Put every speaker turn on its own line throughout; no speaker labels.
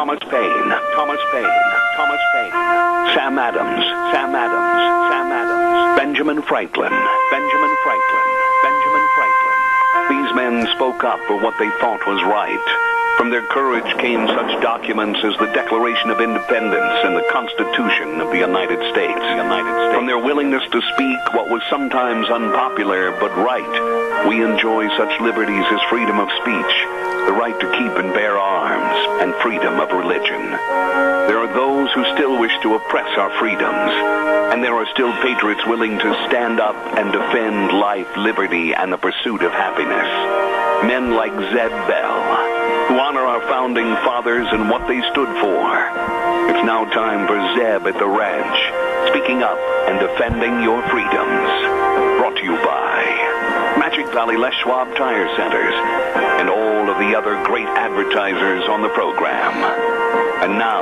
Thomas Paine, Sam Adams, Benjamin Franklin. These men spoke up for what they thought was right. From their courage came such documents as the Declaration of Independence and the Constitution of the United States. From their willingness to speak what was sometimes unpopular but right, we enjoy such liberties as freedom of speech, the right to keep and bear arms, and freedom of religion. There are those who still wish to oppress our freedoms, and there are still patriots willing to stand up and defend life, liberty, and the pursuit of happiness. Men like Zeb Bell, who honor our founding fathers and what they stood for. It's now time for Zeb at the Ranch, speaking up and defending your freedoms. Brought to you by Magic Valley Les Schwab Tire Centers and all of the other great advertisers on the program. And now,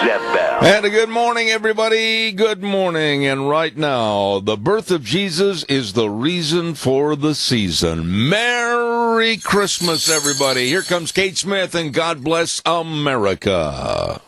Zeb Bell.
And a good morning, everybody. Good morning. And right now, the birth of Jesus is the reason for the season. Merry Christmas, everybody. Here comes Kate Smith, and God bless America.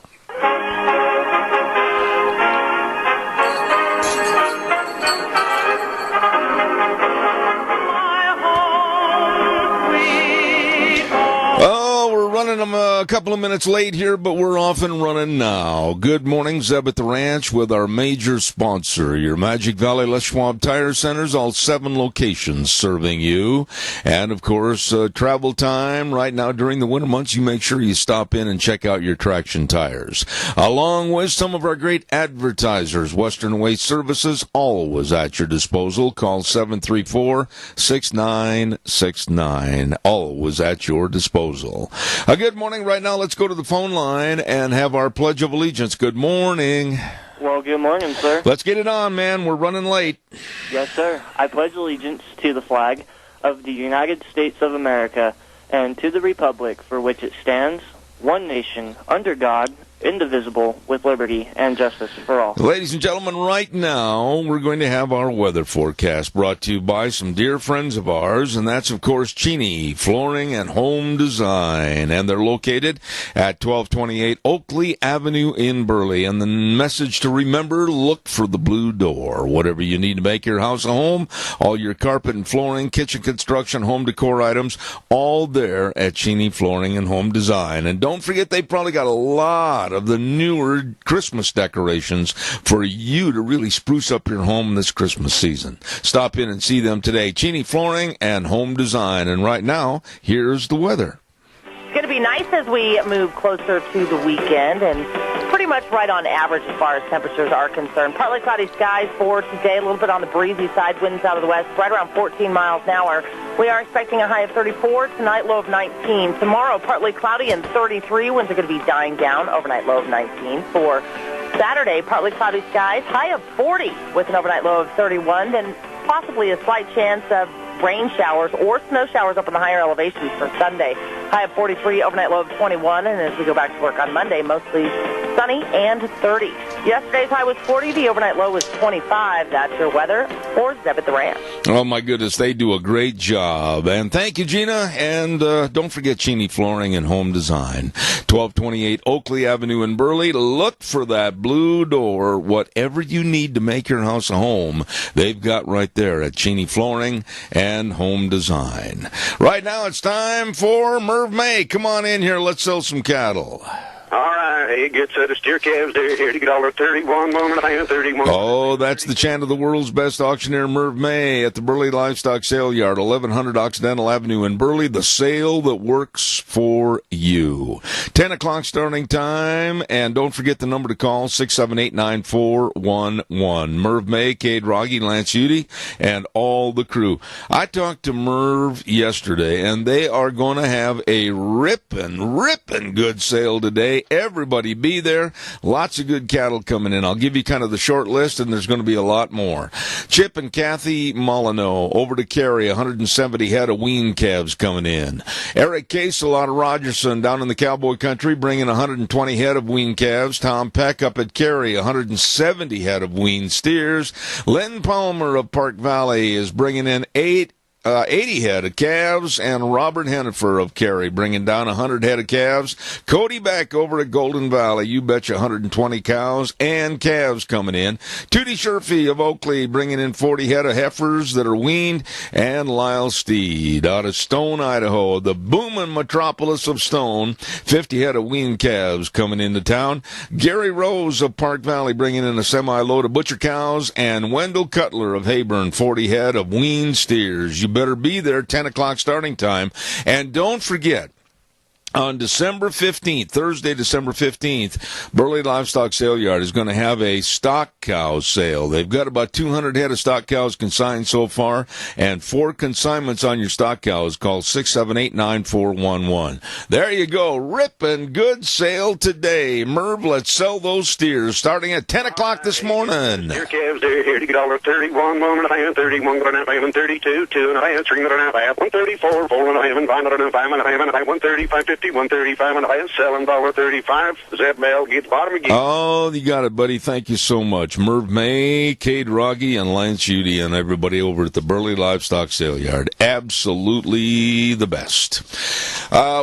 I'm a couple of minutes late here, but we're off and running now. Good morning, Zeb at the Ranch with our major sponsor, your Magic Valley Les Schwab Tire Centers, all 7 locations serving you. And, of course, travel time right now during the winter months, you make sure you stop in and check out your traction tires. Along with some of our great advertisers, Western Waste Services, always at your disposal. Call 734-6969. Always at your disposal. Good morning. Right now, let's go to the phone line and have our Pledge of Allegiance. Good morning.
Well, good morning, sir.
Let's get it on, man. We're running late.
Yes, sir. I pledge allegiance to the flag of the United States of America and to the republic for which it stands, one nation, under God, indivisible, with liberty and justice for all.
Ladies and gentlemen, right now we're going to have our weather forecast brought to you by some dear friends of ours, and that's, of course, Cheney Flooring and Home Design, and they're located at 1228 Oakley Avenue in Burley. And the message to remember, look for the blue door. Whatever you need to make your house a home, all your carpet and flooring, kitchen construction, home decor items, all there at Cheney Flooring and Home Design. And don't forget, they probably got a lot of the newer Christmas decorations for you to really spruce up your home this Christmas season. Stop in and see them today. Cheney Flooring and Home Design. And right now, here's the weather.
It's going to be nice as we move closer to the weekend, and pretty much right on average as far as temperatures are concerned. Partly cloudy skies for today, a little bit on the breezy side, winds out of the west, right around 14 miles an hour. We are expecting a high of 34, tonight low of 19. Tomorrow, partly cloudy and 33. Winds are going to be dying down, overnight low of 19. For Saturday, partly cloudy skies, high of 40 with an overnight low of 31. Then possibly a slight chance of rain showers or snow showers up in the higher elevations for Sunday. High of 43, overnight low of 21. And as we go back to work on Monday, mostly sunny and 30. Yesterday's high was 40. The overnight low was 25. That's your weather for Zeb at the Ranch.
Oh, my goodness. They do a great job. And thank you, Gina. And don't forget Cheney Flooring and Home Design. 1228 Oakley Avenue in Burley. Look for that blue door. Whatever you need to make your house a home, they've got right there at Cheney Flooring and Home Design. Right now, it's time for Merv May. Come on in here. Let's sell some cattle.
All right, a good set of steer calves there, here to $31, $31.
Oh, that's the chant of the world's best auctioneer, Merv May, at the Burley Livestock Sale Yard, 1100 Occidental Avenue in Burley, the sale that works for you. 10 o'clock starting time, and don't forget the number to call, 678-9411. Merv May, Cade Rogge, Lance Udy, and all the crew. I talked to Merv yesterday, and they are going to have a ripping good sale today. Everybody be there. Lots of good cattle coming in. I'll give you kind of the short list, and there's going to be a lot more. Chip and Kathy Molyneux over to Cary, 170 head of wean calves coming in. Eric Casel out of Rogerson down in the cowboy country bringing 120 head of wean calves. Tom Peck up at Cary, 170 head of wean steers. Len Palmer of Park Valley is bringing in 8 80 head of calves, and Robert Hennifer of Cary bringing down 100 head of calves. Cody back over at Golden Valley, you betcha 120 cows and calves coming in. Tootie Sherfy of Oakley bringing in 40 head of heifers that are weaned, and Lyle Steed out of Stone, Idaho, the booming metropolis of Stone, 50 head of weaned calves coming into town. Gary Rose of Park Valley bringing in a semi-load of butcher cows, and Wendell Cutler of Hayburn, 40 head of weaned steers. You better be there, 10 o'clock starting time. And don't forget, on December 15th, Thursday, December 15th, Burley Livestock Sale Yard is going to have a stock cow sale. They've got about 200 head of stock cows consigned so far, and 4 consignments on your stock cows. Call 678-9411. There you go. Ripping good sale today. Merv, let's sell those steers starting at 10 o'clock this morning.
Your calves, they're here to get $31, 1.5, 31, 1.5, 32, 2.5, 3.5, 134, 4.5, 5.5, 135, 50, 135 and I selling $1.35. Zeb Bell gets bottom again.
Oh, you got it, buddy. Thank you so much. Merv May, Cade Rogge, and Lance Udy, and everybody over at the Burley Livestock Sale Yard. Absolutely the best.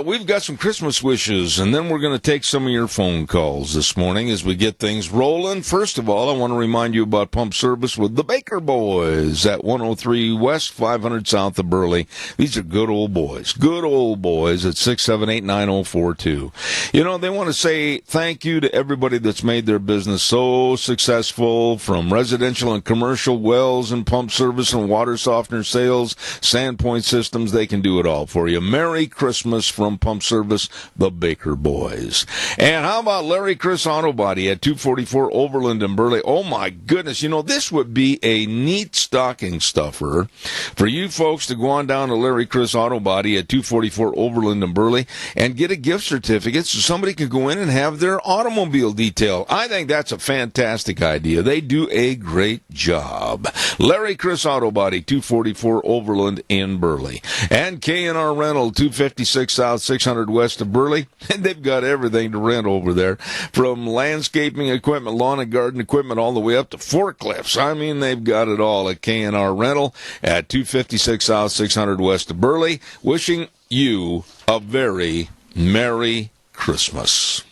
We've got some Christmas wishes, and then we're going to take some of your phone calls this morning as we get things rolling. First of all, I want to remind you about pump service with the Baker Boys at 103 West, 500 South of Burley. These are good old boys at 678-9042. You know, they want to say thank you to everybody that's made their business so successful, from residential and commercial wells and pump service and water softener sales, Sandpoint Systems. They can do it all for you. Merry Christmas from Pump Service, the Baker Boys. And how about Larry Chris Auto Body at 244 Overland in Burley? Oh, my goodness. You know, this would be a neat stocking stuffer for you folks to go on down to Larry Chris Auto Body at 244 Overland in Burley and get a gift certificate so somebody can go in and have their automobile detail. I think that's a fantastic idea. They do a great job. Larry Chris Auto Body, 244 Overland in Burley. And K&R Rental, 256 South, 600 West of Burley. And they've got everything to rent over there, from landscaping equipment, lawn and garden equipment, all the way up to forklifts. I mean, they've got it all at K&R Rental at 256 South, 600 West of Burley. Wishing you a very Merry Christmas.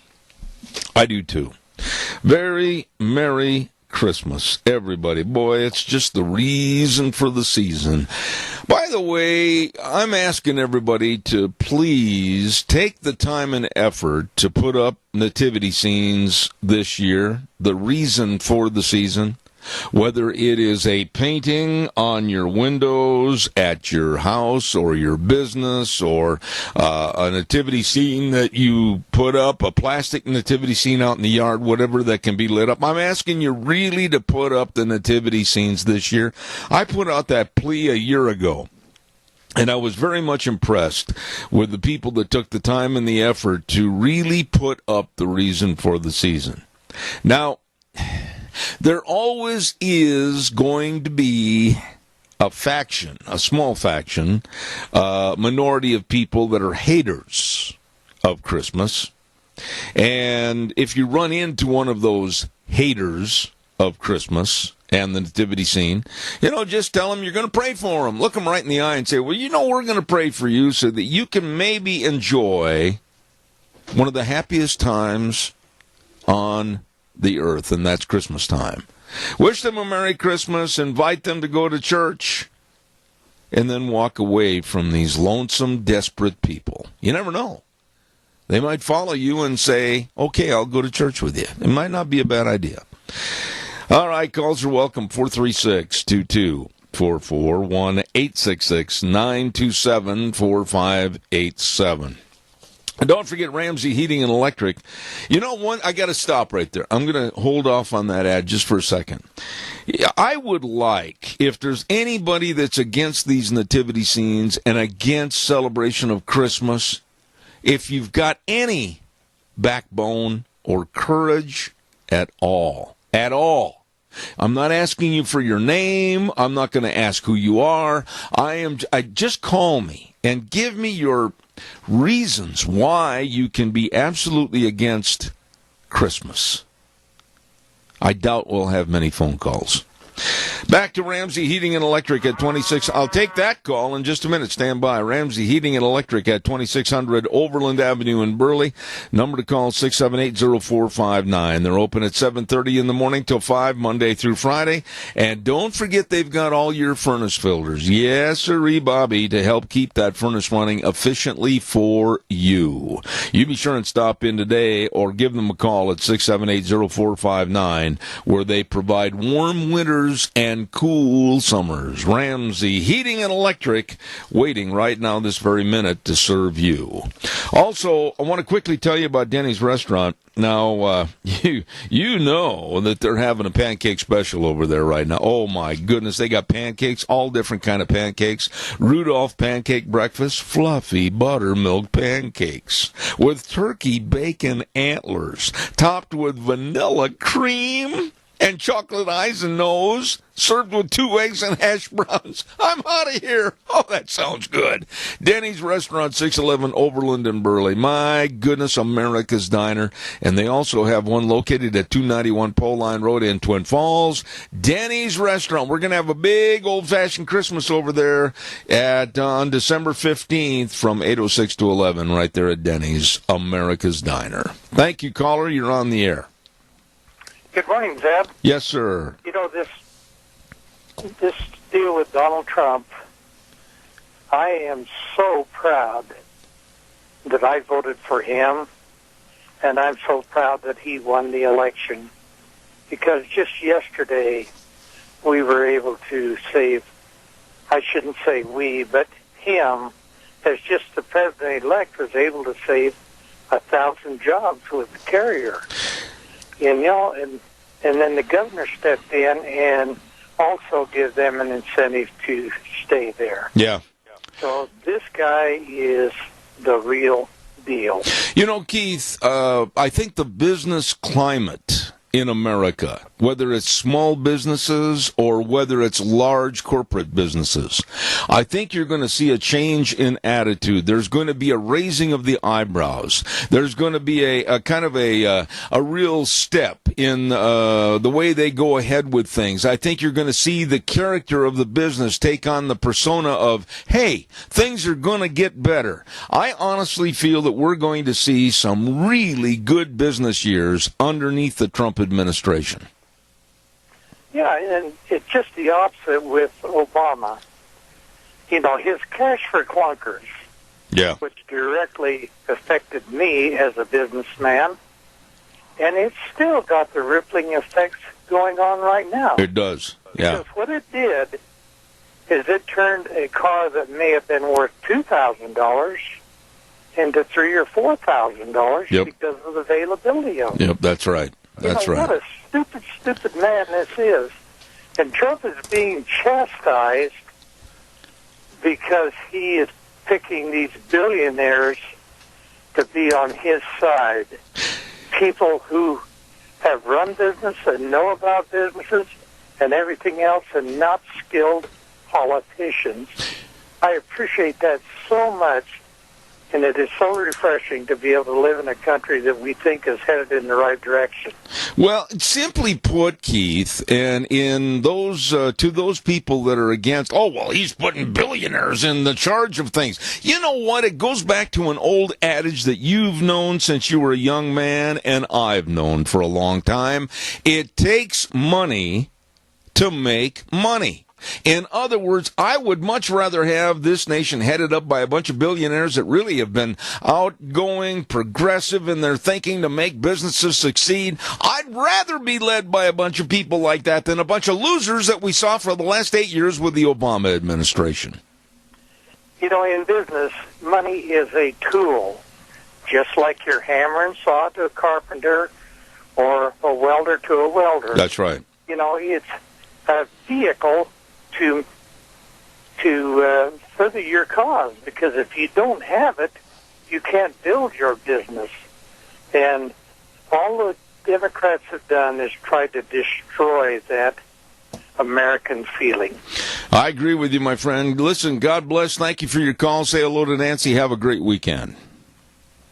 I do too. Very Merry Christmas, everybody. Boy, it's just the reason for the season. By the way, I'm asking everybody to please take the time and effort to put up nativity scenes this year, the reason for the season. Whether it is a painting on your windows at your house or your business, or a nativity scene that you put up, a plastic nativity scene out in the yard, whatever that can be lit up. I'm asking you really to put up the nativity scenes this year. I put out that plea a year ago, and I was very much impressed with the people that took the time and the effort to really put up the reason for the season. Now, there always is going to be a faction, a small faction, minority of people that are haters of Christmas. And if you run into one of those haters of Christmas and the nativity scene, you know, just tell them you're going to pray for them. Look them right in the eye and say, well, you know, we're going to pray for you so that you can maybe enjoy one of the happiest times on the earth, and that's Christmas time. Wish them a Merry Christmas, invite them to go to church, and then walk away from these lonesome, desperate people. You never know. They might follow you and say, okay, I'll go to church with you. It might not be a bad idea. All right, calls are welcome. 436-2244, 1-866-927-4587. And don't forget Ramsey Heating and Electric. You know what? I got to stop right there. I'm going to hold off on that ad just for a second. I would like, if there's anybody that's against these nativity scenes and against celebration of Christmas, if you've got any backbone or courage at all, I'm not asking you for your name. I'm not going to ask who you are. Just call me and give me your reasons why you can be absolutely against Christmas. I doubt we'll have many phone calls. Back to Ramsey Heating and Electric at 26. I'll take that call in just a minute. Stand by. Ramsey Heating and Electric at 2600 Overland Avenue in Burley. Number to call 678-0459. They're open at 7:30 in the morning till 5, Monday through Friday. And don't forget they've got all your furnace filters. Yes, sirree, Bobby, to help keep that furnace running efficiently for you. You be sure and stop in today or give them a call at 678-0459 where they provide warm winters and cool summers. Ramsey Heating and Electric, waiting right now this very minute to serve you. Also, I want to quickly tell you about Denny's Restaurant. Now, you know that they're having a pancake special over there right now. Oh, my goodness. They got pancakes, all different kind of pancakes. Rudolph pancake breakfast, fluffy buttermilk pancakes with turkey bacon antlers, topped with vanilla cream and chocolate eyes and nose, served with 2 eggs and hash browns. I'm out of here. Oh, that sounds good. Denny's Restaurant, 611 Overland in Burley. My goodness, America's Diner. And they also have one located at 291 Pole Line Road in Twin Falls. Denny's Restaurant. We're going to have a big old-fashioned Christmas over there on December 15th from 8:06 to 11 right there at Denny's, America's Diner. Thank you, caller. You're on the air.
Good morning, Zeb.
Yes, sir.
You know, this deal with Donald Trump, I am so proud that I voted for him, and I'm so proud that he won the election, because just yesterday we were able to save, I shouldn't say we, but him, as just the president-elect, was able to save 1,000 jobs with the carrier. And, you know, and then the governor stepped in and also give them an incentive to stay there.
Yeah.
So this guy is the real deal.
You know, Keith, I think the business climate in America, whether it's small businesses or whether it's large corporate businesses, I think you're going to see a change in attitude. There's going to be a raising of the eyebrows. There's going to be a kind of a real step in the way they go ahead with things. I think you're going to see the character of the business take on the persona of, hey, things are going to get better. I honestly feel that we're going to see some really good business years underneath the Trump administration.
Yeah, and it's just the opposite with Obama. You know, his cash for clunkers, which directly affected me as a businessman, and it's still got the rippling effects going on right now.
It does, yeah.
Because what it did is it turned a car that may have been worth $2,000 into $3,000 or $4,000 because of the availability of it.
Yep, that's right. That's right.
What a stupid man this is. And Trump is being chastised because he is picking these billionaires to be on his side. People who have run business and know about businesses and everything else, and not skilled politicians. I appreciate that so much. And it is so refreshing to be able to live in a country that we think is headed in the right direction.
Well, simply put, Keith, and in those to those people that are against, oh, well, he's putting billionaires in the charge of things. You know what? It goes back to an old adage that you've known since you were a young man, and I've known for a long time. It takes money to make money. In other words, I would much rather have this nation headed up by a bunch of billionaires that really have been outgoing, progressive in their thinking to make businesses succeed. I'd rather be led by a bunch of people like that than a bunch of losers that we saw for the last 8 years with the Obama administration.
You know, in business, money is a tool, just like your hammer and saw to a carpenter or a welder to a welder.
That's right.
You know, it's a vehicle to further your cause, because if you don't have it, you can't build your business. And all the Democrats have done is tried to destroy that American feeling.
I agree with you, my friend. Listen, God bless. Thank you for your call. Say hello to Nancy. Have a great weekend.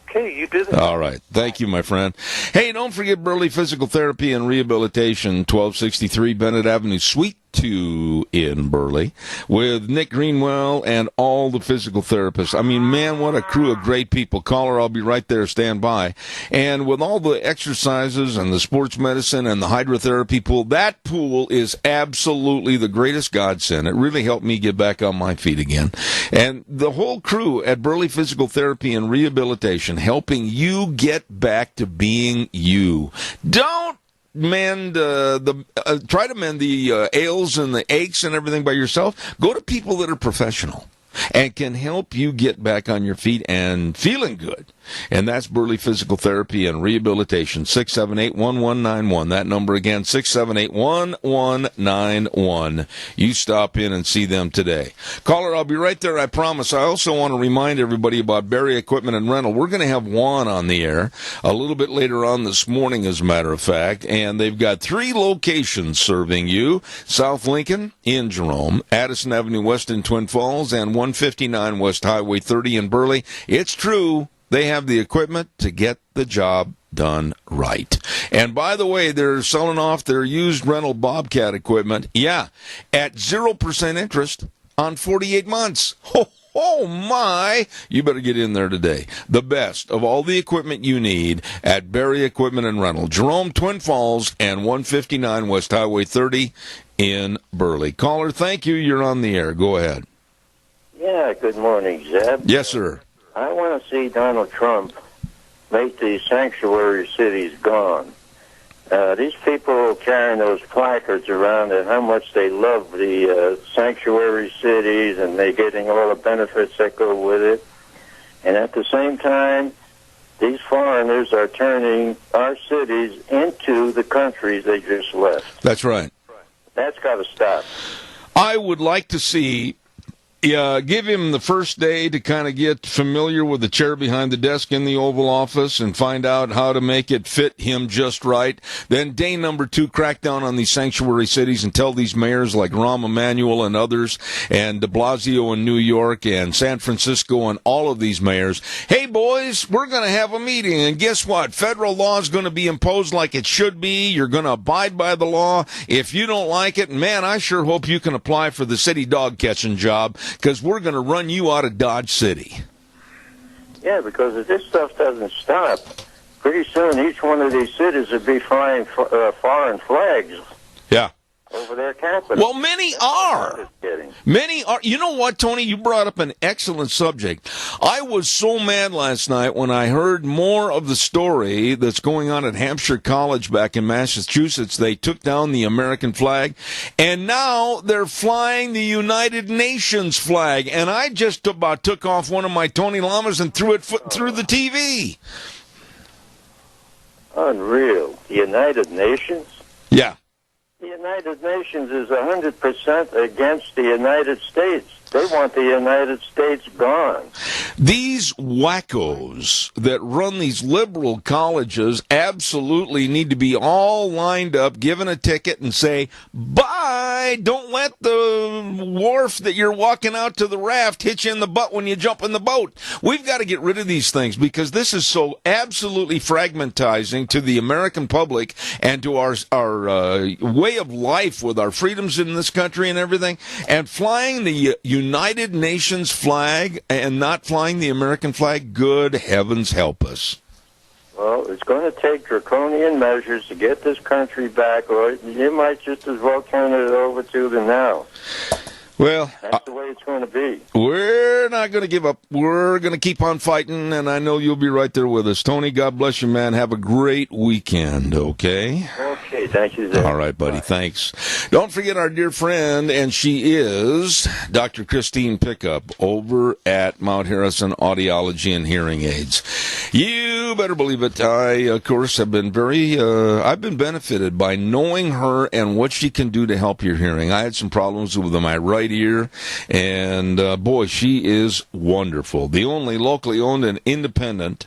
Okay, you do that.
All right. Thank you, my friend. Hey, don't forget Burley Physical Therapy and Rehabilitation, 1263 Bennett Avenue, Suite 2 in Burley with Nick Greenwell and all the physical therapists. I mean, man, what a crew of great people. Caller, I'll be right there. Stand by. And with all the exercises and the sports medicine and the hydrotherapy pool, that pool is absolutely the greatest godsend. It really helped me get back on my feet again. And the whole crew at Burley Physical Therapy and Rehabilitation helping you get back to being you. Don't try to mend the ails and the aches and everything by yourself. Go to people that are professional and can help you get back on your feet and feeling good. And that's Burley Physical Therapy and Rehabilitation, 678-1191. That number again, 678-1191. You stop in and see them today. Caller, I'll be right there, I promise. I also want to remind everybody about Barry Equipment and Rental. We're going to have Juan on the air a little bit later on this morning, as a matter of fact. And they've got 3 locations serving you. South Lincoln in Jerome, Addison Avenue West in Twin Falls, and 159 West Highway 30 in Burley. It's true. They have the equipment to get the job done right. And by the way, they're selling off their used rental Bobcat equipment, at 0% interest on 48 months. Oh my! You better get in there today. The best of all the equipment you need at Barry Equipment and Rental, Jerome, Twin Falls, and 159 West Highway 30 in Burley. Caller, thank you. You're on the air. Go ahead.
Yeah, good morning, Zeb.
Yes, sir.
I want to see Donald Trump make these sanctuary cities gone. These people carrying those placards around and how much they love the sanctuary cities and they're getting all the benefits that go with it. And at the same time, these foreigners are turning our cities into the countries they just left.
That's right.
That's got to stop.
I would like to see... give him the first day to kind of get familiar with the chair behind the desk in the Oval Office and find out how to make it fit him just right. Then day number 2, crack down on these sanctuary cities and tell these mayors like Rahm Emanuel and others and de Blasio in New York and San Francisco and all of these mayors, hey, boys, we're going to have a meeting. And guess what? Federal law is going to be imposed like it should be. You're going to abide by the law. If you don't like it, man, I sure hope you can apply for the city dog catching job, because we're going to run you out of Dodge City.
Yeah, because if this stuff doesn't stop, pretty soon each one of these cities will be flying foreign flags.
Yeah.
Over their capital.
Well, many are. Many are. You know what, Tony? You brought up an excellent subject. I was so mad last night when I heard more of the story that's going on at Hampshire College back in Massachusetts. They took down the American flag, and now they're flying the United Nations flag. And I just about took off one of my Tony Lamas and threw it through the TV.
Unreal. The United Nations?
Yeah.
The United Nations is 100% against the United States. They want the United States gone.
These wackos that run these liberal colleges absolutely need to be all lined up, given a ticket, and say, bye! Don't let the wharf that you're walking out to the raft hit you in the butt when you jump in the boat. We've got to get rid of these things because this is so absolutely fragmentizing to the American public and to our way of life with our freedoms in this country and everything. And flying the United Nations flag and not flying the American flag, good heavens help us.
Well, it's going to take draconian measures to get this country back, or you might just as well turn it over to them now.
Well,
that's the way it's going to be.
We're not going to give up. We're going to keep on fighting, and I know you'll be right there with us. Tony, God bless you, man. Have a great weekend, okay?
Okay, thank you, Zach.
All right, buddy, thanks. Don't forget our dear friend, and she is Dr. Christine Pickup over at Mount Harrison Audiology and Hearing Aids. You better believe it. I, of course, have been I've been benefited by knowing her and what she can do to help your hearing. I had some problems with my right ear, and boy, she is wonderful. The only locally owned and independent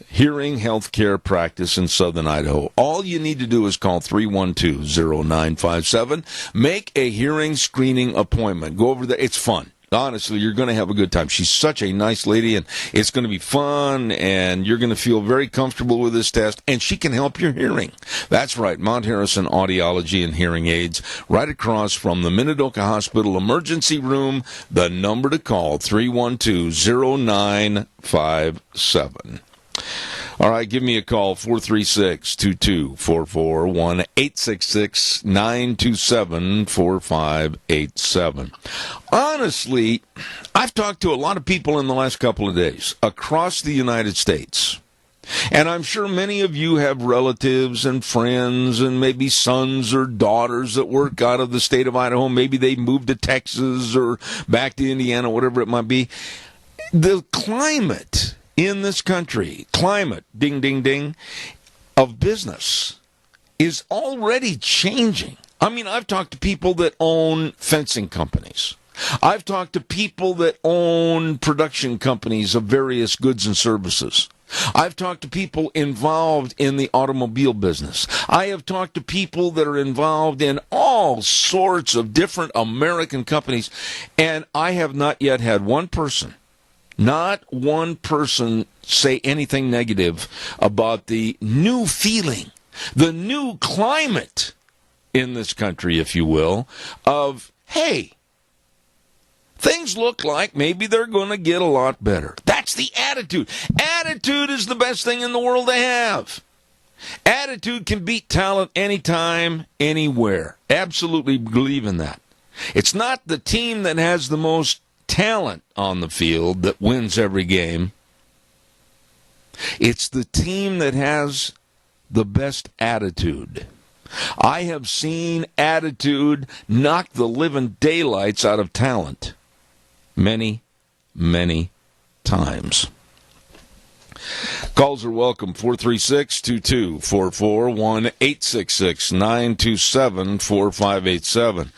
hearing health care practice in southern Idaho. All you need to do is call 312-0957. Make a hearing screening appointment. Go over there. It's fun. Honestly, you're going to have a good time. She's such a nice lady, and it's going to be fun, and you're going to feel very comfortable with this test, and she can help your hearing. That's right, Mount Harrison Audiology and Hearing Aids, right across from the Minidoka Hospital Emergency Room. The number to call, 312-0957. All right, give me a call, 436-2244, 1-866-927-4587. Honestly, I've talked to a lot of people in the last couple of days across the United States. And I'm sure many of you have relatives and friends and maybe sons or daughters that work out of the state of Idaho. Maybe they moved to Texas or back to Indiana, whatever it might be. The climate in this country, ding, ding, ding, of business is already changing. I mean, I've talked to people that own fencing companies. I've talked to people that own production companies of various goods and services. I've talked to people involved in the automobile business. I have talked to people that are involved in all sorts of different American companies, and I have not yet had not one person say anything negative about the new feeling, the new climate in this country, if you will, of, hey, things look like maybe they're going to get a lot better. That's the attitude. Attitude is the best thing in the world to have. Attitude can beat talent anytime, anywhere. Absolutely believe in that. It's not the team that has the most talent on the field that wins every game. It's the team that has the best attitude. I have seen attitude knock the living daylights out of talent many, many times. Calls are welcome, 436-2244, 1-866-927-4587.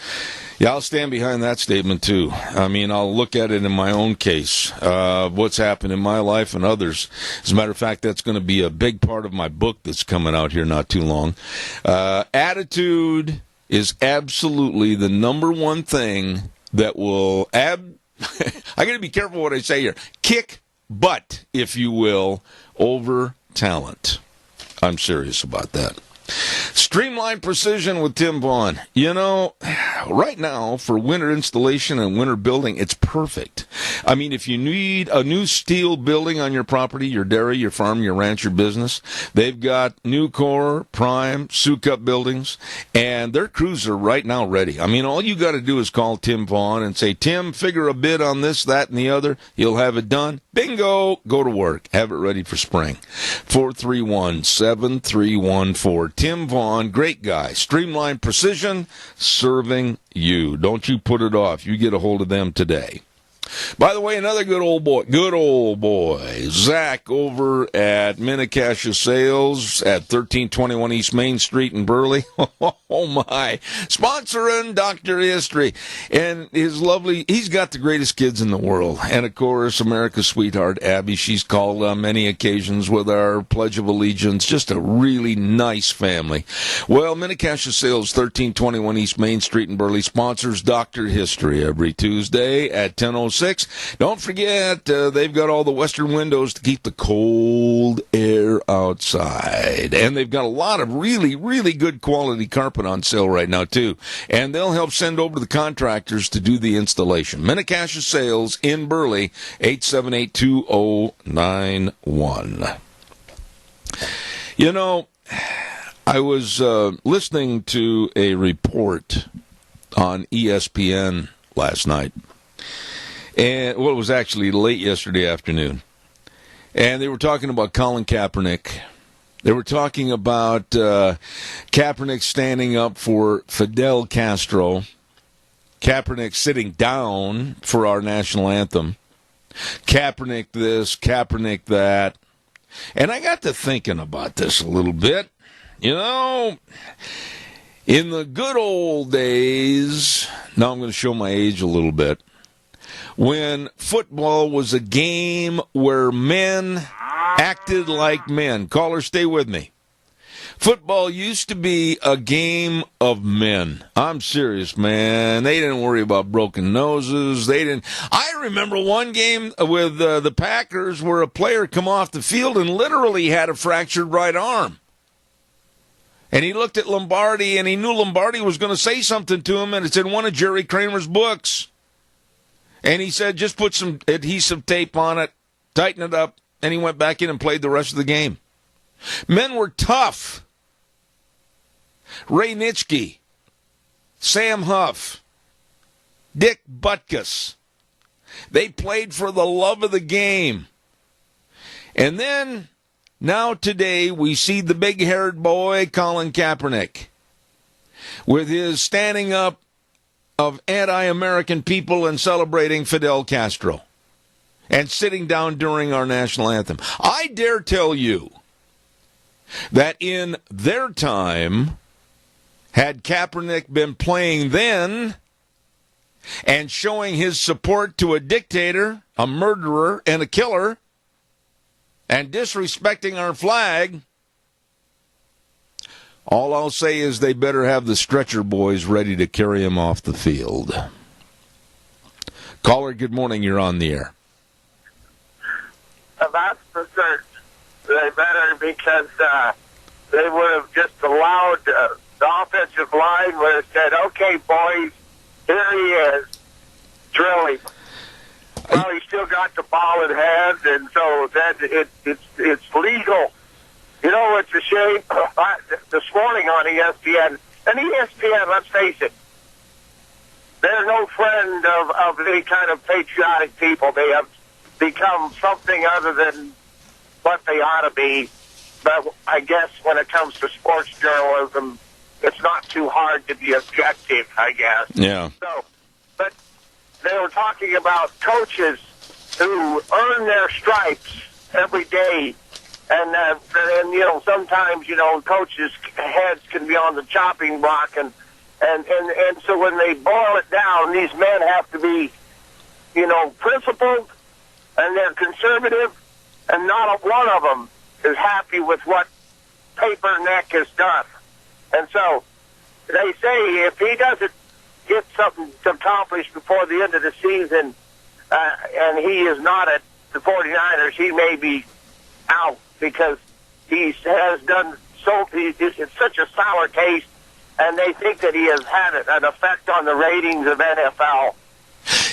Yeah, I'll stand behind that statement, too. I mean, I'll look at it in my own case, what's happened in my life and others. As a matter of fact, that's going to be a big part of my book that's coming out here not too long. Attitude is absolutely the number one thing that will, I got to be careful what I say here, kick butt, if you will, over talent. I'm serious about that. Streamline Precision with Tim Vaughn. You know, right now, for winter installation and winter building, it's perfect. I mean, if you need a new steel building on your property, your dairy, your farm, your ranch, your business, they've got Nucor, Prime, Sukup buildings, and their crews are right now ready. I mean, all you got to do is call Tim Vaughn and say, Tim, figure a bid on this, that, and the other. He'll have it done. Bingo! Go to work. Have it ready for spring. 431-7314. Tim Vaughn, great guy. Streamline Precision, serving you. Don't you put it off. You get a hold of them today. By the way, another good old boy, Zach over at Minicacia Sales at 1321 East Main Street in Burley. Oh my, sponsoring Dr. History. And he's got the greatest kids in the world. And of course, America's sweetheart, Abby, she's called on many occasions with our Pledge of Allegiance. Just a really nice family. Well, Minicacia Sales, 1321 East Main Street in Burley, sponsors Dr. History every Tuesday at 10:06. Don't forget, they've got all the western windows to keep the cold air outside. And they've got a lot of really, really good quality carpet on sale right now, too. And they'll help send over the contractors to do the installation. Minicacia Sales in Burley, 878-2091. You know, I was listening to a report on ESPN last night. And well, it was actually late yesterday afternoon. And they were talking about Colin Kaepernick. They were talking about Kaepernick standing up for Fidel Castro. Kaepernick sitting down for our national anthem. Kaepernick this, Kaepernick that. And I got to thinking about this a little bit. You know, in the good old days, now I'm going to show my age a little bit, when football was a game where men acted like men. Caller, stay with me. Football used to be a game of men. I'm serious, man. They didn't worry about broken noses. I remember one game with the Packers where a player come off the field and literally had a fractured right arm. And he looked at Lombardi, and he knew Lombardi was going to say something to him, and it's in one of Jerry Kramer's books. And he said, just put some adhesive tape on it, tighten it up, and he went back in and played the rest of the game. Men were tough. Ray Nitschke, Sam Huff, Dick Butkus. They played for the love of the game. And then, now today, we see the big-haired boy, Colin Kaepernick, with his standing up of anti-American people and celebrating Fidel Castro and sitting down during our national anthem. I dare tell you that in their time, had Kaepernick been playing then and showing his support to a dictator, a murderer, and a killer, and disrespecting our flag, all I'll say is they better have the stretcher boys ready to carry him off the field. Caller, good morning. You're on the air.
That's for certain. They better, because they would have just allowed the offensive line would have said, okay, boys, here he is, drill him. Well, he still got the ball in hand, and so then it's legal. You know, it's a shame. This morning on ESPN, and ESPN, let's face it, they're no friend of any kind of patriotic people. They have become something other than what they ought to be. But I guess when it comes to sports journalism, it's not too hard to be objective, I guess.
Yeah.
So, but they were talking about coaches who earn their stripes every day. And you know, sometimes, you know, coaches' heads can be on the chopping block. And so when they boil it down, these men have to be, you know, principled, and they're conservative, and not one of them is happy with what Paperneck has done. And so they say if he doesn't get something accomplished before the end of the season, and he is not at the 49ers, he may be out, because he has done so. It's such a sour taste, and they think that he has had an effect on the ratings of NFL.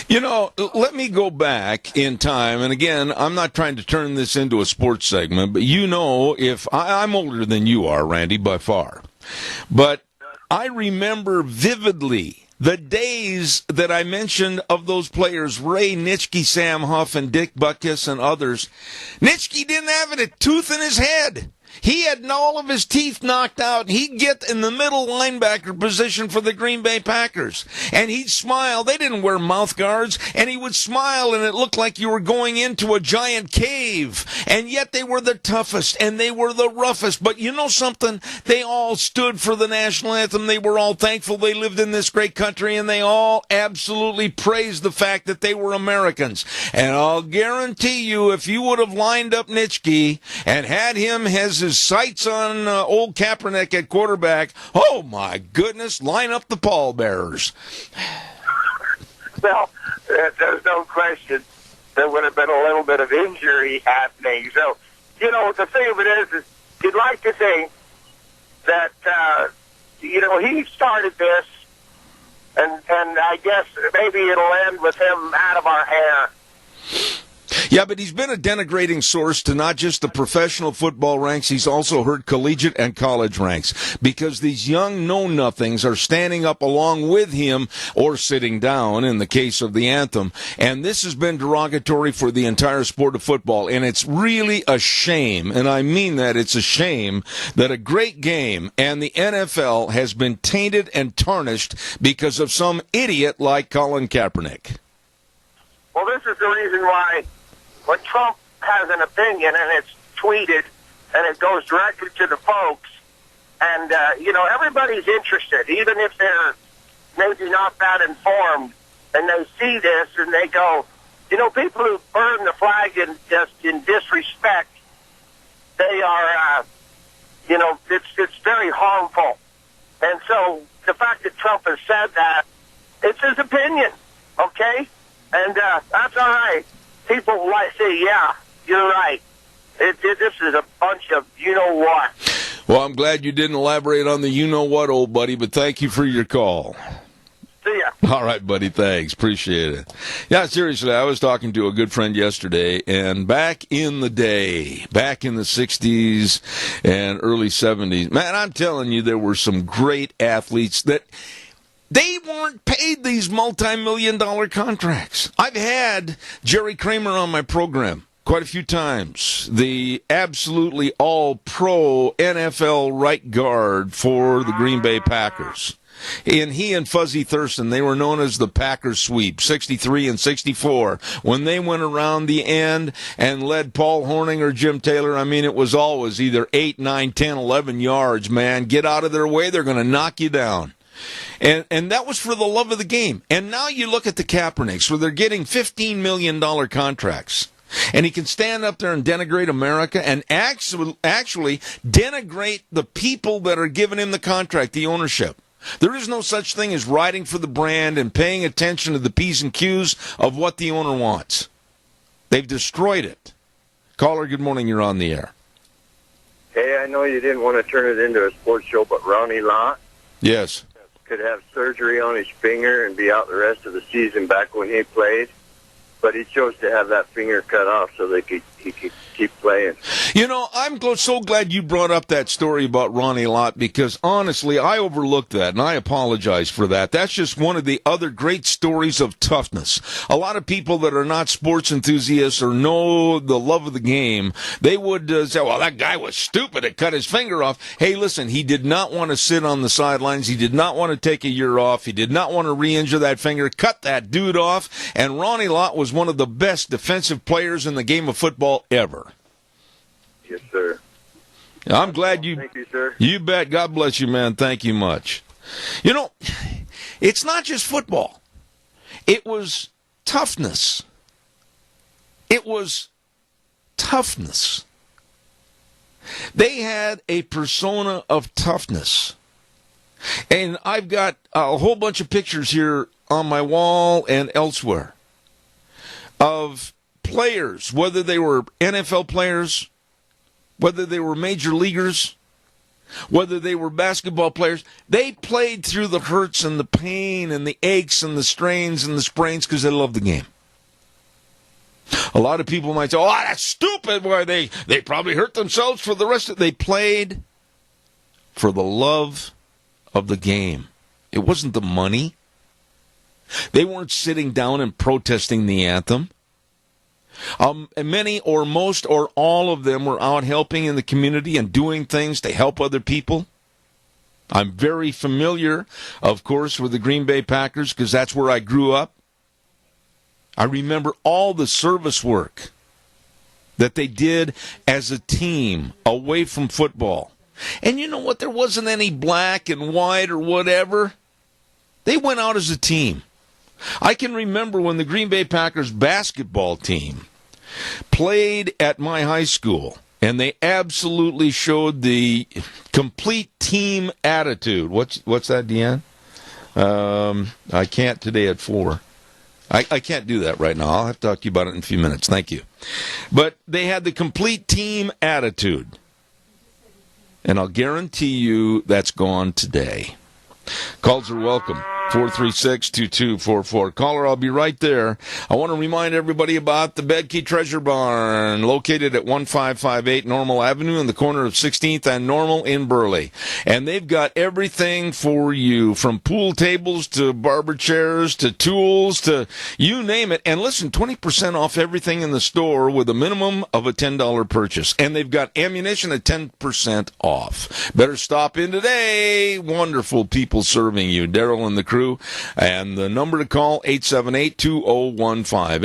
You know, let me go back in time, and again, I'm not trying to turn this into a sports segment, but you know, if I'm older than you are, Randy, by far, but I remember vividly the days that I mentioned of those players, Ray Nitschke, Sam Huff, and Dick Butkus, and others. Nitschke didn't have a tooth in his head. He had all of his teeth knocked out. He'd get in the middle linebacker position for the Green Bay Packers. And he'd smile. They didn't wear mouth guards. And he would smile, and it looked like you were going into a giant cave. And yet they were the toughest, and they were the roughest. But you know something? They all stood for the national anthem. They were all thankful they lived in this great country, and they all absolutely praised the fact that they were Americans. And I'll guarantee you, if you would have lined up Nitschke and had him as his sights on old Kaepernick at quarterback, oh my goodness, line up the pallbearers.
Well, there's no question there would have been a little bit of injury happening. So, you know, the thing of it is you'd like to think that, you know, he started this, and I guess maybe it'll end with him out of our hair.
Yeah, but he's been a denigrating source to not just the professional football ranks, he's also hurt collegiate and college ranks, because these young know-nothings are standing up along with him or sitting down in the case of the anthem. And this has been derogatory for the entire sport of football. And it's really a shame, and I mean that, it's a shame that a great game and the NFL has been tainted and tarnished because of some idiot like Colin Kaepernick.
Well, this is the reason why when Trump has an opinion and it's tweeted and it goes directly to the folks, and, you know, everybody's interested, even if they're maybe not that informed, and they see this and they go, you know, people who burn the flag in disrespect, they are, it's very harmful. And so the fact that Trump has said that, it's his opinion, okay? And that's all right. People like say, yeah, you're right. This is a bunch of you-know-what.
Well, I'm glad you didn't elaborate on the you-know-what, old buddy, but thank you for your call.
See ya.
All right, buddy, thanks. Appreciate it. Yeah, seriously, I was talking to a good friend yesterday, and back in the day, back in the 60s and early 70s, man, I'm telling you, there were some great athletes that they weren't paid these multi-million-dollar contracts. I've had Jerry Kramer on my program quite a few times, the absolutely all-pro NFL right guard for the Green Bay Packers. And he and Fuzzy Thurston, they were known as the Packers sweep, 63 and 64. When they went around the end and led Paul Hornung or Jim Taylor, I mean, it was always either 8, 9, 10, 11 yards, man. Get out of their way, they're going to knock you down. And that was for the love of the game. And now you look at the Kaepernicks, where they're getting $15 million contracts. And he can stand up there and denigrate America and actually denigrate the people that are giving him the contract, the ownership. There is no such thing as riding for the brand and paying attention to the P's and Q's of what the owner wants. They've destroyed it. Caller, good morning. You're on the air.
Hey, I know you didn't want to turn it into a sports show, but Ronnie Lott
Yes.
could have surgery on his finger and be out the rest of the season back when he played. But he chose to have that finger cut off so he could keep playing.
I'm so glad you brought up that story about Ronnie Lott, because honestly, I overlooked that, and I apologize for that. That's just one of the other great stories of toughness. A lot of people that are not sports enthusiasts or know the love of the game, they would say, well, that guy was stupid. It cut his finger off. Hey, listen, he did not want to sit on the sidelines. He did not want to take a year off. He did not want to re-injure that finger. Cut that dude off. And Ronnie Lott was one of the best defensive players in the game of football ever.
Yes, sir.
I'm glad you...
Thank you, sir.
You bet. God bless you, man. Thank you much. It's not just football. It was toughness. It was toughness. They had a persona of toughness. And I've got a whole bunch of pictures here on my wall and elsewhere of players, whether they were NFL players, whether they were major leaguers, whether they were basketball players. They played through the hurts and the pain and the aches and the strains and the sprains because they loved the game. A lot of people might say, oh, that's stupid. Why, they probably hurt themselves for the rest of it. They played for the love of the game. It wasn't the money. They weren't sitting down and protesting the anthem. Many or most or all of them were out helping in the community and doing things to help other people. I'm very familiar, of course, with the Green Bay Packers because that's where I grew up. I remember all the service work that they did as a team away from football. And you know what? There wasn't any black and white or whatever. They went out as a team. I can remember when the Green Bay Packers basketball team played at my high school, and they absolutely showed the complete team attitude. What's that, Deanne? I can't today at 4. I can't do that right now. I'll have to talk to you about it in a few minutes. Thank you. But they had the complete team attitude. And I'll guarantee you that's gone today. Calls are welcome. 436-2244. Caller, I'll be right there. I want to remind everybody about the Bedkey Treasure Barn, located at 1558 Normal Avenue in the corner of 16th and Normal in Burley. And they've got everything for you, from pool tables to barber chairs to tools to you name it. And listen, 20% off everything in the store with a minimum of a $10 purchase. And they've got ammunition at 10% off. Better stop in today. Wonderful people serving you. Daryl and the crew. And the number to call, 878-2015.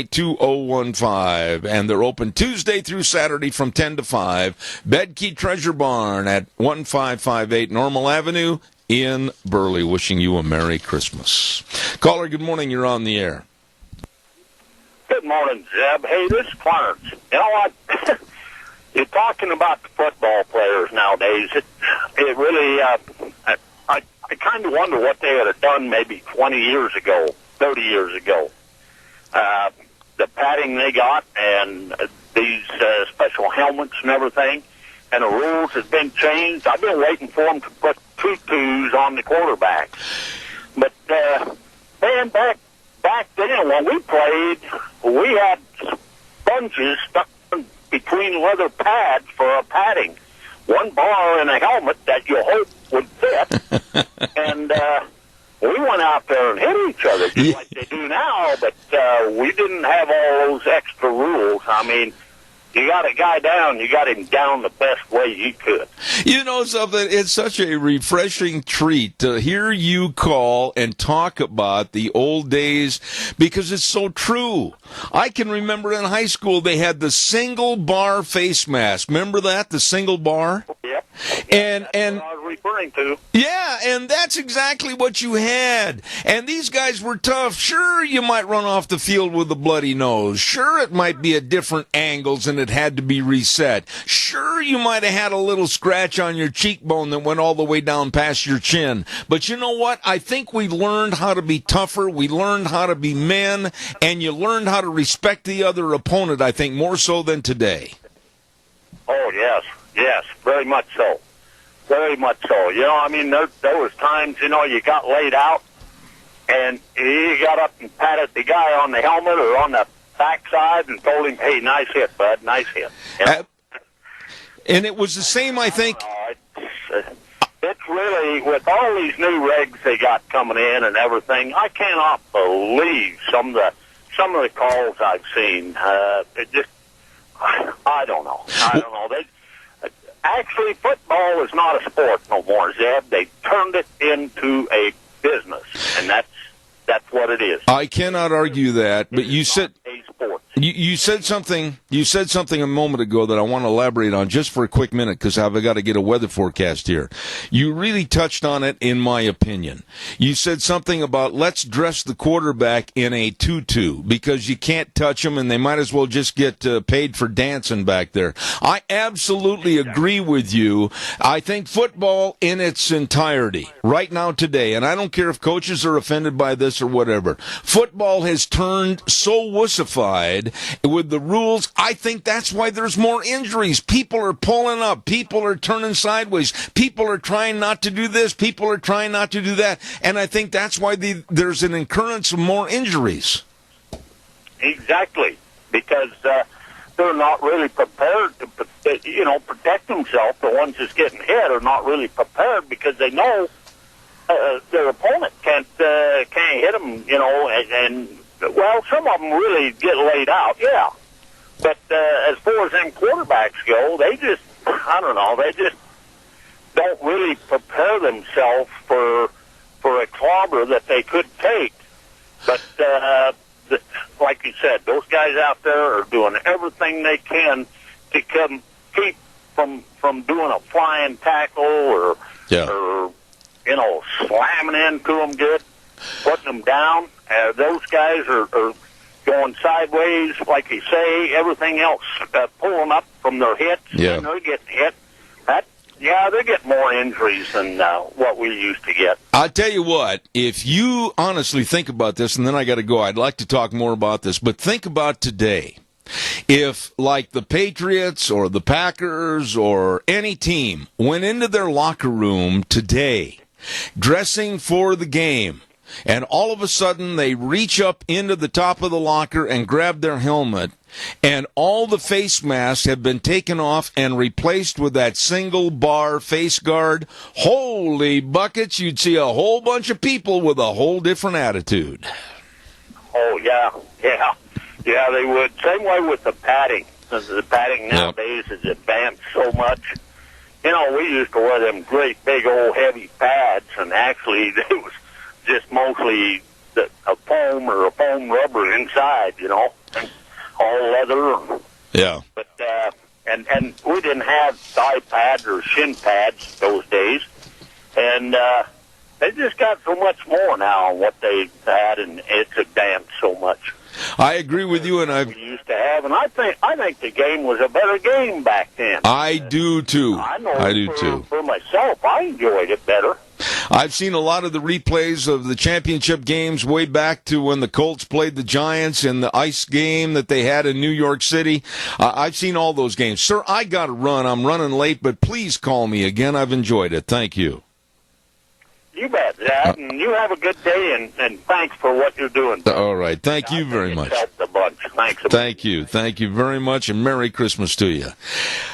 878-2015. And they're open Tuesday through Saturday from 10 to 5. Bedkey Treasure Barn at 1558 Normal Avenue in Burley. Wishing you a Merry Christmas. Caller, good morning. You're on the air.
Good morning, Zeb. Hey, this is Clarence. You know what? You're talking about the football players nowadays. to what they would have done maybe 20 years ago, 30 years ago. The padding they got and these special helmets and everything, and the rules have been changed. I've been waiting for them to put tutus on the quarterbacks. But, man, back then when we played, we had sponges stuck between leather pads for a padding. One bar in a helmet that you hope would fit. And we went out there and hit each other just like they do now, but we didn't have all those extra rules. I mean, you got a guy down, you got him down the best way you could.
You know something? It's such a refreshing treat to hear you call and talk about the old days because it's so true. I can remember in high school they had the single bar face mask. Remember that? The single bar?
Yep.
And
That's what I was referring to.
yeah, and that's exactly what you had. And these guys were tough. Sure, you might run off the field with a bloody nose. Sure, it might be at different angles and it had to be reset. Sure, you might have had a little scratch on your cheekbone that went all the way down past your chin. But you know what? I think we learned how to be tougher. We learned how to be men. And you learned how to respect the other opponent, I think, more so than today.
Oh, yes, very much so. Very much so. You know, I mean, there was times, you know, you got laid out, and you got up and patted the guy on the helmet or on the backside and told him, hey, nice hit, bud, nice hit. You know?
And it was the same, I think.
It's really, with all these new regs they got coming in and everything, I cannot believe some of the calls I've seen. It just, I don't know. Actually, football is not a sport no more, Zeb. They turned it into a business, and that's what it is.
I cannot argue that, but you said
a sport.
you said something. You said something a moment ago that I want to elaborate on just for a quick minute because I've got to get a weather forecast here. You really touched on it, in my opinion. You said something about let's dress the quarterback in a tutu because you can't touch them and they might as well just get paid for dancing back there. I absolutely agree with you. I think football in its entirety, right now today, and I don't care if coaches are offended by this or whatever, football has turned so wussified with the rules. I think that's why there's more injuries. People are pulling up. People are turning sideways. People are trying not to do this. People are trying not to do that. And I think that's why there's an occurrence of more injuries.
Exactly. Because they're not really prepared to, protect themselves. The ones that's getting hit are not really prepared because they know their opponent can't hit them, and well, some of them really get laid out, yeah. But as far as them quarterbacks go, they just don't really prepare themselves for a clobber that they could take. But like you said, those guys out there are doing everything they can to keep from doing a flying tackle or slamming into them good, putting them down. Those guys are going sideways, like you say, everything else pulling up from their hits, and they're getting hit. They get more injuries than what we used to get.
I'll tell you what, if you honestly think about this, and then I got to go, I'd like to talk more about this, but think about today. If, like the Patriots or the Packers or any team went into their locker room today, dressing for the game, and all of a sudden they reach up into the top of the locker and grab their helmet, and all the face masks have been taken off and replaced with that single bar face guard, holy buckets, you'd see a whole bunch of people with a whole different attitude.
Oh, yeah, they would. Same way with the padding. The padding nowadays is advanced so much. We used to wear them great big old heavy pads, and actually it was just mostly a foam or a foam rubber inside, and all leather.
Yeah.
But and we didn't have thigh pads or shin pads those days, and they just got so much more now on what they had, and it's advanced so much.
I agree with you, and
we used to have, and I think the game was a better game back then.
I do too.
I know. For myself, I enjoyed it better.
I've seen a lot of the replays of the championship games way back to when the Colts played the Giants in the ice game that they had in New York City. I've seen all those games. Sir, I got to run. I'm running late, but please call me again. I've enjoyed it. Thank you.
You bet, Dad, and you have a good day, and thanks for what you're doing.
All right. Thank you very much.
Helped a bunch. Thanks.
Thank you. Thank you very much, and Merry Christmas to you.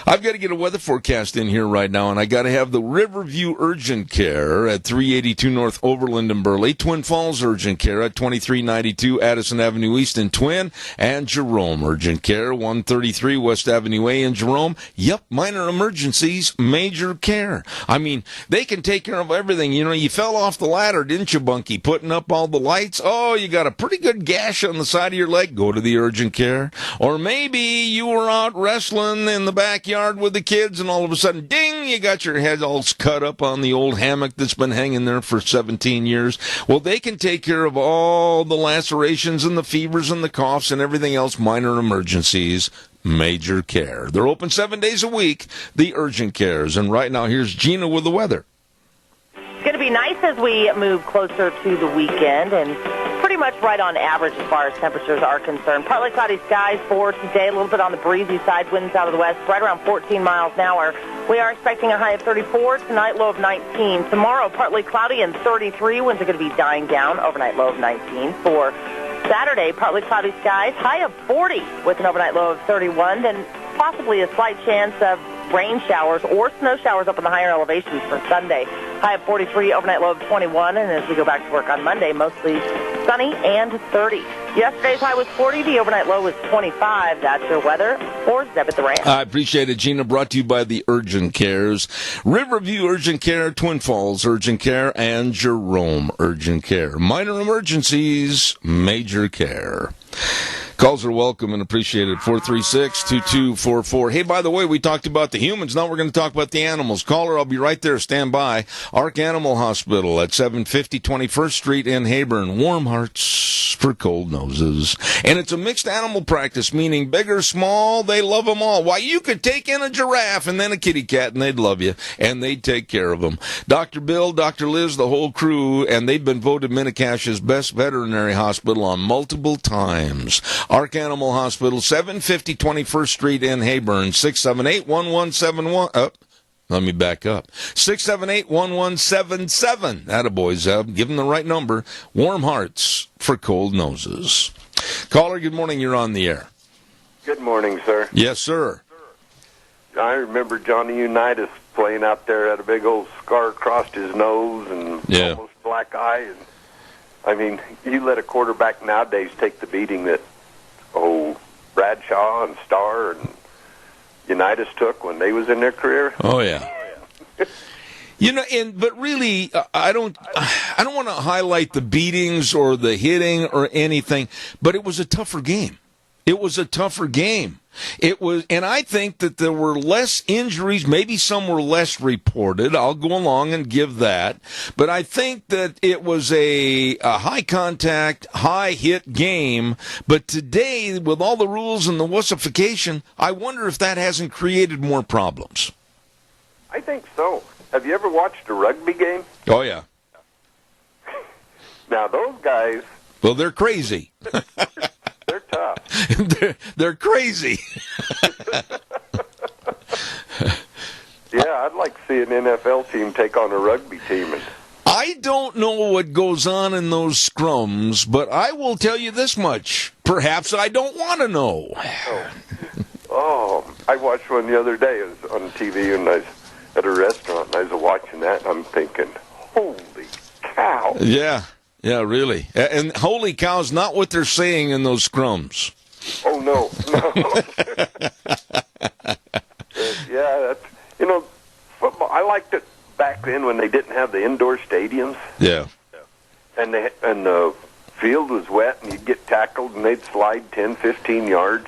I've got to get a weather forecast in here right now, and I got to have the Riverview Urgent Care at 382 North Overland and Burley, Twin Falls Urgent Care at 2392 Addison Avenue East in Twin, and Jerome Urgent Care, 133 West Avenue A in Jerome. Yep, minor emergencies, major care. I mean, they can take care of everything. You know, you fell off the ladder, didn't you, Bunky, putting up all the lights? Oh, you got a pretty good gash on the side of your leg. Go to the urgent care. Or maybe you were out wrestling in the backyard with the kids, and all of a sudden, ding, you got your head all cut up on the old hammock that's been hanging there for 17 years. Well, they can take care of all the lacerations and the fevers and the coughs and everything else, minor emergencies. Major care. They're open 7 days a week, the urgent cares. And right now, here's Gina with the weather.
It's going to be nice as we move closer to the weekend, and pretty much right on average as far as temperatures are concerned. Partly cloudy skies for today, a little bit on the breezy side, winds out of the west, right around 14 miles an hour. We are expecting a high of 34, tonight low of 19. Tomorrow, partly cloudy and 33, winds are going to be dying down, overnight low of 19. For Saturday, partly cloudy skies, high of 40 with an overnight low of 31, then possibly a slight chance of rain showers or snow showers up in the higher elevations for Sunday. High of 43, overnight low of 21, and as we go back to work on Monday, mostly sunny and 30. Yesterday's high was 40, the overnight low was 25. That's your weather for Zeb at the Ranch.
I appreciate it, Gina. Brought to you by the Urgent Cares. Riverview Urgent Care, Twin Falls Urgent Care, and Jerome Urgent Care. Minor emergencies, major care. Calls are welcome and appreciated. 436-2244. Hey, by the way, we talked about the humans. Now we're going to talk about the animals. Caller, I'll be right there. Stand by. Ark Animal Hospital at 750 21st Street in Hayburn. Warm hearts for cold noses. And it's a mixed animal practice, meaning big or small, they love them all. Why, you could take in a giraffe and then a kitty cat, and they'd love you, and they'd take care of them. Dr. Bill, Dr. Liz, the whole crew, and they've been voted Minnecache's best veterinary hospital on multiple times. Ark Animal Hospital, 750 21st Street in Hayburn, 678-1171. Let me back up. 678-1177. Attaboy, Zeb. Give them the right number. Warm hearts for cold noses. Caller, good morning. You're on the air.
Good morning, sir.
Yes, sir.
I remember Johnny Unitas playing out there, had a big old scar across his nose and almost black eye. And I mean, you let a quarterback nowadays take the beating that Bradshaw and Starr and Unitas took when they was in their career.
Oh yeah. You know, but really, I don't want to highlight the beatings or the hitting or anything, but it was a tougher game. It was a tougher game. It was, and I think that there were less injuries. Maybe some were less reported. I'll go along and give that. But I think that it was a high contact, high hit game. But today, with all the rules and the wussification, I wonder if that hasn't created more problems.
I think so. Have you ever watched a rugby game?
Oh, yeah.
Now, those guys...
Well, they're crazy.
They're tough.
they're crazy.
Yeah, I'd like to see an NFL team take on a rugby team.
I don't know what goes on in those scrums, but I will tell you this much. Perhaps I don't want to know.
I watched one the other day. It was on TV, and I was at a restaurant, and I was watching that, and I'm thinking, holy cow.
Yeah, really. And holy cow's not what they're saying in those scrums.
Oh, no. Yeah, that's, football, I liked it back then when they didn't have the indoor stadiums.
Yeah.
And the field was wet, and you'd get tackled, and they'd slide 10, 15 yards,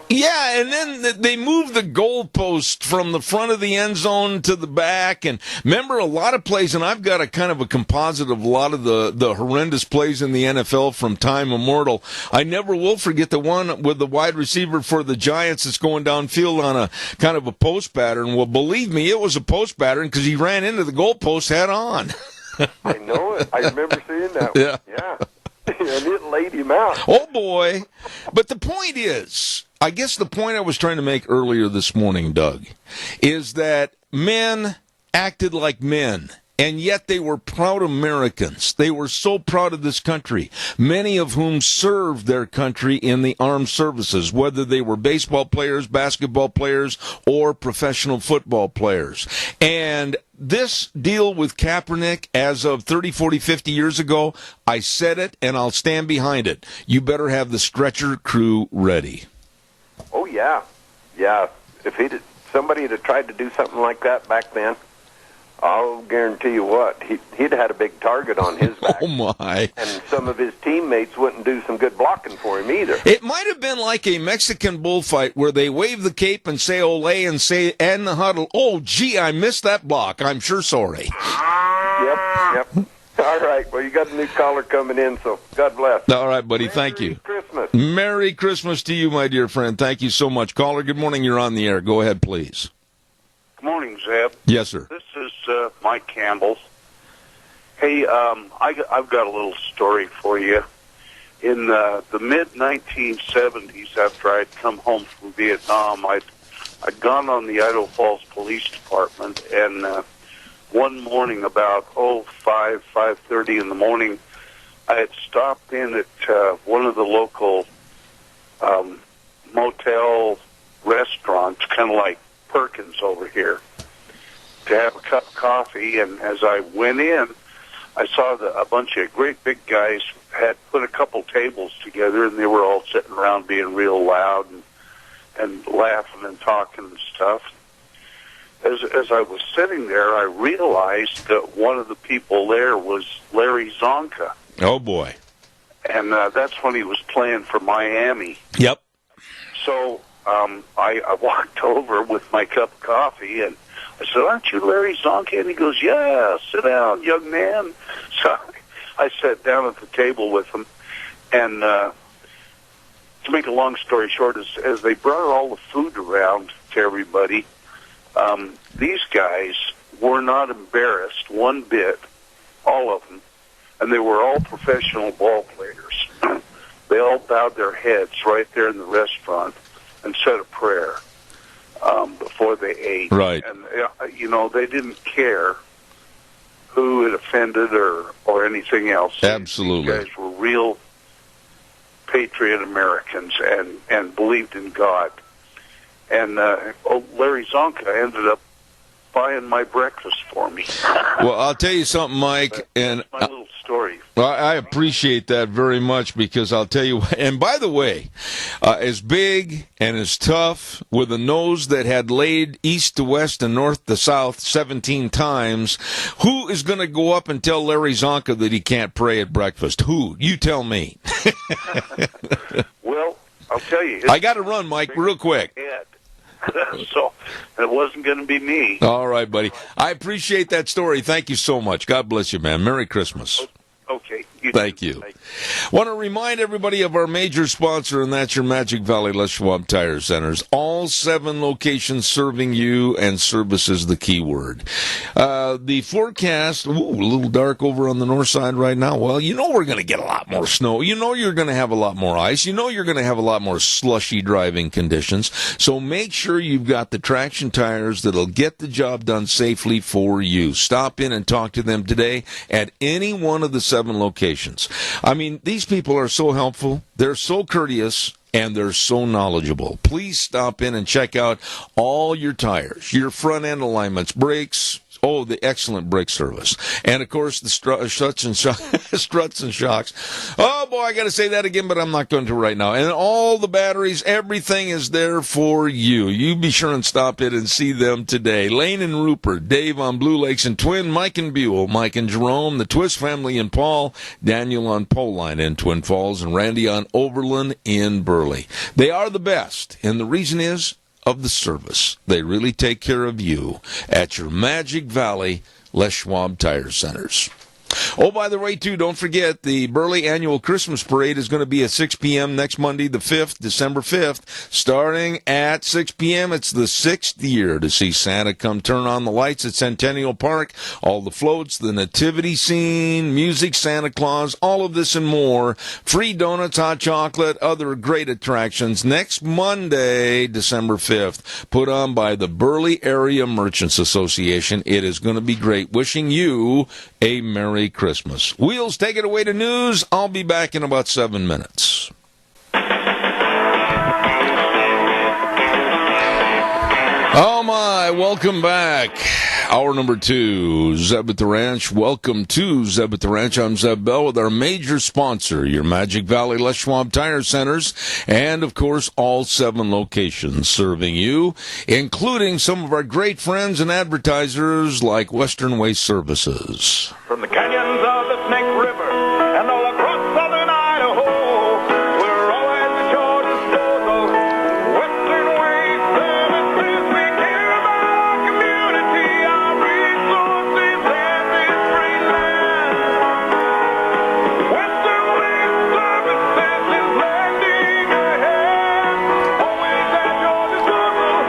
Yeah, and then they moved the goalpost from the front of the end zone to the back. And remember, a lot of plays, and I've got a kind of a composite of a lot of the horrendous plays in the NFL from time immemorial. I never will forget the one with the wide receiver for the Giants that's going downfield on a kind of a post pattern. Well, believe me, it was a post pattern because he ran into the goalpost head on.
I know it. I remember seeing that
Yeah.
one. Yeah. And it laid him out.
Oh, boy. But the point is, I guess the point I was trying to make earlier this morning, Doug, is that men acted like men. And yet they were proud Americans. They were so proud of this country, many of whom served their country in the armed services, whether they were baseball players, basketball players, or professional football players. And this deal with Kaepernick as of 30, 40, 50 years ago, I said it and I'll stand behind it. You better have the stretcher crew ready.
Oh, yeah. Yeah. If somebody had tried to do something like that back then, I'll guarantee you what, he'd had a big target on his back.
Oh, my.
And some of his teammates wouldn't do some good blocking for him either.
It might have been like a Mexican bullfight where they wave the cape and say "Olé" and say "and the huddle." Oh, gee, I missed that block. I'm sure sorry.
Yep. All right. Well, you got a new caller coming in, so God bless.
All right, buddy. Thank you.
Merry Christmas.
Merry Christmas to you, my dear friend. Thank you so much. Caller, good morning. You're on the air. Go ahead, please.
Good morning, Zeb.
Yes, sir.
This is Mike Campbell. Hey, I've got a little story for you. In the mid-1970s, after I'd come home from Vietnam, I'd gone on the Idaho Falls Police Department, and one morning about 5:30 in the morning, I had stopped in at one of the local motel restaurants, kind of like Perkins over here, to have a cup of coffee. And as I went in, I saw a bunch of great big guys had put a couple tables together, and they were all sitting around being real loud and laughing and talking and stuff. As I was sitting there, I realized that one of the people there was Larry Zonka.
Oh, boy.
And that's when he was playing for Miami.
Yep.
So I walked over with my cup of coffee, and I said, "Aren't you Larry Zonka?" And he goes, "Yeah, sit down, young man." So I sat down at the table with him, and to make a long story short, as they brought all the food around to everybody, these guys were not embarrassed one bit, all of them, and they were all professional ball players. They all bowed their heads right there in the restaurant and said a prayer before they ate.
Right.
And, they didn't care who it offended or anything else.
Absolutely.
These guys were real patriot Americans and believed in God. And Larry Zonka ended up buying my breakfast for me.
Well, I'll tell you something, Mike, and
my little story.
I appreciate that very much, because I'll tell you, and by the way, as big and as tough, with a nose that had laid east to west and north to south 17 times, who is going to go up and tell Larry Zonka that he can't pray at breakfast? Who? You tell me.
Well, I'll tell you.
I got to run, Mike, real quick.
So it wasn't going to be me.
All right, buddy. I appreciate that story. Thank you so much. God bless you, man. Merry Christmas.
Okay.
Thank you. Want to remind everybody of our major sponsor, and that's your Magic Valley Les Schwab Tire Centers. All 7 locations serving you, and service is the key word. The forecast, a little dark over on the north side right now. Well, we're going to get a lot more snow. You're going to have a lot more ice. You're going to have a lot more slushy driving conditions. So make sure you've got the traction tires that'll get the job done safely for you. Stop in and talk to them today at any one of the 7 locations. I mean, these people are so helpful. They're so courteous. And they're so knowledgeable. Please stop in and check out all your tires, your front end alignments, brakes. Oh, the excellent brake service. And, of course, the struts and shocks. Oh, boy, I got to say that again, but I'm not going to right now. And all the batteries, everything is there for you. You be sure and stop in and see them today. Lane and Rupert, Dave on Blue Lakes and Twin, Mike and Buell, Mike and Jerome, the Twist family in Paul, Daniel on Pole Line in Twin Falls, and Randy on Overland in Burley. They are the best, and the reason is of the service. They really take care of you at your Magic Valley Les Schwab Tire Centers. Oh, by the way, too, don't forget the Burley Annual Christmas Parade is going to be at 6 p.m. next Monday, the 5th, December 5th, starting at 6 p.m. It's the 6th year to see Santa come turn on the lights at Centennial Park, all the floats, the nativity scene, music, Santa Claus, all of this and more. Free donuts, hot chocolate, other great attractions next Monday, December 5th, put on by the Burley Area Merchants Association. It is going to be great. Wishing you a Merry Christmas. Wheels, take it away to news. I'll be back in about 7 minutes. Oh my, welcome back. Hour number 2, Zeb at the Ranch. Welcome to Zeb at the Ranch. I'm Zeb Bell with our major sponsor, your Magic Valley Les Schwab Tire Centers, and of course all 7 locations serving you, including some of our great friends and advertisers like Western Waste Services.
From the canyons of the Snake River and all across southern Idaho, we're always at your disposal. Western Waste Services, we care about our community, our resources, and this great land. Western Waste Services is lending a hand, always at your disposal.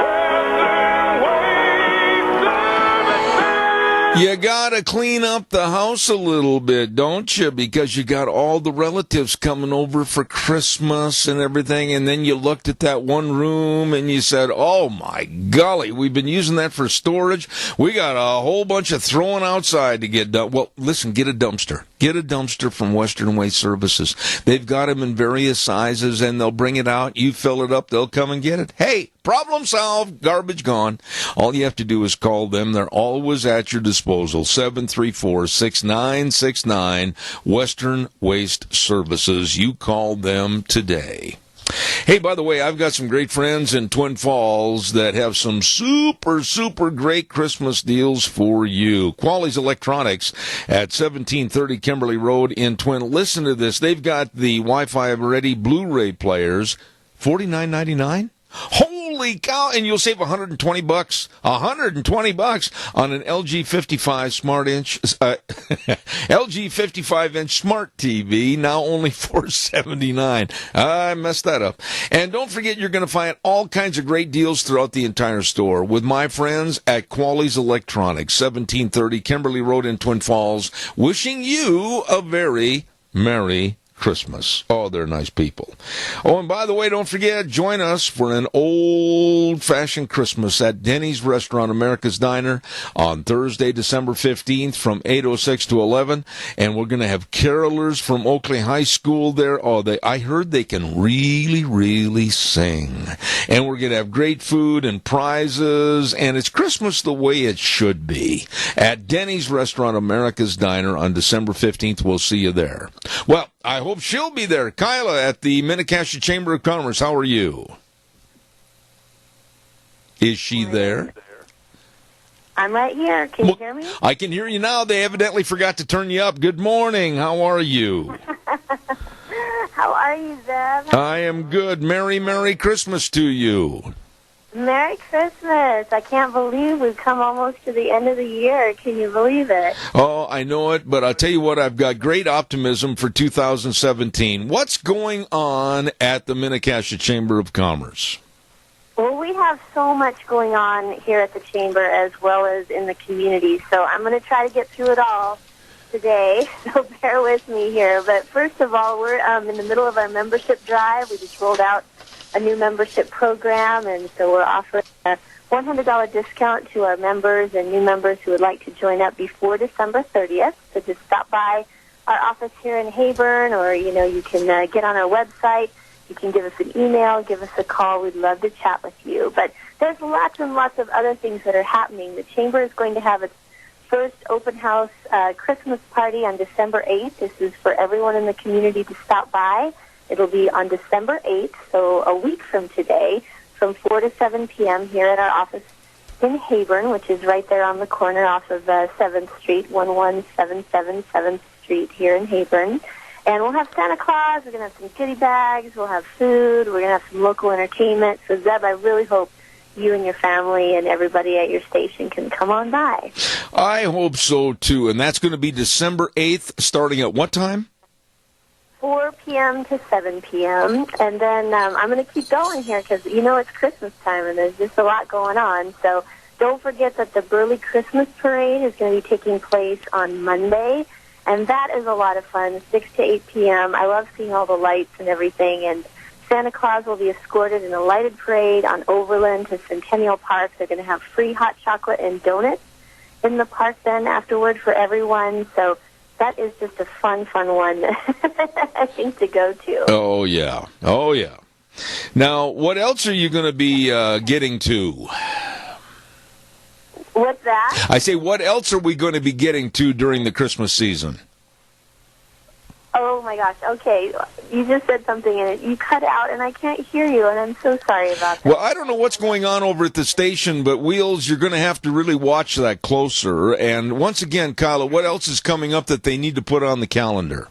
Western Waste Services.
You gotta clean up the house a little bit, don't you? Because you got all the relatives coming over for Christmas and everything, and then you looked at that one room and you said, oh my golly, we've been using that for storage. We got a whole bunch of throwing outside to get done. Well, listen, get a dumpster. Get a dumpster from Western Waste Services. They've got them in various sizes, and they'll bring it out. You fill it up, they'll come and get it. Hey, problem solved, garbage gone. All you have to do is call them. They're always at your disposal. 734-6969, Western Waste Services. You call them today. Hey, by the way, I've got some great friends in Twin Falls that have some super great Christmas deals for you. Quality's Electronics at 1730 Kimberly Road in Twin. Listen to this. They've got the Wi-Fi ready Blu-ray players, $49.99. Holy cow, and you'll save $120, $120 on an LG 55 LG 55-inch smart TV, now only $479. I messed that up. And don't forget, you're going to find all kinds of great deals throughout the entire store with my friends at Quality's Electronics, 1730 Kimberly Road in Twin Falls, wishing you a very Merry Christmas. Oh, they're nice people. Oh, and by the way, don't forget, join us for an old-fashioned Christmas at Denny's Restaurant, America's Diner, on Thursday, December 15th from 8:06 to 11. And we're going to have carolers from Oakley High School there. Oh, I heard they can really sing. And we're going to have great food and prizes. And it's Christmas the way it should be. At Denny's Restaurant, America's Diner on December 15th. We'll see you there. Well, I hope she'll be there. Kyla at the Minnecasia Chamber of Commerce. How are you? Is she there?
I'm right here. Can you hear me?
I can hear you now. They evidently forgot to turn you up. Good morning. How are you?
How are you, Zeb?
I am good. Merry Christmas to you.
Merry Christmas. I can't believe we've come almost to the end of the year. Can you believe it?
Oh, I know it, but I'll tell you what, I've got great optimism for 2017. What's going on at the Minnecasia Chamber of Commerce?
Well, we have so much going on here at the Chamber as well as in the community, so I'm going to try to get through it all today, so bear with me here. But first of all, we're in the middle of our membership drive. We just rolled out a new membership program, and so we're offering a $100 discount to our members and new members who would like to join up before December 30th. So just stop by our office here in Heyburn, or, you can get on our website. You can give us an email, give us a call. We'd love to chat with you. But there's lots and lots of other things that are happening. The Chamber is going to have its first open house Christmas party on December 8th. This is for everyone in the community to stop by. It'll be on December 8th, so a week from today, from 4 to 7 p.m. here at our office in Heyburn, which is right there on the corner off of 7th Street, 11777 7th Street here in Heyburn. And we'll have Santa Claus. We're going to have some goodie bags. We'll have food. We're going to have some local entertainment. So, Zeb, I really hope you and your family and everybody at your station can come on by.
I hope so, too. And that's going to be December 8th, starting at what time?
4 p.m. to 7 p.m. And then I'm going to keep going here because, it's Christmas time and there's just a lot going on. So don't forget that the Burley Christmas Parade is going to be taking place on Monday. And that is a lot of fun, 6 to 8 p.m. I love seeing all the lights and everything. And Santa Claus will be escorted in a lighted parade on Overland to Centennial Park. They're going to have free hot chocolate and donuts in the park then afterward for everyone. So that is just a fun one, I think, to go to.
Oh, yeah. Oh, yeah. Now, what else are you going to be getting to?
What's that?
I say, what else are we going to be getting to during the Christmas season?
Oh, my gosh. Okay. You just said something, and you cut out, and I can't hear you, and I'm so sorry about that.
Well, I don't know what's going on over at the station, but Wheels, you're going to have to really watch that closer. And once again, Kyla, what else is coming up that they need to put on the calendar?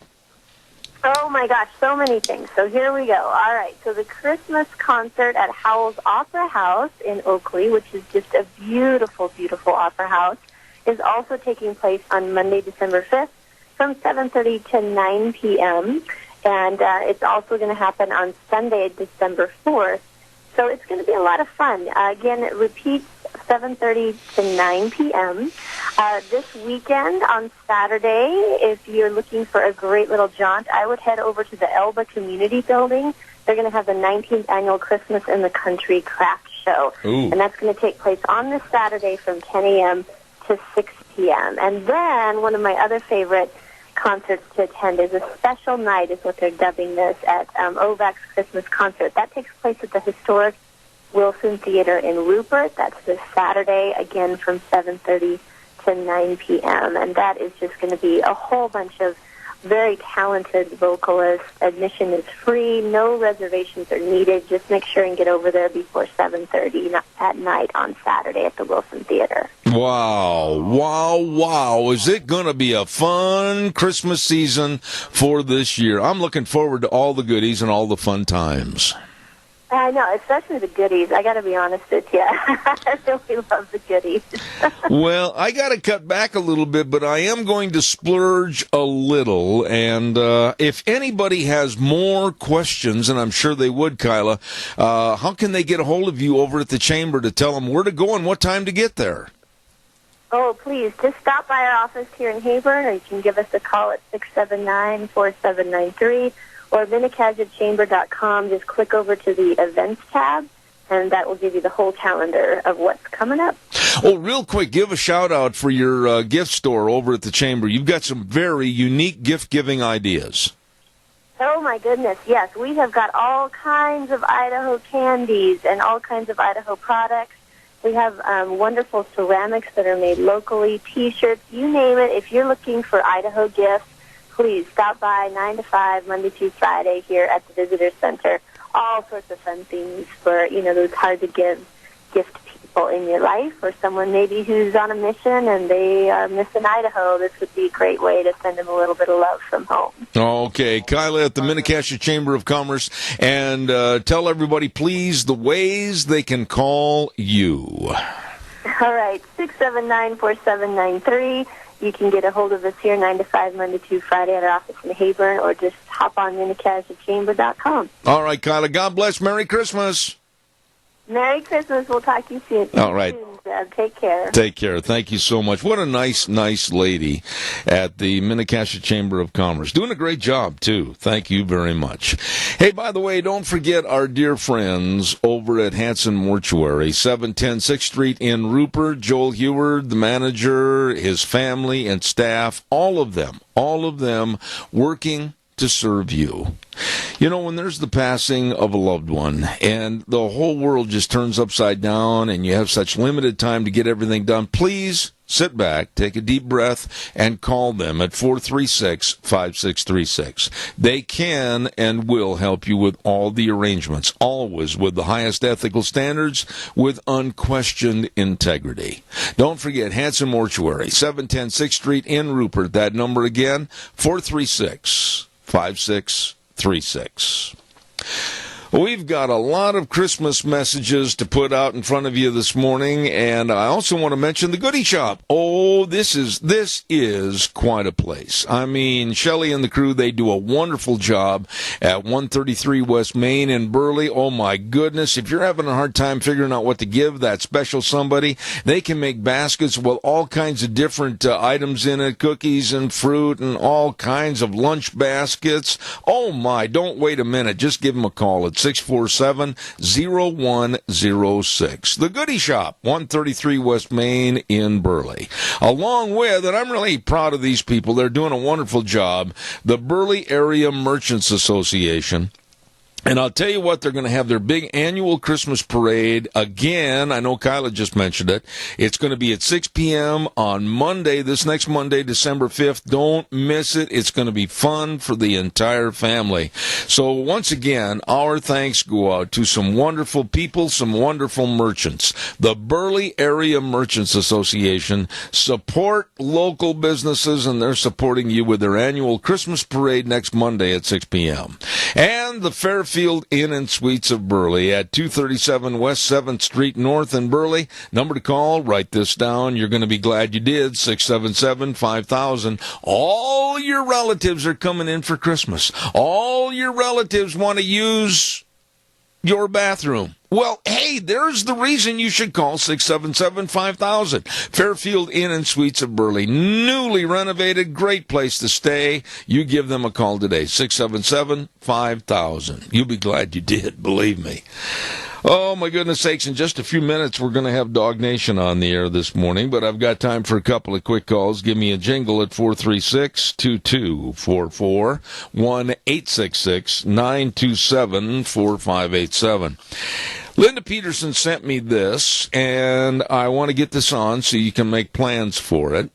Oh, my gosh, so many things. So here we go. All right, so the Christmas concert at Howell's Opera House in Oakley, which is just a beautiful, beautiful opera house, is also taking place on Monday, December 5th from 7:30 to 9 p.m., and it's also going to happen on Sunday, December 4th. So it's going to be a lot of fun. Again, it repeats 7:30 to 9 p.m. This weekend on Saturday, if you're looking for a great little jaunt, I would head over to the Elba Community Building. They're going to have the 19th Annual Christmas in the Country Craft Show.
Ooh.
And that's going to take place on this Saturday from 10 a.m. to 6 p.m. And then one of my other favorite concerts to attend is a special night, is what they're dubbing this, at Ovac's Christmas Concert. That takes place at the historic Wilson Theater in Rupert. That's this Saturday, again from 7:30 to 9 p.m. And that is just going to be a whole bunch of very talented vocalists. Admission is free. No reservations are needed. Just make sure and get over there before 7:30 at night on Saturday at the Wilson Theater.
Wow, wow, wow. Is it going to be a fun Christmas season for this year? I'm looking forward to all the goodies and all the fun times.
I know, especially the goodies. I got to be honest with you. I really love the goodies.
Well, I got to cut back a little bit, but I am going to splurge a little. And if anybody has more questions, and I'm sure they would, Kyla, how can they get a hold of you over at the Chamber to tell them where to go and what time to get there?
Oh, please, just stop by our office here in Hebron, or you can give us a call at 679-4793. or minikajachamber.com. Just click over to the events tab, and that will give you the whole calendar of what's coming up.
Oh, real quick, give a shout-out for your gift store over at the Chamber. You've got some very unique gift-giving ideas.
Oh, my goodness, yes. We have got all kinds of Idaho candies and all kinds of Idaho products. We have wonderful ceramics that are made locally, T-shirts, you name it. If you're looking for Idaho gifts, please stop by 9 to 5, Monday through Friday here at the Visitor Center. All sorts of fun things for, those hard-to-give gift people in your life, or someone maybe who's on a mission and they are missing Idaho. This would be a great way to send them a little bit of love from home. Okay.
Kyla at the Mini-Cassia Chamber of Commerce. And tell everybody, please, the ways they can call you.
All right, 679-4793. You can get a hold of us here 9 to 5, Monday through Friday at our office in Hebron, or just hop on minikajachamber.com.
All right, Kyla. God bless. Merry Christmas.
Merry Christmas. We'll talk to you soon.
All right.
Take care.
Take care. Thank you so much. What a nice lady at the Mini-Cassia Chamber of Commerce. Doing a great job, too. Thank you very much. Hey, by the way, don't forget our dear friends over at Hanson Mortuary, 710 6th Street in Rupert. Joel Heward, the manager, his family and staff, all of them working to serve you. When there's the passing of a loved one and the whole world just turns upside down and you have such limited time to get everything done, please sit back, take a deep breath, and call them at 436-5636. They can and will help you with all the arrangements, always with the highest ethical standards, with unquestioned integrity. Don't forget, Hanson Mortuary, 710 6th Street in Rupert. That number again, 436-5636. We've got a lot of Christmas messages to put out in front of you this morning, and I also want to mention the Goodie Shop. Oh, this is quite a place. I mean, Shelley and the crew, they do a wonderful job at 133 West Main in Burley. Oh, my goodness. If you're having a hard time figuring out what to give that special somebody, they can make baskets with all kinds of different items in it, cookies and fruit and all kinds of lunch baskets. Oh, my. Don't wait a minute. Just give them a call at 647-0106. The Goodie Shop, 133 West Main in Burley. Along with, and I'm really proud of these people, they're doing a wonderful job, the Burley Area Merchants Association. And I'll tell you what, they're going to have their big annual Christmas parade again. I know Kyla just mentioned it. It's going to be at 6 p.m. on Monday, this next Monday, December 5th. Don't miss it. It's going to be fun for the entire family. So once again, our thanks go out to some wonderful people, some wonderful merchants. The Burley Area Merchants Association support local businesses, and they're supporting you with their annual Christmas parade next Monday at 6 p.m. And the Fairfield Inn and Suites of Burley at 237 West 7th Street North in Burley. Number to call, write this down. You're going to be glad you did, 677-5000. All your relatives are coming in for Christmas. All your relatives want to use your bathroom. Well, hey, there's the reason you should call 677-5000. Fairfield Inn and Suites of Burley. Newly renovated, great place to stay. You give them a call today, 677-5000. You'll be glad you did, believe me. Oh, my goodness sakes, in just a few minutes, we're going to have Dog Nation on the air this morning, but I've got time for a couple of quick calls. Give me a jingle at 436-2244, 1-866-927-4587. Linda Peterson sent me this, and I want to get this on so you can make plans for it.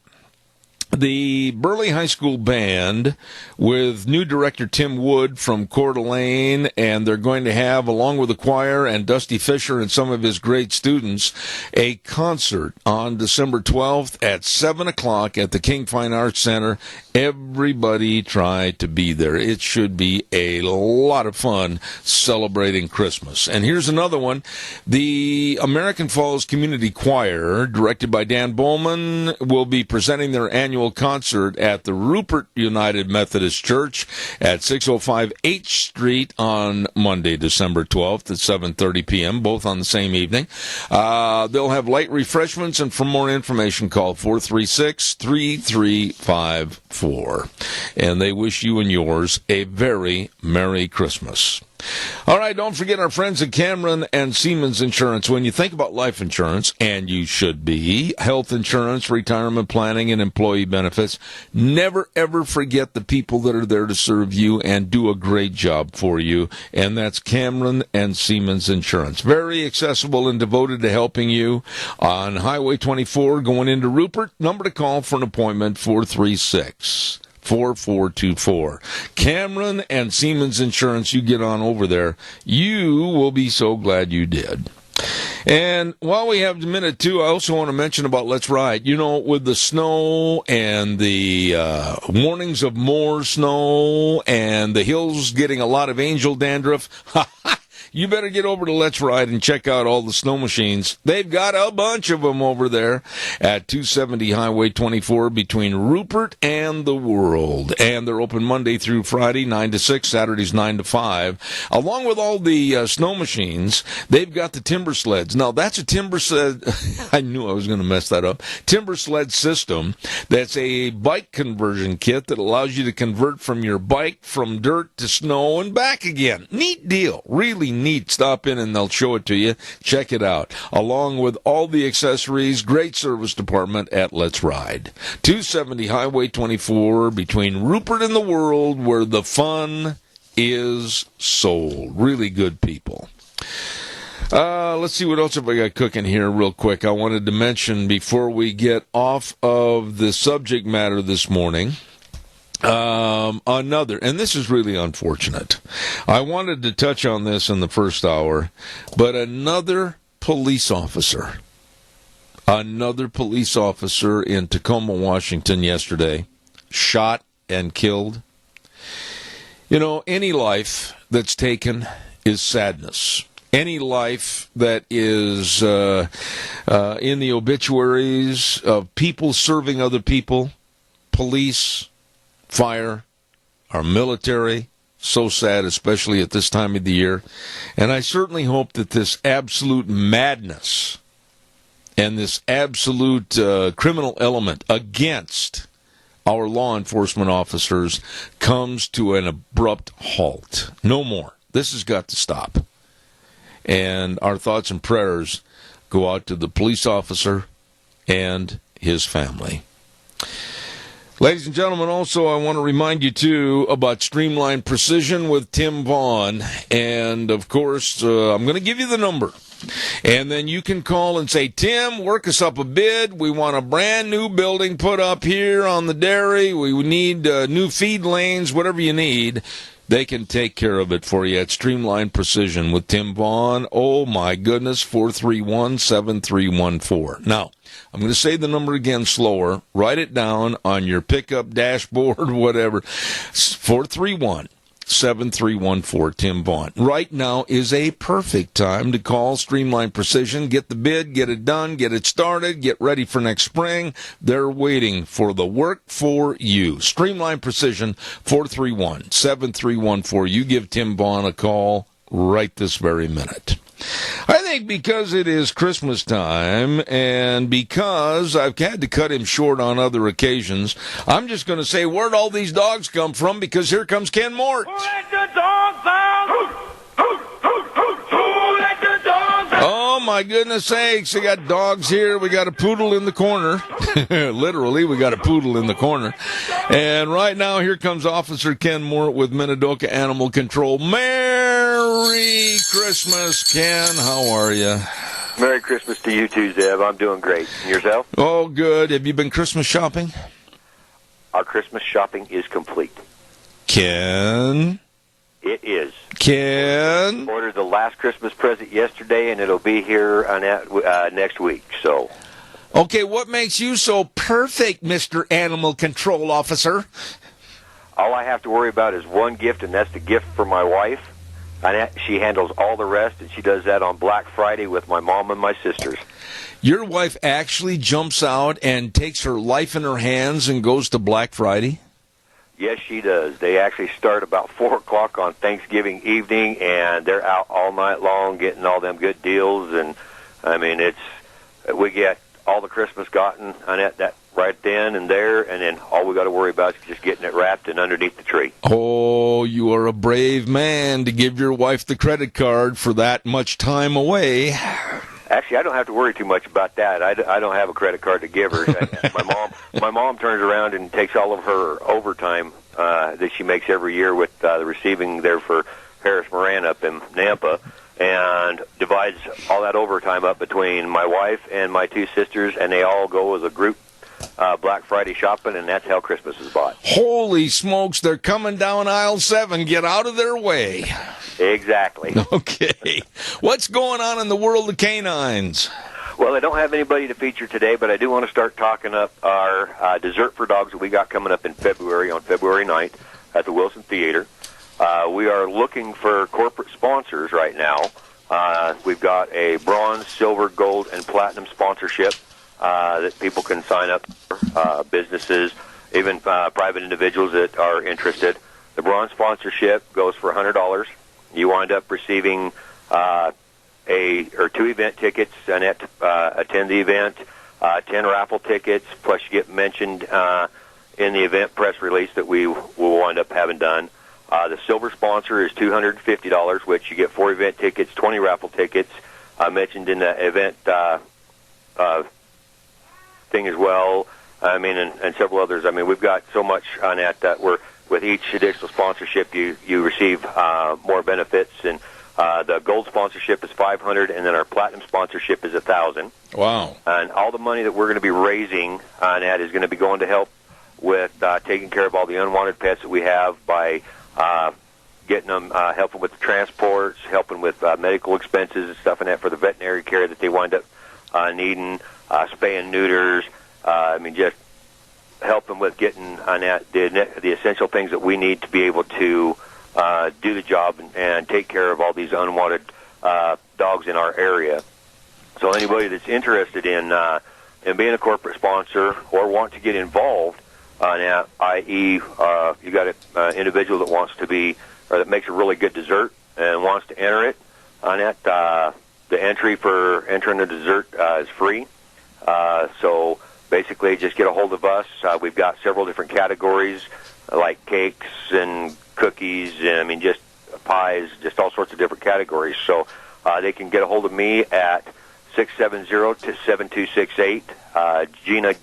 The Burley High School Band, with new director Tim Wood from Coeur d'Alene, and they're going to have, along with the choir and Dusty Fisher and some of his great students, a concert on December 12th at 7 o'clock at the King Fine Arts Center. Everybody try to be there. It should be a lot of fun celebrating Christmas. And here's another one. The American Falls Community Choir, directed by Dan Bowman, will be presenting their annual concert at the Rupert United Methodist Church at 605 H Street on Monday, December 12th at 7:30 p.m., both on the same evening. They'll have light refreshments, and for more information, call 436-3354. And they wish you and yours a very Merry Christmas. All right, don't forget our friends at Cameron and Siemens Insurance. When you think about life insurance, and you should be, health insurance, retirement planning, and employee benefits, never, ever forget the people that are there to serve you and do a great job for you, and that's Cameron and Siemens Insurance. Very accessible and devoted to helping you on Highway 24 going into Rupert. Number to call for an appointment, 436-4424. Cameron and Siemens Insurance, you get on over there. You will be so glad you did. And while we have a minute, too, I also want to mention about Let's Ride. You know, with the snow and the warnings of more snow and the hills getting a lot of angel dandruff, you better get over to Let's Ride and check out all the snow machines. They've got a bunch of them over there at 270 Highway 24 between Rupert and the World. And they're open Monday through Friday, 9 to 6, Saturdays 9 to 5. Along with all the snow machines, they've got the timber sleds. Now, that's a timber sled. I knew I was going to mess that up. Timber sled system. That's a bike conversion kit that allows you to convert from your bike from dirt to snow and back again. Neat deal. Really neat. Stop in and they'll show it to you. Check it out. Along with all the accessories, great service department at Let's Ride. 270 Highway 24 between Rupert and the World, where the fun is sold. Really good people. Let's see what else have I got cooking here real quick. I wanted to mention before we get off of the subject matter this morning, another, and this is really unfortunate. I wanted to touch on this in the first hour, but another police officer in Tacoma, Washington yesterday, shot and killed. You know, any life that's taken is sadness. Any life that is in the obituaries of people serving other people, police, fire, our military, so sad, especially at this time of the year. And I certainly hope that this absolute madness and this absolute criminal element against our law enforcement officers comes to an abrupt halt. No more. This has got to stop. And our thoughts and prayers go out to the police officer and his family. Ladies and gentlemen, also I want to remind you, too, about Streamline Precision with Tim Vaughn. And, of course, I'm going to give you the number. And then you can call and say, Tim, work us up a bid. We want a brand new building put up here on the dairy. We need new feed lanes, whatever you need. They can take care of it for you at Streamline Precision with Tim Vaughn. Oh, my goodness, 431-7314. Now, I'm going to say the number again slower. Write it down on your pickup dashboard, whatever. 431-7314, Tim Vaughn. Right now is a perfect time to call Streamline Precision. Get the bid, get it done, get it started, get ready for next spring. They're waiting for the work for you. Streamline Precision, 431-7314. You give Tim Vaughn a call right this very minute. I think because it is Christmas time and because I've had to cut him short on other occasions, I'm just going to say where'd all these dogs come from, because here comes Ken Mort.
Who let the dogs out? Who let the dogs out?
Oh, my goodness sakes. We got dogs here. We got a poodle in the corner. Literally, we got a poodle in the corner. And right now, here comes Officer Ken Mort with Minidoka Animal Control. Merry Christmas, Ken. How are you?
Merry Christmas to you too, Zeb. I'm doing great. And yourself?
Oh, good. Have you been Christmas shopping?
Our Christmas shopping is complete.
Ken?
It is.
Ken?
Ordered the last Christmas present yesterday, and it'll be here on next week. So.
Okay, what makes you so perfect, Mr. Animal Control Officer?
All I have to worry about is one gift, and that's the gift for my wife. And she handles all the rest, and she does that on Black Friday with my mom and my sisters.
Your wife actually jumps out and takes her life in her hands and goes to Black Friday?
Yes, she does. They actually start about 4 o'clock on Thanksgiving evening, and they're out all night long getting all them good deals. And, I mean, we get all the Christmas gotten on that right then and there, and then all we got to worry about is just getting it wrapped and underneath the tree.
Oh, you are a brave man to give your wife the credit card for that much time away.
Actually, I don't have to worry too much about that. I don't have a credit card to give her. My mom turns around and takes all of her overtime that she makes every year with the receiving there for Harris Moran up in Nampa, and divides all that overtime up between my wife and my two sisters, and they all go as a group Black Friday shopping, and that's how Christmas is bought.
Holy smokes, they're coming down aisle 7. Get out of their way.
Exactly.
Okay. What's going on in the world of canines?
Well, I don't have anybody to feature today, but I do want to start talking up our Dessert for Dogs that we got coming up in February, on February 9th at the Wilson Theater. We are looking for corporate sponsors right now. We've got a bronze, silver, gold, and platinum sponsorship that people can sign up for, businesses, even private individuals that are interested. The bronze sponsorship goes for $100. You wind up receiving 2 event tickets and attend the event, 10 raffle tickets, plus you get mentioned in the event press release that we will wind up having done. The silver sponsor is $250, which you get 4 event tickets, 20 raffle tickets, mentioned in the event thing as well. I mean, and several others. I mean, we've got so much on that we're, with each additional sponsorship, you receive more benefits. And the gold sponsorship is $500, and then our platinum sponsorship is $1,000.
Wow!
And all the money that we're going to be raising on that is going to be going to help with taking care of all the unwanted pets that we have by getting them, helping with the transports, helping with medical expenses and stuff, and that for the veterinary care that they wind up needing, spay and neuters. I mean, just help them with getting on that the essential things that we need to be able to do the job and take care of all these unwanted dogs in our area. So anybody that's interested in being a corporate sponsor or want to get involved, i.e., you got an individual that wants to be, or that makes a really good dessert and wants to enter it, Annette, the entry for entering the dessert is free. So basically, just get a hold of us. We've got several different categories, like cakes and cookies, and I mean, just pies, just all sorts of different categories. So they can get a hold of me at 670-7268, Gina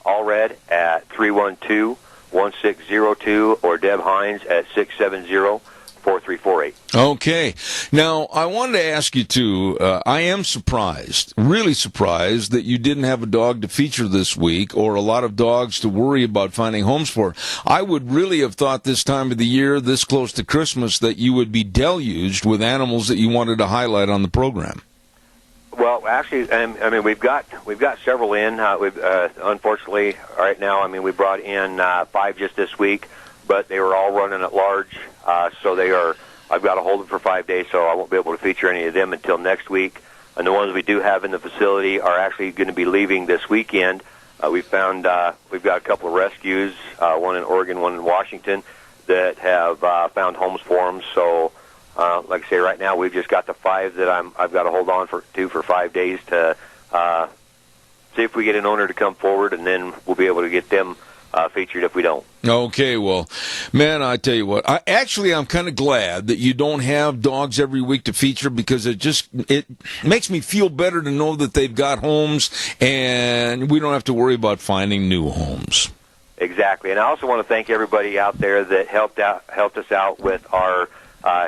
Allred at 312-1602, or Deb Hines at 670-4348.
Okay. Now, I wanted to ask you, too, I am surprised, really surprised, that you didn't have a dog to feature this week or a lot of dogs to worry about finding homes for. I would really have thought this time of the year, this close to Christmas, that you would be deluged with animals that you wanted to highlight on the program.
Well, actually, I mean, we've got several in. We've unfortunately right now. I mean, we brought in 5 just this week, but they were all running at large, so they are. I've got to hold them for 5 days, so I won't be able to feature any of them until next week. And the ones we do have in the facility are actually going to be leaving this weekend. We've got a couple of rescues, one in Oregon, one in Washington, that have found homes for them. So. Like I say, right now we've just got the 5 that I've got to hold on for 5 days to see if we get an owner to come forward, and then we'll be able to get them featured if we don't.
Okay, well, man, I tell you what, I'm kind of glad that you don't have dogs every week to feature, because it makes me feel better to know that they've got homes and we don't have to worry about finding new homes.
Exactly, and I also want to thank everybody out there that helped us out with our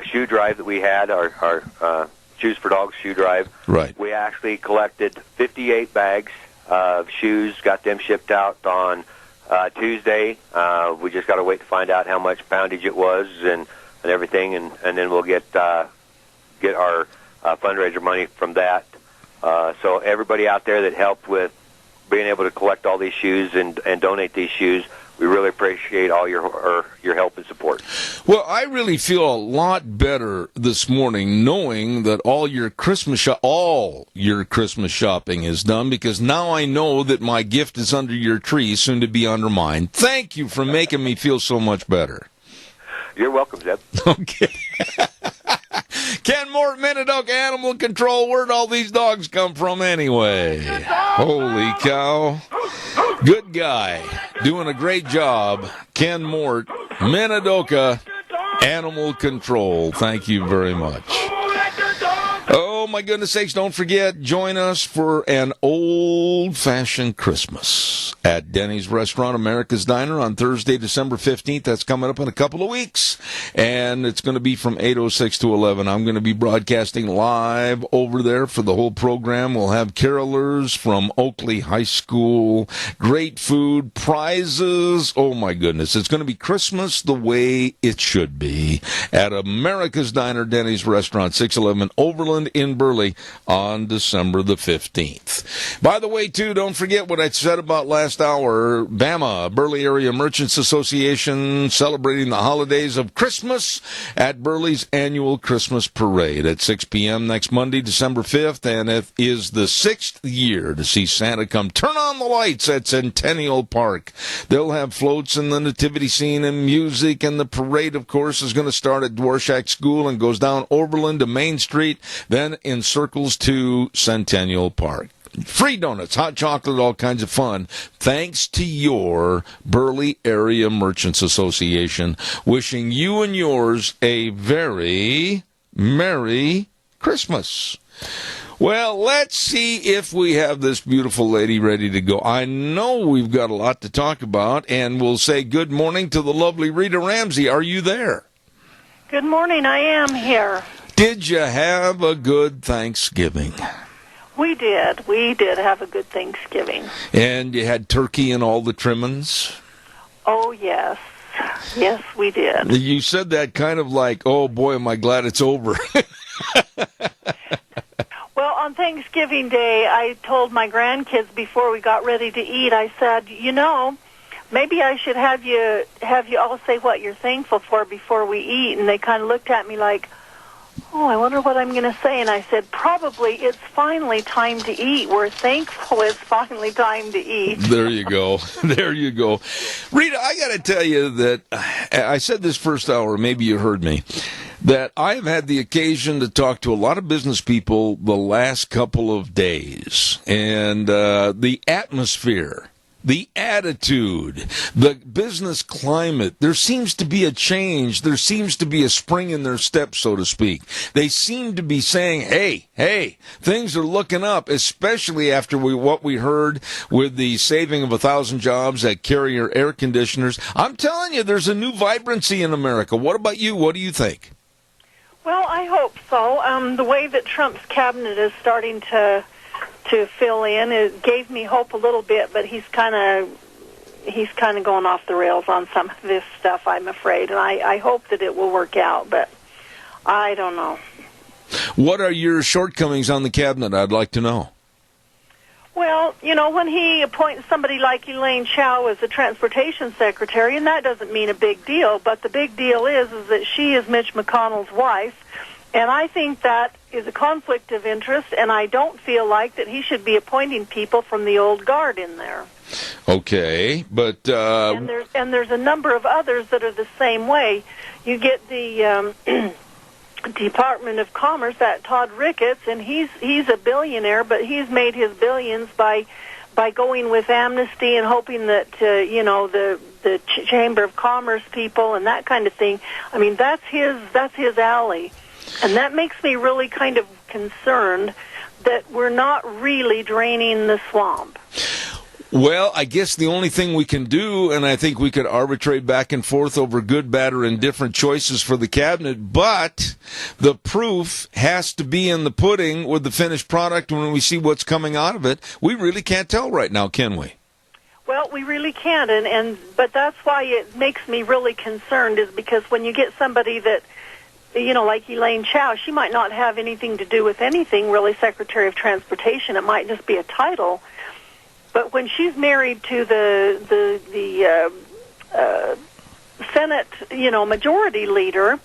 shoe drive that we had, our Shoes for Dogs shoe drive.
Right.
We actually collected 58 bags of shoes, got them shipped out on Tuesday. We just got to wait to find out how much poundage it was and everything, and then we'll get our fundraiser money from that. So everybody out there that helped with being able to collect all these shoes and donate these shoes, we really appreciate all your help and support.
Well, I really feel a lot better this morning knowing that all your Christmas shopping is done, because now I know that my gift is under your tree, soon to be under mine. Thank you for making me feel so much better.
You're welcome, Zeb.
Okay. Ken Mort, Minidoka Animal Control. Where'd all these dogs come from anyway? Holy cow. Good guy. Doing a great job. Ken Mort, Minidoka Animal Control. Thank you very much. Oh, my goodness sakes, don't forget, join us for an old-fashioned Christmas at Denny's Restaurant, America's Diner, on Thursday, December 15th. That's coming up in a couple of weeks, and it's going to be from 8:06 to 11. I'm going to be broadcasting live over there for the whole program. We'll have carolers from Oakley High School, great food, prizes. Oh, my goodness. It's going to be Christmas the way it should be at America's Diner, Denny's Restaurant, 611 Overland in Burley on December the 15th. By the way, too, don't forget what I said about last hour. BAMA, Burley Area Merchants Association, celebrating the holidays of Christmas at Burley's annual Christmas parade at 6 p.m. next Monday, December 5th, and it is the 6th year to see Santa come turn on the lights at Centennial Park. They'll have floats in the nativity scene and music, and the parade, of course, is going to start at Dworshak School and goes down Overland to Main Street, then in circles to Centennial Park. Free donuts, hot chocolate, all kinds of fun. Thanks to your Burley Area Merchants Association. Wishing you and yours a very Merry Christmas. Well, let's see if we have this beautiful lady ready to go. I know we've got a lot to talk about, and we'll say good morning to the lovely Rita Ramsey. Are you there?
Good morning. I am here.
Did you have a good Thanksgiving?
We did. We did have a good Thanksgiving.
And you had turkey and all the trimmings?
Oh, yes. Yes, we did.
You said that kind of like, oh, boy, am I glad it's over.
Well, on Thanksgiving Day, I told my grandkids before we got ready to eat, I said, maybe I should have you all say what you're thankful for before we eat. And they kind of looked at me like, oh, I wonder what I'm going to say. And I said, probably it's finally time to eat. We're thankful it's finally time to eat.
There you go. There you go. Rita, I got to tell you that I said this first hour, maybe you heard me, that I have had the occasion to talk to a lot of business people the last couple of days. And the atmosphere, the attitude, the business climate, there seems to be a change. There seems to be a spring in their step, so to speak. They seem to be saying, hey, things are looking up, especially after what we heard with the saving of 1,000 jobs at Carrier Air Conditioners. I'm telling you, there's a new vibrancy in America. What about you? What do you think?
Well, I hope so. The way that Trump's cabinet is starting to fill in, it gave me hope a little bit, but he's kind of going off the rails on some of this stuff, I'm afraid, and I hope that it will work out, but I don't know.
What are your shortcomings on the cabinet? I'd like to know.
Well, when he appoints somebody like Elaine Chao as the transportation secretary, and that doesn't mean a big deal, but the big deal is that she is Mitch McConnell's wife, and I think that is a conflict of interest, and I don't feel like that he should be appointing people from the old guard in there.
Okay, but
and there's a number of others that are the same way. You get the Department of Commerce, that Todd Ricketts, and he's a billionaire, but he's made his billions by going with amnesty and hoping that the Chamber of Commerce people and that kind of thing. I mean, that's his alley. And that makes me really kind of concerned that we're not really draining the swamp.
Well, I guess the only thing we can do, and I think we could arbitrate back and forth over good, bad, or indifferent choices for the cabinet, but the proof has to be in the pudding with the finished product when we see what's coming out of it. We really can't tell right now, can we?
Well, we really can't, but that's why it makes me really concerned, is because when you get somebody that, like Elaine Chao, she might not have anything to do with anything, really, Secretary of Transportation. It might just be a title. But when she's married to the Senate, majority leader,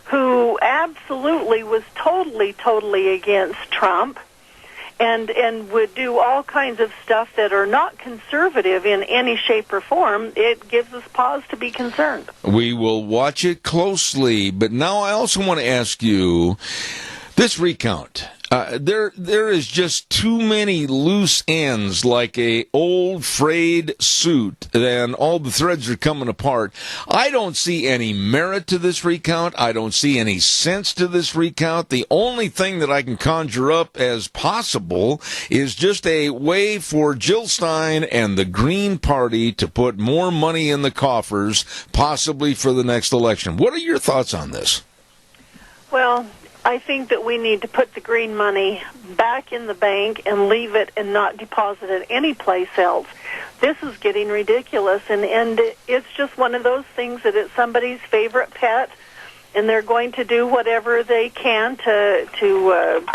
who absolutely was totally against Trump, and would do all kinds of stuff that are not conservative in any shape or form, it gives us pause to be concerned.
We will watch it closely. But now I also want to ask you, this recount, there is just too many loose ends, like a old frayed suit, and all the threads are coming apart. I don't see any merit to this recount. I don't see any sense to this recount. The only thing that I can conjure up as possible is just a way for Jill Stein and the Green Party to put more money in the coffers, possibly for the next election. What are your thoughts on this?
Well, I think that we need to put the green money back in the bank and leave it and not deposit it anyplace else. This is getting ridiculous, and it's just one of those things that it's somebody's favorite pet, and they're going to do whatever they can to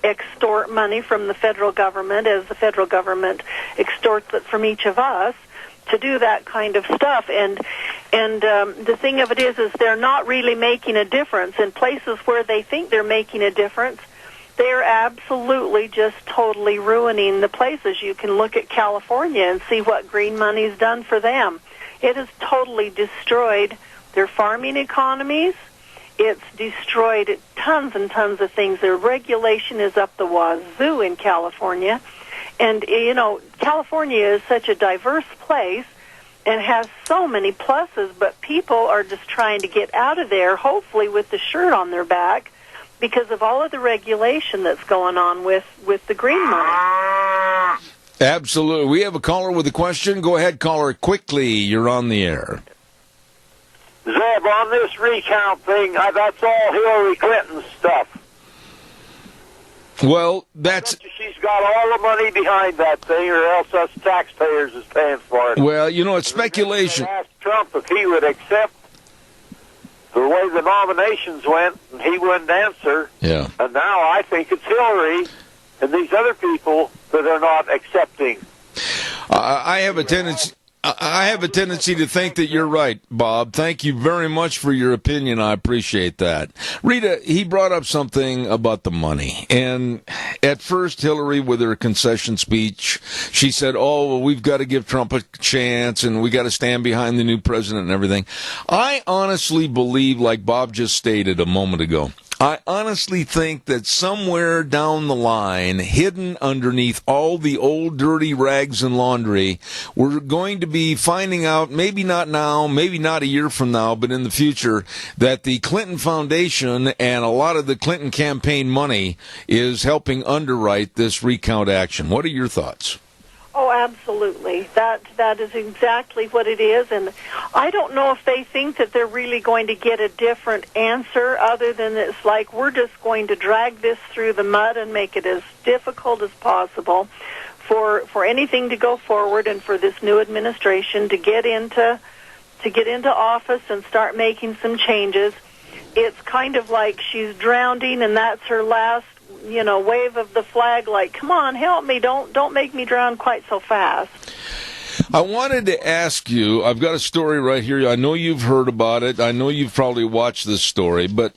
extort money from the federal government, as the federal government extorts it from each of us, to do that kind of stuff. And the thing of it is they're not really making a difference. In places where they think they're making a difference, they're absolutely just totally ruining the places. You can look at California and see what green money's done for them. It has totally destroyed their farming economies. It's destroyed tons and tons of things. Their regulation is up the wazoo in California. And, California is such a diverse place and has so many pluses, but people are just trying to get out of there, hopefully with the shirt on their back, because of all of the regulation that's going on with the green money.
Absolutely. We have a caller with a question. Go ahead, caller, quickly. You're on the air.
Zeb, on this recount thing, that's all Hillary Clinton's stuff.
Well,
she's got all the money behind that thing, or else us taxpayers is paying for it.
Well, it's speculation.
They asked Trump if he would accept the way the nominations went, and he wouldn't answer.
Yeah.
And now I think it's Hillary and these other people that are not accepting.
I have a tendency I have a tendency to think that you're right, Bob. Thank you very much for your opinion. I appreciate that. Rita, he brought up something about the money. And at first, Hillary, with her concession speech, she said, oh, well, we've got to give Trump a chance and we got to stand behind the new president and everything. I honestly believe, like Bob just stated a moment ago, I honestly think that somewhere down the line, hidden underneath all the old dirty rags and laundry, we're going to be finding out, maybe not now, maybe not a year from now, but in the future, that the Clinton Foundation and a lot of the Clinton campaign money is helping underwrite this recount action. What are your thoughts?
Oh, absolutely. That is exactly what it is, and I don't know if they think that they're really going to get a different answer other than it's like we're just going to drag this through the mud and make it as difficult as possible for anything to go forward and for this new administration to get into office and start making some changes. It's kind of like she's drowning and that's her last wave of the flag, like, come on, help me, don't make me drown quite so fast.
I wanted to ask you, I've got a story right here. I know you've heard about it. I know you've probably watched this story, but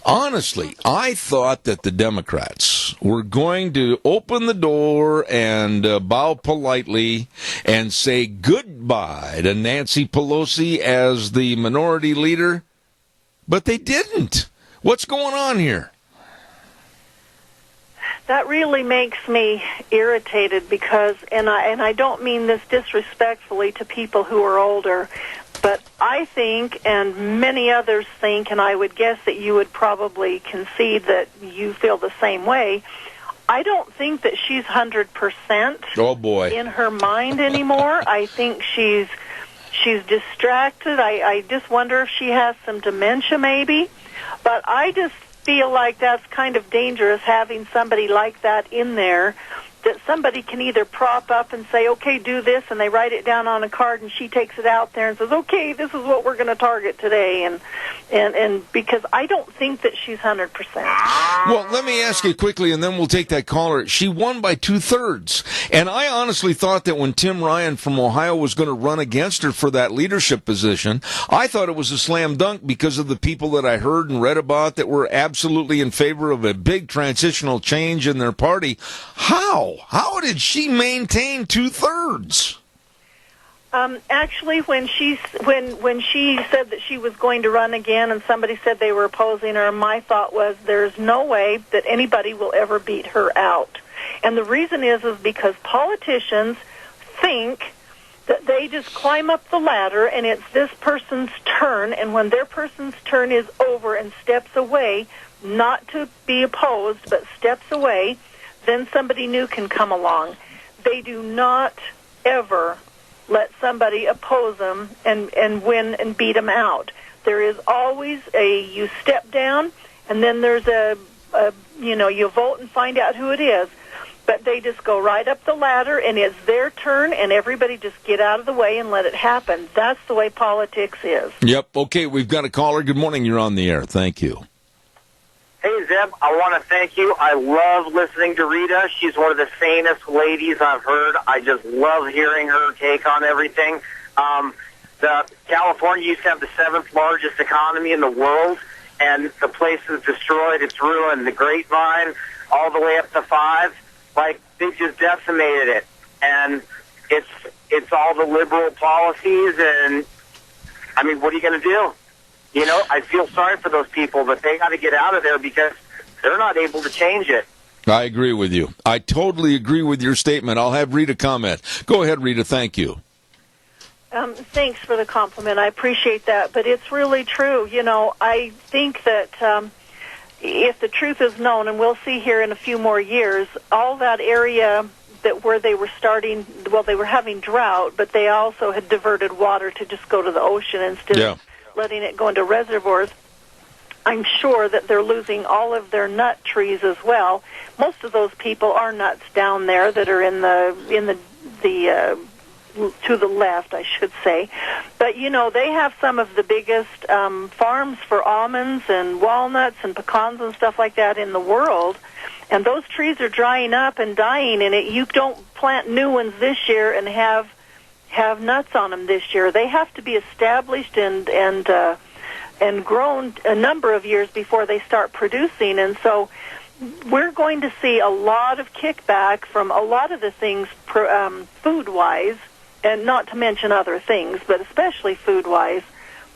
honestly, I thought that the Democrats were going to open the door and bow politely and say goodbye to Nancy Pelosi as the minority leader, but they didn't. What's going on here?
That really makes me irritated because, and I don't mean this disrespectfully to people who are older, but I think, and many others think, and I would guess that you would probably concede that you feel the same way, I don't think that she's 100% in her mind anymore. I think she's distracted. I just wonder if she has some dementia maybe, but I just feel like that's kind of dangerous having somebody like that in there, that somebody can either prop up and say, okay, do this, and they write it down on a card and she takes it out there and says, okay, this is what we're going to target today, and because I don't think that she's 100%.
Well, let me ask you quickly, and then we'll take that caller. She won by 2/3, and I honestly thought that when Tim Ryan from Ohio was going to run against her for that leadership position, I thought it was a slam dunk because of the people that I heard and read about that were absolutely in favor of a big transitional change in their party. How did she maintain 2/3?
Actually, when she said that she was going to run again and somebody said they were opposing her, my thought was there's no way that anybody will ever beat her out. And the reason is because politicians think that they just climb up the ladder and it's this person's turn, and when their person's turn is over and steps away, not to be opposed, but steps away, then somebody new can come along. They do not ever let somebody oppose them and win and beat them out. There is always you step down, and then there's you vote and find out who it is. But they just go right up the ladder, and it's their turn, and everybody just get out of the way and let it happen. That's the way politics is.
Yep. Okay, we've got a caller. Good morning. You're on the air. Thank you.
Hey, Zeb, I want to thank you. I love listening to Rita. She's one of the sanest ladies I've heard. I just love hearing her take on everything. California used to have the 7th largest economy in the world, and the place is destroyed. It's ruined. The Grapevine, all the way up to 5, like, they just decimated it. And it's all the liberal policies, and, I mean, what are you going to do? You know, I feel sorry for those people, but they got to get out of there because they're not able to change it.
I agree with you. I totally agree with your statement. I'll have Rita comment. Go ahead, Rita. Thank you.
Thanks for the compliment. I appreciate that. But it's really true. You know, I think that if the truth is known, and we'll see here in a few more years, all that area where they were starting, well, they were having drought, but they also had diverted water to just go to the ocean instead of letting it go into reservoirs. I'm sure that they're losing all of their nut trees as well. Most of those people are nuts down there that are in the to the left, I should say. But, you know, they have some of the biggest farms for almonds and walnuts and pecans and stuff like that in the world. And those trees are drying up and dying, and you don't plant new ones this year and have have nuts on them this year. They have to be established and grown a number of years before they start producing, and so we're going to see a lot of kickback from a lot of the things food-wise, and not to mention other things, but especially food-wise,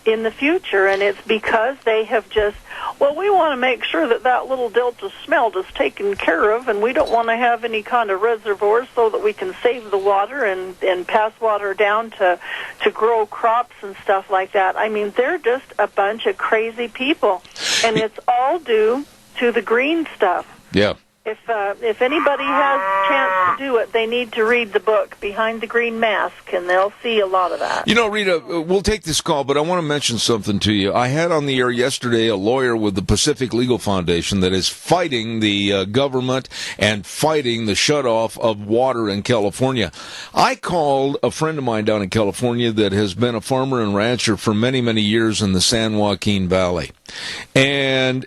in the future, and it's because they have just, well, we want to make sure that little delta smelt is taken care of, and we don't want to have any kind of reservoirs so that we can save the water and pass water down to grow crops and stuff like that. I mean, they're just a bunch of crazy people, and it's all due to the green stuff.
Yeah.
If anybody has a chance to do it, they need to read the book Behind the Green Mask, and they'll see a lot of that.
You know, Rita, we'll take this call, but I want to mention something to you. I had on the air yesterday a lawyer with the Pacific Legal Foundation that is fighting the government and fighting the shutoff of water in California. I called a friend of mine down in California that has been a farmer and rancher for many, many years in the San Joaquin Valley. And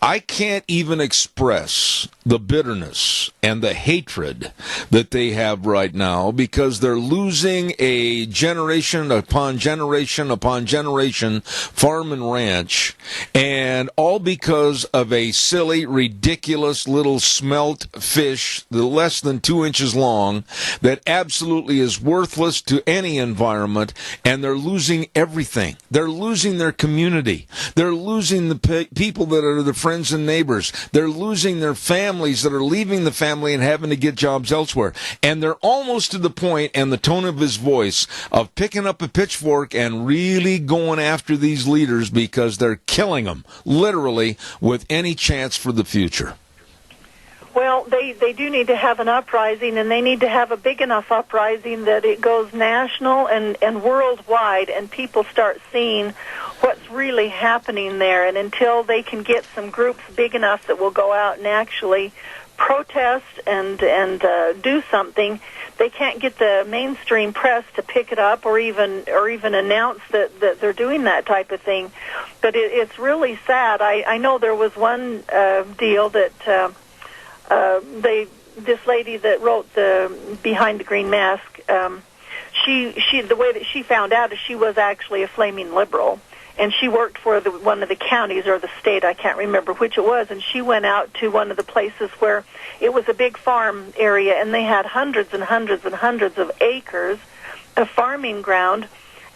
I can't even express the bitterness and the hatred that they have right now because they're losing a generation upon generation upon generation farm and ranch, and all because of a silly, ridiculous little smelt fish, less than 2 inches long, that absolutely is worthless to any environment, and they're losing everything. They're losing their community. They're losing the people that are their friends and neighbors. They're losing their families that are leaving the family and having to get jobs elsewhere. And they're almost to the point, and the tone of his voice, of picking up a pitchfork and really going after these leaders because they're killing them, literally, with any chance for the future.
Well, they do need to have an uprising, and they need to have a big enough uprising that it goes national and worldwide, and people start seeing what's really happening there. And until they can get some groups big enough that will go out and actually protest and do something, they can't get the mainstream press to pick it up or even announce that they're doing that type of thing. But it's really sad. I know there was one deal that this lady that wrote the Behind the Green Mask, she the way that she found out is she was actually a flaming liberal, and she worked for one of the counties or the state, I can't remember which it was, and she went out to one of the places where it was a big farm area, and they had hundreds and hundreds and hundreds of acres of farming ground,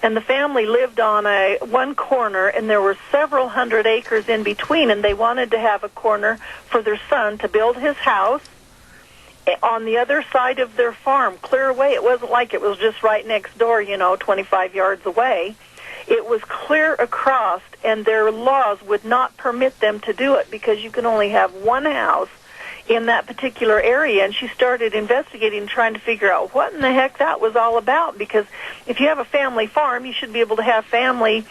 and the family lived on one corner, and there were several hundred acres in between, and they wanted to have a corner for their son to build his house on the other side of their farm, clear away. It wasn't like it was just right next door, 25 yards away. It was clear across, and their laws would not permit them to do it because you can only have one house in that particular area. And she started investigating, trying to figure out what in the heck that was all about, because if you have a family farm, you should be able to have family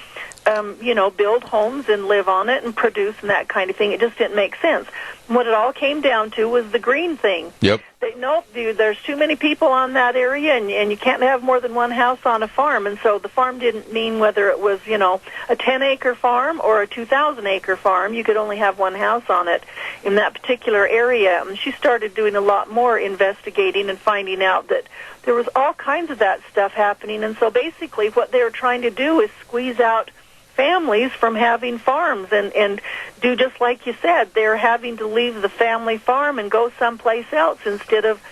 build homes and live on it and produce and that kind of thing. It just didn't make sense. What it all came down to was the green thing.
Yep.
Nope, dude, there's too many people on that area, and you can't have more than one house on a farm. And so the farm didn't mean whether it was, a 10-acre farm or a 2,000-acre farm. You could only have one house on it in that particular area. And she started doing a lot more investigating and finding out that there was all kinds of that stuff happening. And so basically what they were trying to do is squeeze out families from having farms and do just like you said. They're having to leave the family farm and go someplace else instead of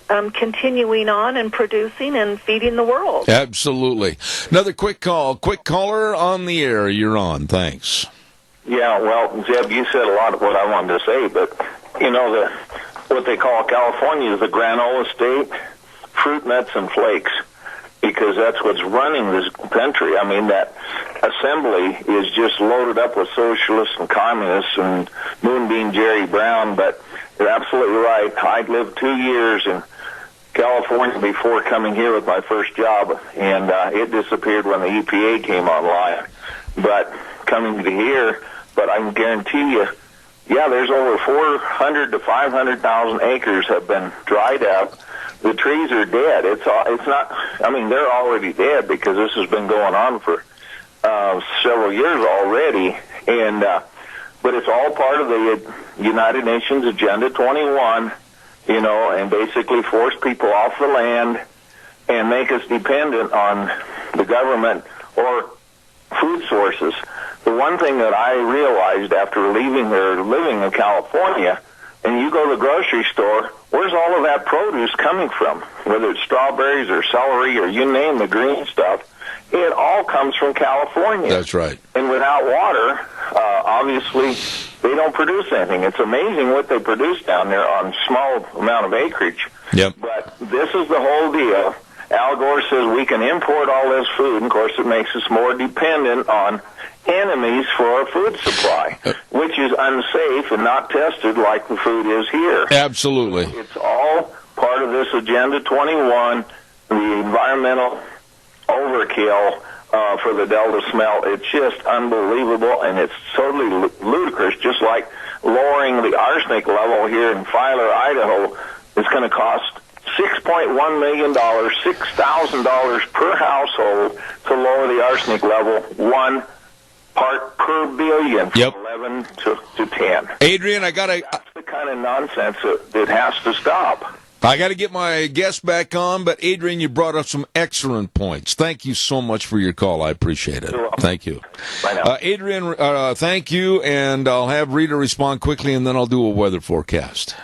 continuing on and producing and feeding the world.
Absolutely. Another quick call. Quick caller on the air. You're on. Thanks.
Yeah, well, Zeb, you said a lot of what I wanted to say, but, what they call California is the granola state, fruit, nuts, and flakes, because that's what's running this country. I mean, that assembly is just loaded up with socialists and communists and Moonbeam Jerry Brown, but you're absolutely right. I lived 2 years in California before coming here with my first job, and it disappeared when the EPA came online. But coming to here, but I can guarantee you, there's over 400 to 500,000 acres have been dried up. The trees are dead. It's not. I mean, they're already dead because this has been going on for several years already. And but it's all part of the United Nations Agenda 21. And basically force people off the land
and make us dependent on the government or food sources. The one thing that I realized after leaving or living in California, and you go to the grocery store, where's all of that produce coming from? Whether it's strawberries or celery or you name the green stuff, it all comes from California.
That's right.
And without water, obviously, they don't produce anything. It's amazing what they produce down there on small amount of acreage.
Yep.
But this is the whole deal. Al Gore says we can import all this food, and of course it makes us more dependent on enemies for our food supply, which is unsafe and not tested like the food is here.
Absolutely.
It's all part of this Agenda 21, the environmental overkill for the Delta smelt. It's just unbelievable, and it's totally ludicrous, just like lowering the arsenic level here in Filer, Idaho, is going to cost $6.1 million, $6,000 per household to lower the arsenic level 1 part per billion from 11 to 10.
Adrian,
that's the kind of nonsense that has to stop.
I got to get my guest back on, but Adrian, you brought up some excellent points. Thank you so much for your call. I appreciate it. Thank you.
Bye now.
Adrian, thank you, and I'll have Rita respond quickly, and then I'll do a weather forecast.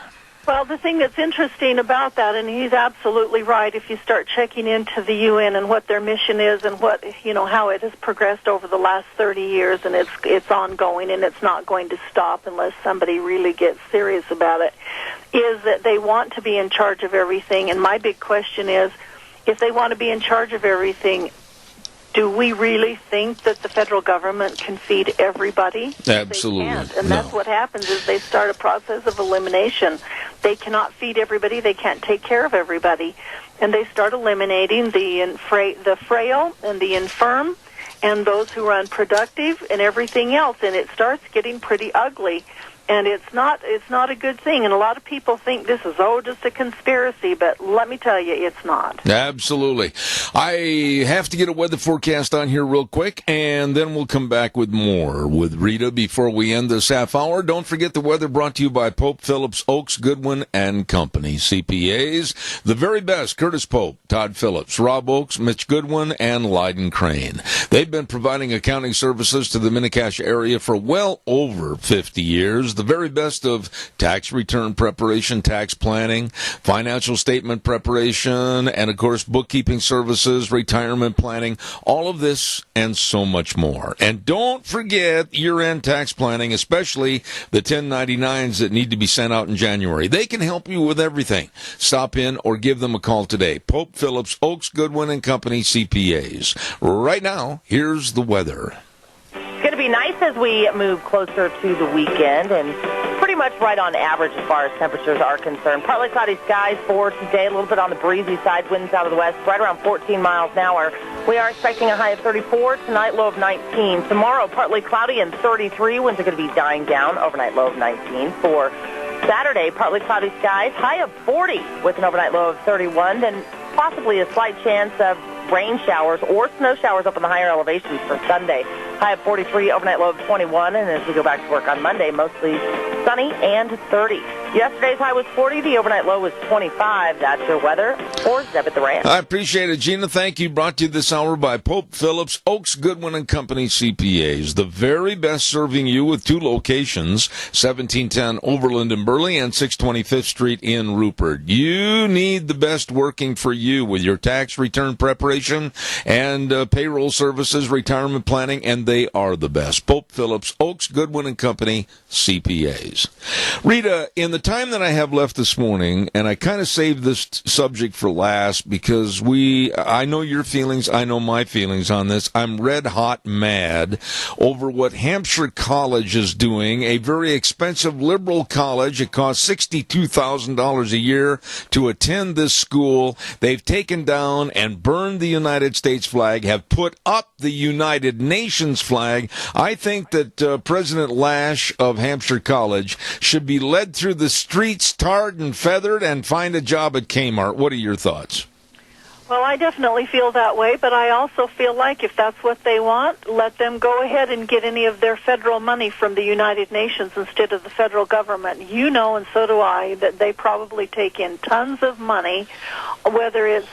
Well, the thing that's interesting about that, and he's absolutely right, if you start checking into the UN and what their mission is and what, how it has progressed over the last 30 years, and it's ongoing and it's not going to stop unless somebody really gets serious about it, is that they want to be in charge of everything. And my big question is, if they want to be in charge of everything, do we really think that the federal government can feed everybody?
Absolutely.
They can't. And that's what happens is they start a process of elimination. They cannot feed everybody. They can't take care of everybody. And they start eliminating the frail and the infirm and those who are unproductive and everything else. And it starts getting pretty ugly. And it's not a good thing. And a lot of people think this is, just a conspiracy. But let me tell you, it's not.
Absolutely. I have to get a weather forecast on here real quick, and then we'll come back with more with Rita before we end this half hour. Don't forget the weather brought to you by Pope Phillips, Oaks, Goodwin, and Company, CPAs. The very best, Curtis Pope, Todd Phillips, Rob Oaks, Mitch Goodwin, and Lyden Crane. They've been providing accounting services to the Mini-Cash area for well over 50 years. The very best of tax return preparation, tax planning, financial statement preparation, and, of course, bookkeeping services, retirement planning, all of this and so much more. And don't forget year-end tax planning, especially the 1099s that need to be sent out in January. They can help you with everything. Stop in or give them a call today. Pope Phillips, Oaks, Goodwin, and Company, CPAs. Right now, here's the weather.
It's going to be nice as we move closer to the weekend, and pretty much right on average as far as temperatures are concerned. Partly cloudy skies for today, a little bit on the breezy side, winds out of the west, right around 14 miles an hour. We are expecting a high of 34, tonight low of 19. Tomorrow, partly cloudy and 33, winds are going to be dying down, overnight low of 19. For Saturday, partly cloudy skies, high of 40 with an overnight low of 31, then possibly a slight chance of rain showers or snow showers up in the higher elevations for Sunday. High of 43, overnight low of 21, and as we go back to work on Monday, mostly sunny and 30. Yesterday's high was 40, the overnight low was 25. That's your weather for Zeb at the Ranch.
I appreciate it, Gina. Thank you. Brought to you this hour by Pope Phillips, Oaks, Goodwin, and Company, CPAs. The very best serving you with two locations, 1710 Overland in Burley and 625th Street in Rupert. You need the best working for you with your tax return preparation and payroll services, retirement planning, and they are the best. Pope Phillips, Oaks, Goodwin, and Company, CPAs. Rita, in the time that I have left this morning, and I kind of saved this subject for last because I know your feelings, I know my feelings on this. I'm red hot mad over what Hampshire College is doing, a very expensive liberal college. It costs $62,000 a year to attend this school. They've taken down and burned the United States flag, have put up the United Nations flag. I think that President Lash of Hampshire College should be led through the streets tarred and feathered and find a job at Kmart. What are your thoughts?
Well, I definitely feel that way, but I also feel like if that's what they want, let them go ahead and get any of their federal money from the United Nations instead of the federal government. You know, and so do I, that they probably take in tons of money, whether it's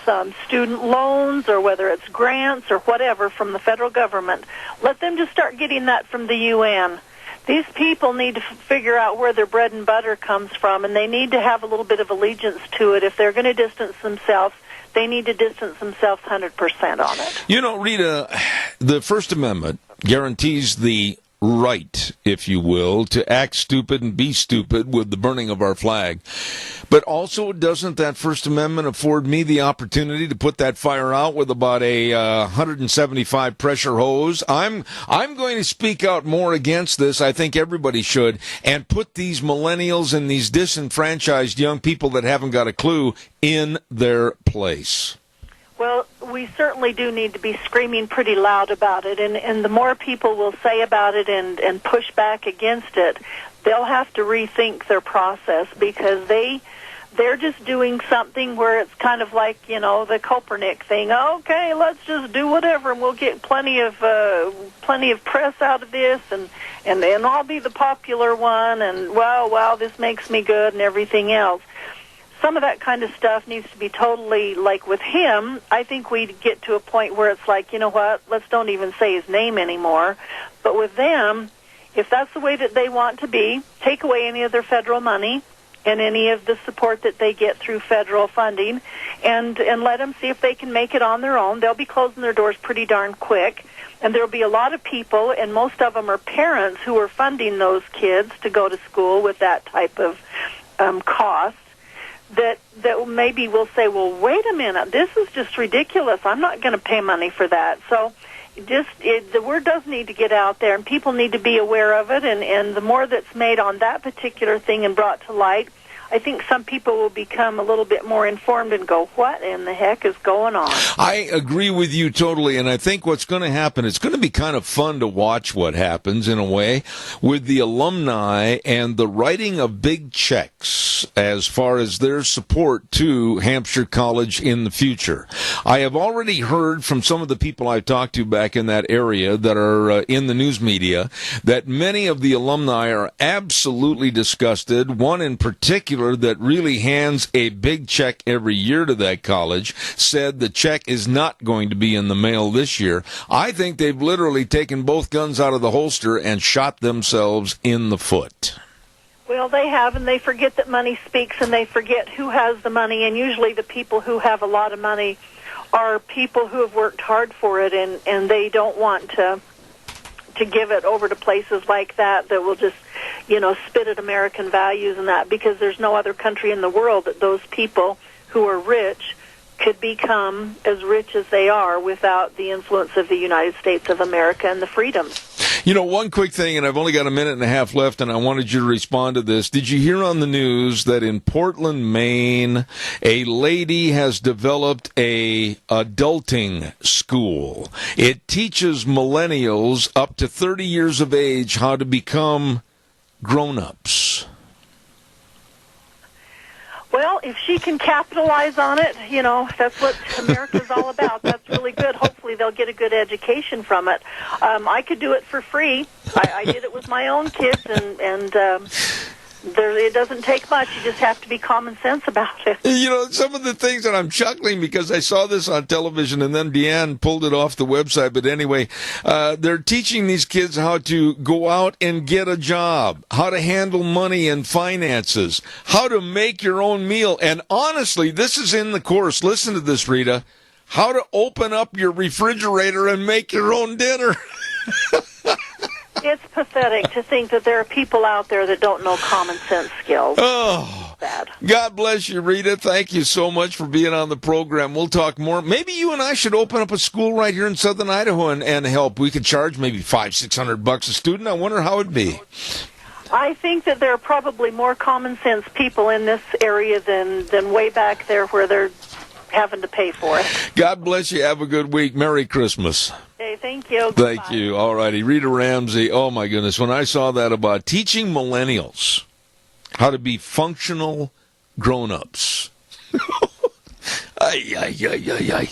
student loans or whether it's grants or whatever from the federal government. Let them just start getting that from the UN. These people need to figure out where their bread and butter comes from, and they need to have a little bit of allegiance to it. If they're going to distance themselves, they need to distance themselves 100% on it.
You know, Rita, the First Amendment guarantees the right, if you will, to act stupid and be stupid with the burning of our flag. But also, doesn't that First Amendment afford me the opportunity to put that fire out with about a 175 pressure hose? I'm going to speak out more against this. I think everybody should, and put these millennials and these disenfranchised young people that haven't got a clue in their place.
Well, we certainly do need to be screaming pretty loud about it, and the more people will say about it and push back against it, they'll have to rethink their process, because they're just doing something where it's kind of like, you know, the Copernic thing. Okay, let's just do whatever, and we'll get plenty of press out of this, and I'll be the popular one, and wow, this makes me good, and everything else. Some of that kind of stuff needs to be totally, like with him, I think we'd get to a point where it's like, you know what, let's don't even say his name anymore. But with them, if that's the way that they want to be, take away any of their federal money and any of the support that they get through federal funding, and let them see if they can make it on their own. They'll be closing their doors pretty darn quick, and there'll be a lot of people, and most of them are parents who are funding those kids to go to school with that type of cost. That maybe will say, well, wait a minute, this is just ridiculous. I'm not going to pay money for that. So the word does need to get out there, and people need to be aware of it, and the more that's made on that particular thing and brought to light, I think some people will become a little bit more informed and go, what in the heck is going on?
I agree with you totally, and I think what's going to happen, it's going to be kind of fun to watch what happens in a way with the alumni and the writing of big checks as far as their support to Hampshire College in the future. I have already heard from some of the people I've talked to back in that area that are in the news media that many of the alumni are absolutely disgusted. One in particular that really hands a big check every year to that college said the check is not going to be in the mail this year. I think they've literally taken both guns out of the holster and shot themselves in the foot.
Well, they have, and they forget that money speaks, and they forget who has the money, and usually the people who have a lot of money are people who have worked hard for it, and they don't want to give it over to places like that will just, you know, spit at American values and that, because there's no other country in the world that those people who are rich could become as rich as they are without the influence of the United States of America and the freedoms.
You know, one quick thing, and I've only got a minute and a half left, and I wanted you to respond to this. Did you hear on the news that in Portland, Maine, a lady has developed a adulting school? It teaches millennials up to 30 years of age how to become grown-ups.
Well, if she can capitalize on it, you know, that's what America's all about. That's really good. Hopefully they'll get a good education from it. I could do it for free. I did it with my own kids, and it doesn't take much. You just have to be common sense about it.
You know, some of the things that I'm chuckling because I saw this on television and then Deanne pulled it off the website. But anyway, they're teaching these kids how to go out and get a job, how to handle money and finances, how to make your own meal. And honestly, this is in the course. Listen to this, Rita. How to open up your refrigerator and make your own dinner.
It's pathetic to think that there are people out there that don't know common sense skills.
Oh,
bad.
God bless you, Rita. Thank you so much for being on the program. We'll talk more. Maybe you and I should open up a school right here in southern Idaho and help. We could charge maybe $500-600 a student. I wonder how it'd be.
I think that there are probably more common sense people in this area than way back there where they're having to pay for it.
God bless you. Have a good week. Merry Christmas.
Okay, thank you.
Thank you. All righty. Rita Ramsey. Oh, my goodness. When I saw that about teaching millennials how to be functional grown-ups, Ay, ay, ay, ay, ay.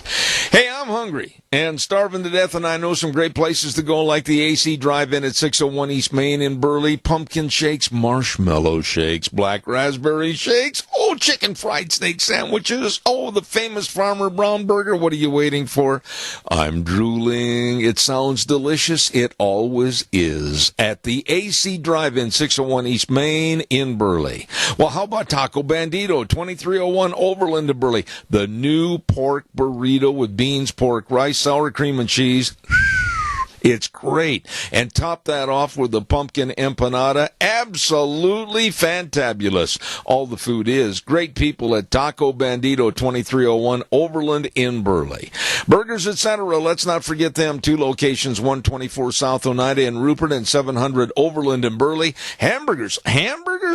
Hey, I'm hungry and starving to death, and I know some great places to go, like the AC Drive-In at 601 East Main in Burley. Pumpkin shakes, marshmallow shakes, black raspberry shakes, oh, chicken fried steak sandwiches, oh, the famous Farmer Brown burger. What are you waiting for? I'm drooling. It sounds delicious. It always is. At the AC Drive-In, 601 East Main in Burley. Well, how about Taco Bandito, 2301 Overland in Burley? The new pork burrito with beans, pork, rice, sour cream, and cheese. It's great. And top that off with the pumpkin empanada. Absolutely fantabulous. All the food is. Great people at Taco Bandito, 2301 Overland in Burley. Burgers, etc. Let's not forget them. 2 locations, 124 South Oneida in Rupert and 700 Overland in Burley. Hamburgers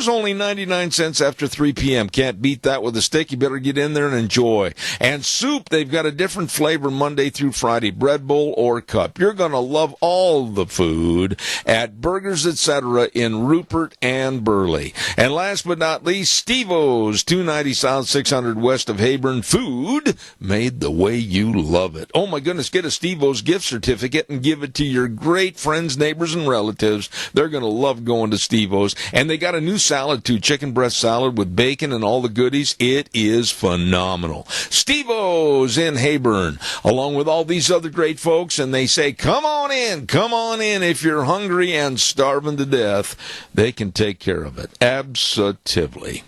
only 99 cents after 3 p.m. Can't beat that with a stick. You better get in there and enjoy. And soup, they've got a different flavor Monday through Friday. Bread bowl or cup. You're going to love all the food at Burgers, etc. in Rupert and Burley. And last but not least, Steve-O's, 290 South, 600 west of Hayburn. Food made the way you love it. Oh my goodness, get a Steve-O's gift certificate and give it to your great friends, neighbors, and relatives. They're going to love going to Steve-O's. And they got a new salad too, chicken breast salad with bacon and all the goodies. It is phenomenal. Steve-O's in Hayburn, along with all these other great folks, and they say, come on in if you're hungry and starving to death. They can take care of it. Absolutely.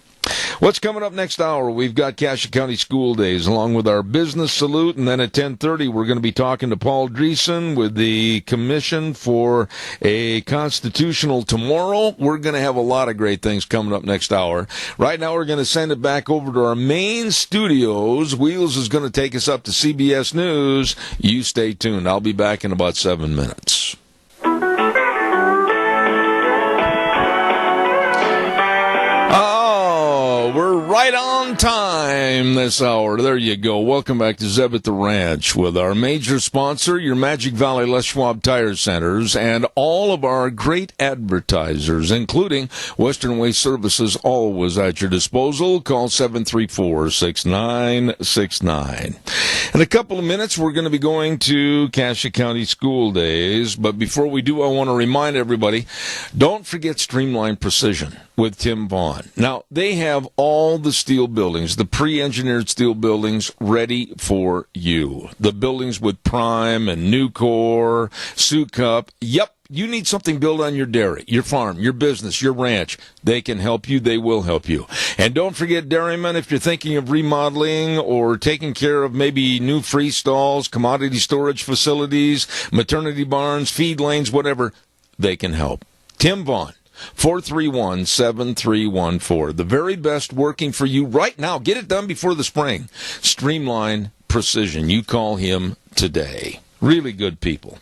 What's coming up next hour? We've got Cassia County School Days along with our business salute, and then at 10:30 we're going to be talking to Paul Dreesen with the Commission for a Constitutional Tomorrow. We're going to have a lot of great things coming up next hour. Right now we're going to send it back over to our main studios. Wheels is going to take us up to CBS News. You stay tuned. I'll be back in about 7 minutes. We're right on time this hour. There you go. Welcome back to Zeb at the Ranch with our major sponsor, your Magic Valley Les Schwab Tire Centers, and all of our great advertisers, including Western Waste Services, always at your disposal. Call 734-6969. In a couple of minutes, we're going to be going to Cassia County School Days, but before we do, I want to remind everybody, don't forget Streamline Precision with Tim Vaughn. Now, they have all the steel buildings, the pre-engineered steel buildings, ready for you. The buildings with Prime and Nucor, Sucup. Yep, you need something built on your dairy, your farm, your business, your ranch. They can help you. They will help you. And don't forget Dairyman, if you're thinking of remodeling or taking care of maybe new free stalls, commodity storage facilities, maternity barns, feed lanes, whatever, they can help. Tim Vaughn. 431-7314. The very best working for you right now. Get it done before the spring. Streamline Precision. You call him today. Really good people.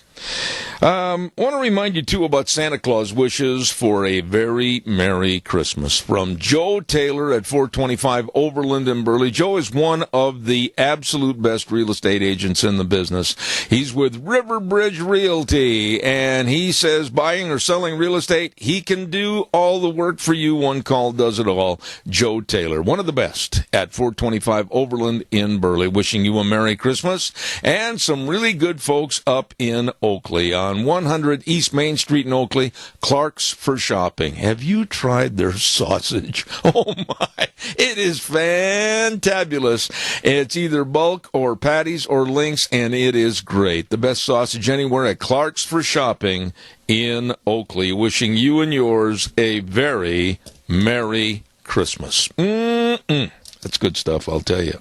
I want to remind you, too, about Santa Claus wishes for a very Merry Christmas from Joe Taylor at 425 Overland in Burley. Joe is one of the absolute best real estate agents in the business. He's with Riverbridge Realty, and he says buying or selling real estate, he can do all the work for you. One call does it all. Joe Taylor, one of the best at 425 Overland in Burley. Wishing you a Merry Christmas and some really good folks up in Oakley on 100 East Main Street in Oakley, Clark's for Shopping. Have you tried their sausage? Oh my, it is fantabulous. It's either bulk or patties or links, and it is great. The best sausage anywhere at Clark's for Shopping in Oakley. Wishing you and yours a very Merry Christmas. That's good stuff, I'll tell you.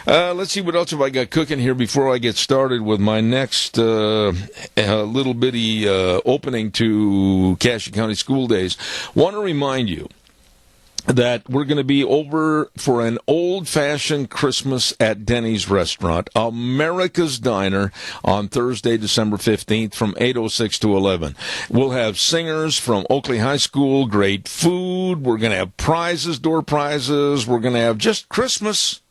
Let's see what else have I got cooking here before I get started with my next little bitty opening to Cassia County School Days. Want to remind you that we're going to be over for an old-fashioned Christmas at Denny's Restaurant, America's Diner, on Thursday, December 15th from 8:06 to 11. We'll have singers from Oakley High School, great food. We're going to have prizes, door prizes. We're going to have just Christmas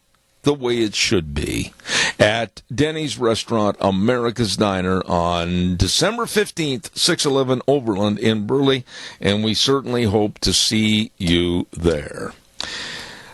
the way it should be at Denny's Restaurant, America's Diner, on December 15th, 611 Overland in Burley, and we certainly hope to see you there.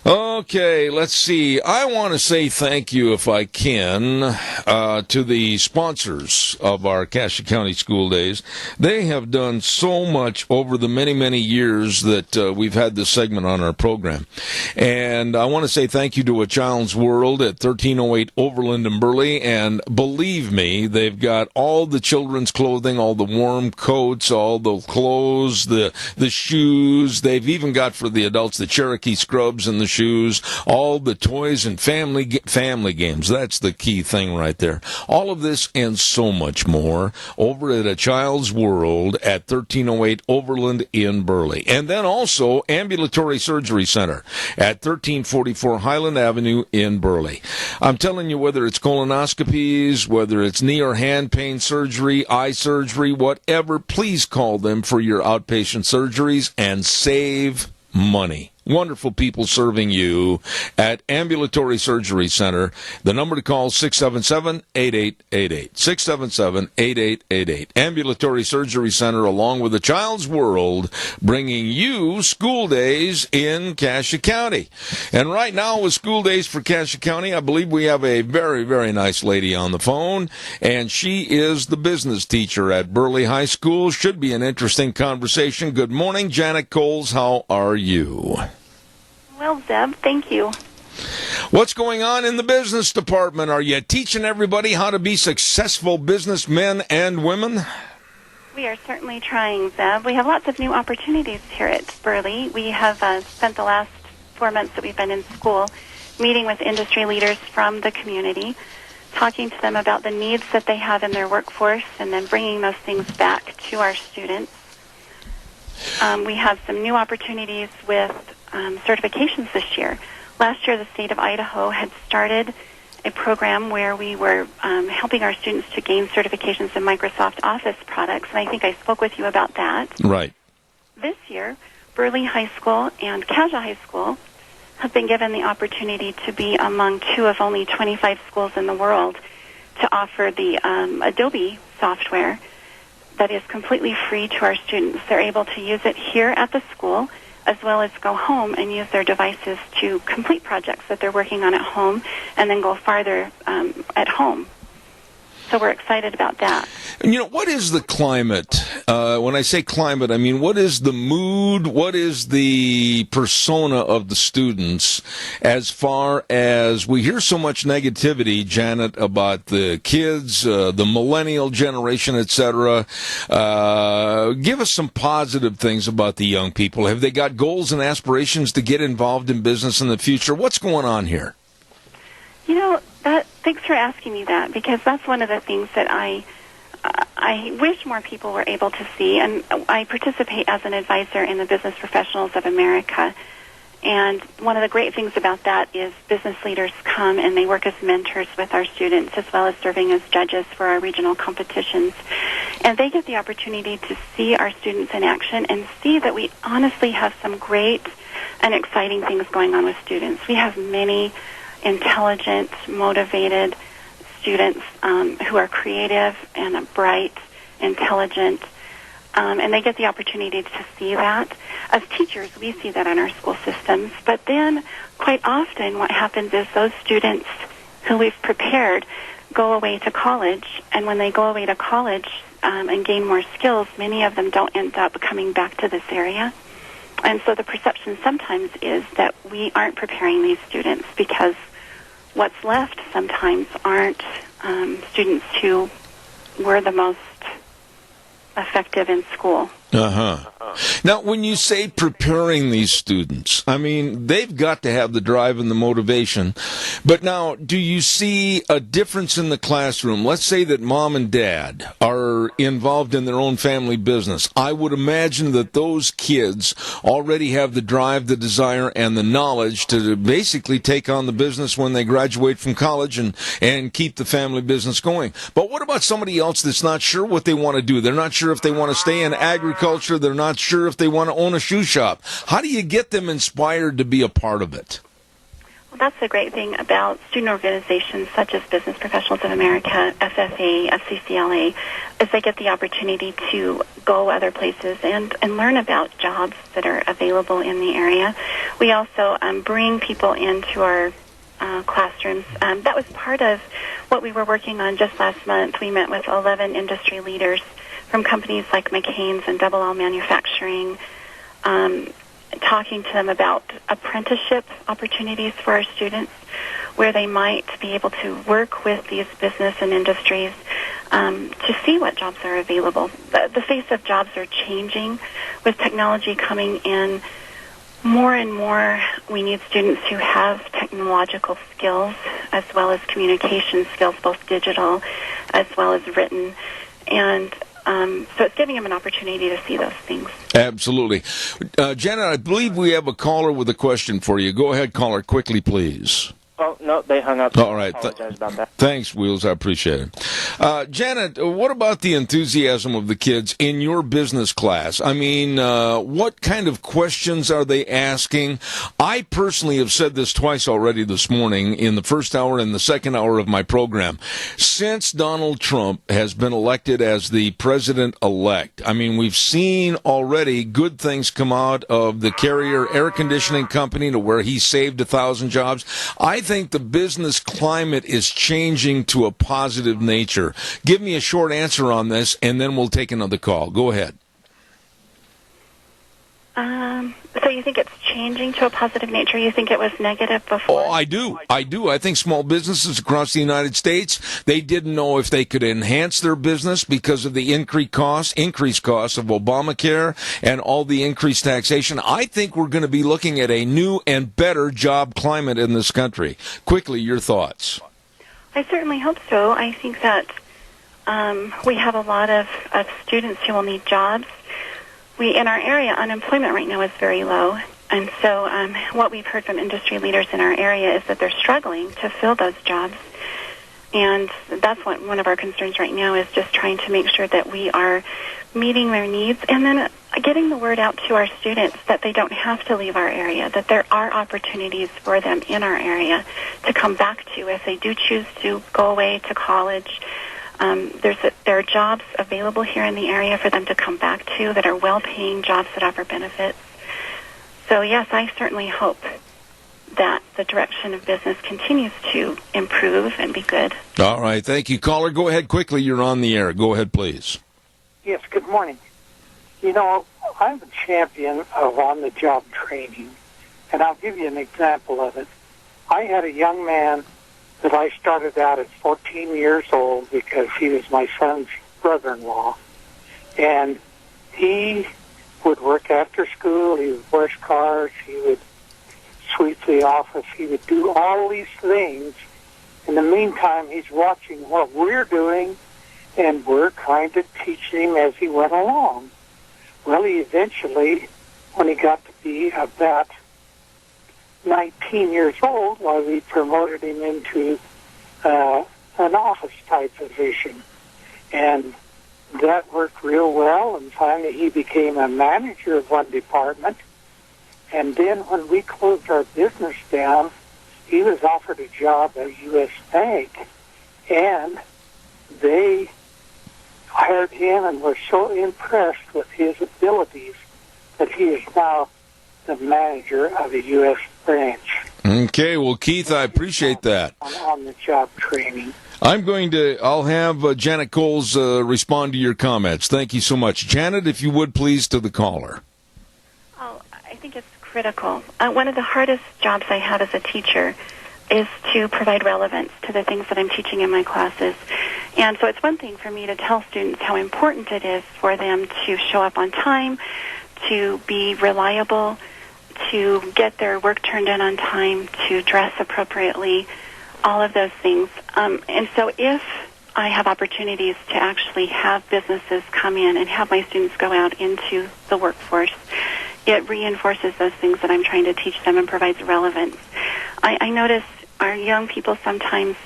Okay, let's see. I want to say thank you, if I can, to the sponsors of our Cassia County School Days. They have done so much over the many, many years that we've had this segment on our program. And I want to say thank you to A Child's World at 1308 Overland in Burley. And believe me, they've got all the children's clothing, all the warm coats, all the clothes, the shoes. They've even got for the adults the Cherokee scrubs and the shoes, all the toys and family games. That's the key thing right there. All of this and so much more over at A Child's World at 1308 Overland in Burley. And then also Ambulatory Surgery Center at 1344 Highland Avenue in Burley. I'm telling you, whether it's colonoscopies, whether it's knee or hand pain surgery, eye surgery, whatever, please call them for your outpatient surgeries and save money. Wonderful people serving you at Ambulatory Surgery Center. The number to call, 677-8888. 677-8888. Ambulatory Surgery Center, along with A Child's World, bringing you school days in Cassia County. And right now, with school days for Cassia County, I believe we have a very, very nice lady on the phone, and she is the business teacher at Burley High School. Should be an interesting conversation. Good morning, Janet Coles. How are you?
Well, Zeb, thank you.
What's going on in the business department? Are you teaching everybody how to be successful businessmen and women?
We are certainly trying, Zeb. We have lots of new opportunities here at Burley. We have spent the last 4 months that we've been in school meeting with industry leaders from the community, talking to them about the needs that they have in their workforce, and then bringing those things back to our students. We have some new opportunities with certifications this year. Last year, the state of Idaho had started a program where we were helping our students to gain certifications in Microsoft Office products, and I think I spoke with you about that.
Right.
This year, Burley High School and Cassia High School have been given the opportunity to be among 2 of only 25 schools in the world to offer the Adobe software that is completely free to our students. They're able to use it here at the school, as well as go home and use their devices to complete projects that they're working on at home, and then go farther at home. So we're excited about that.
You know, what is the climate? When I say climate, I mean, what is the mood? What is the persona of the students as far as we hear so much negativity, Janet, about the kids, the millennial generation, etc. Give us some positive things about the young people. Have they got goals and aspirations to get involved in business in the future? What's going on here?
You know, thanks for asking me that, because that's one of the things that I wish more people were able to see. And I participate as an advisor in the Business Professionals of America. And one of the great things about that is business leaders come and they work as mentors with our students, as well as serving as judges for our regional competitions. And they get the opportunity to see our students in action and see that we honestly have some great and exciting things going on with students. We have many intelligent, motivated students who are creative and bright, intelligent, and they get the opportunity to see that. As teachers, we see that in our school systems, but then quite often what happens is those students who we've prepared go away to college, and when they go away to college and gain more skills, many of them don't end up coming back to this area. And so the perception sometimes is that we aren't preparing these students because what's left sometimes aren't students who were the most effective in school.
Now, when you say preparing these students, I mean, they've got to have the drive and the motivation. But now, do you see a difference in the classroom? Let's say that mom and dad are involved in their own family business. I would imagine that those kids already have the drive, the desire, and the knowledge to basically take on the business when they graduate from college and keep the family business going. But what about somebody else that's not sure what they want to do? They're not sure if they want to stay in agriculture. They're not sure if they want to own a shoe shop. How do you get them inspired to be a part of it?
Well, that's the great thing about student organizations such as Business Professionals of America, SFA, FCCLA, is they get the opportunity to go other places and learn about jobs that are available in the area. We also bring people into our classrooms. That was part of what we were working on just last month. We met with 11 industry leaders from companies like McCain's and Double L Manufacturing, talking to them about apprenticeship opportunities for our students, where they might be able to work with these business and industries to see what jobs are available. The face of jobs are changing with technology coming in. More and more, we need students who have technological skills as well as communication skills, both digital as well as written. And so it's giving them an opportunity to see those things.
Absolutely. Janet, I believe we have a caller with a question for you. Go ahead, caller, quickly, please.
Oh, no, they hung up.
All right.
I apologize about that.
Thanks, Wheels. I appreciate it. Janet, what about the enthusiasm of the kids in your business class? I mean, what kind of questions are they asking? I personally have said this twice already this morning in the first hour and the second hour of my program. Since Donald Trump has been elected as the president-elect, I mean, we've seen already good things come out of the Carrier Air Conditioning Company to where he saved 1,000 jobs. I think the business climate is changing to a positive nature. Give me a short answer on this, and then we'll take another call. Go ahead.
So you think it's changing to a positive nature? You think it was negative before?
Oh, I do. I think small businesses across the United States, they didn't know if they could enhance their business because of the increased costs of Obamacare and all the increased taxation. I think we're going to be looking at a new and better job climate in this country. Quickly, your thoughts.
I certainly hope so. I think that we have a lot of students who will need jobs. In our area, unemployment right now is very low, and so what we've heard from industry leaders in our area is that they're struggling to fill those jobs, and that's one of our concerns right now is just trying to make sure that we are meeting their needs and then getting the word out to our students that they don't have to leave our area, that there are opportunities for them in our area to come back to if they do choose to go away to college. There are jobs available here in the area for them to come back to that are well-paying jobs that offer benefits. So, yes, I certainly hope that the direction of business continues to improve and be good.
All right. Thank you. Caller, go ahead quickly. You're on the air. Go ahead, please.
Yes, good morning. You know, I'm a champion of on-the-job training, and I'll give you an example of it. I had a young man that I started out at 14 years old because he was my son's brother-in-law. And he would work after school, he would wash cars, he would sweep the office, he would do all these things. In the meantime, he's watching what we're doing, and we're kind of teaching him as he went along. Well, he eventually, when he got to be about 19 years old, we promoted him into an office-type position. And that worked real well, and finally he became a manager of one department. And then when we closed our business down, he was offered a job at U.S. Bank, and they hired him and were so impressed with his abilities that he is now the manager of the U.S. branch.
Okay, well, Keith, I appreciate that.
On the job training.
I'll have Janet Coles respond to your comments. Thank you so much. Janet, if you would, please, to the caller.
Oh, I think it's critical. One of the hardest jobs I have as a teacher is to provide relevance to the things that I'm teaching in my classes. And so it's one thing for me to tell students how important it is for them to show up on time, to be reliable, to get their work turned in on time, to dress appropriately, all of those things. And so if I have opportunities to actually have businesses come in and have my students go out into the workforce, it reinforces those things that I'm trying to teach them and provides relevance. I notice our young people sometimes,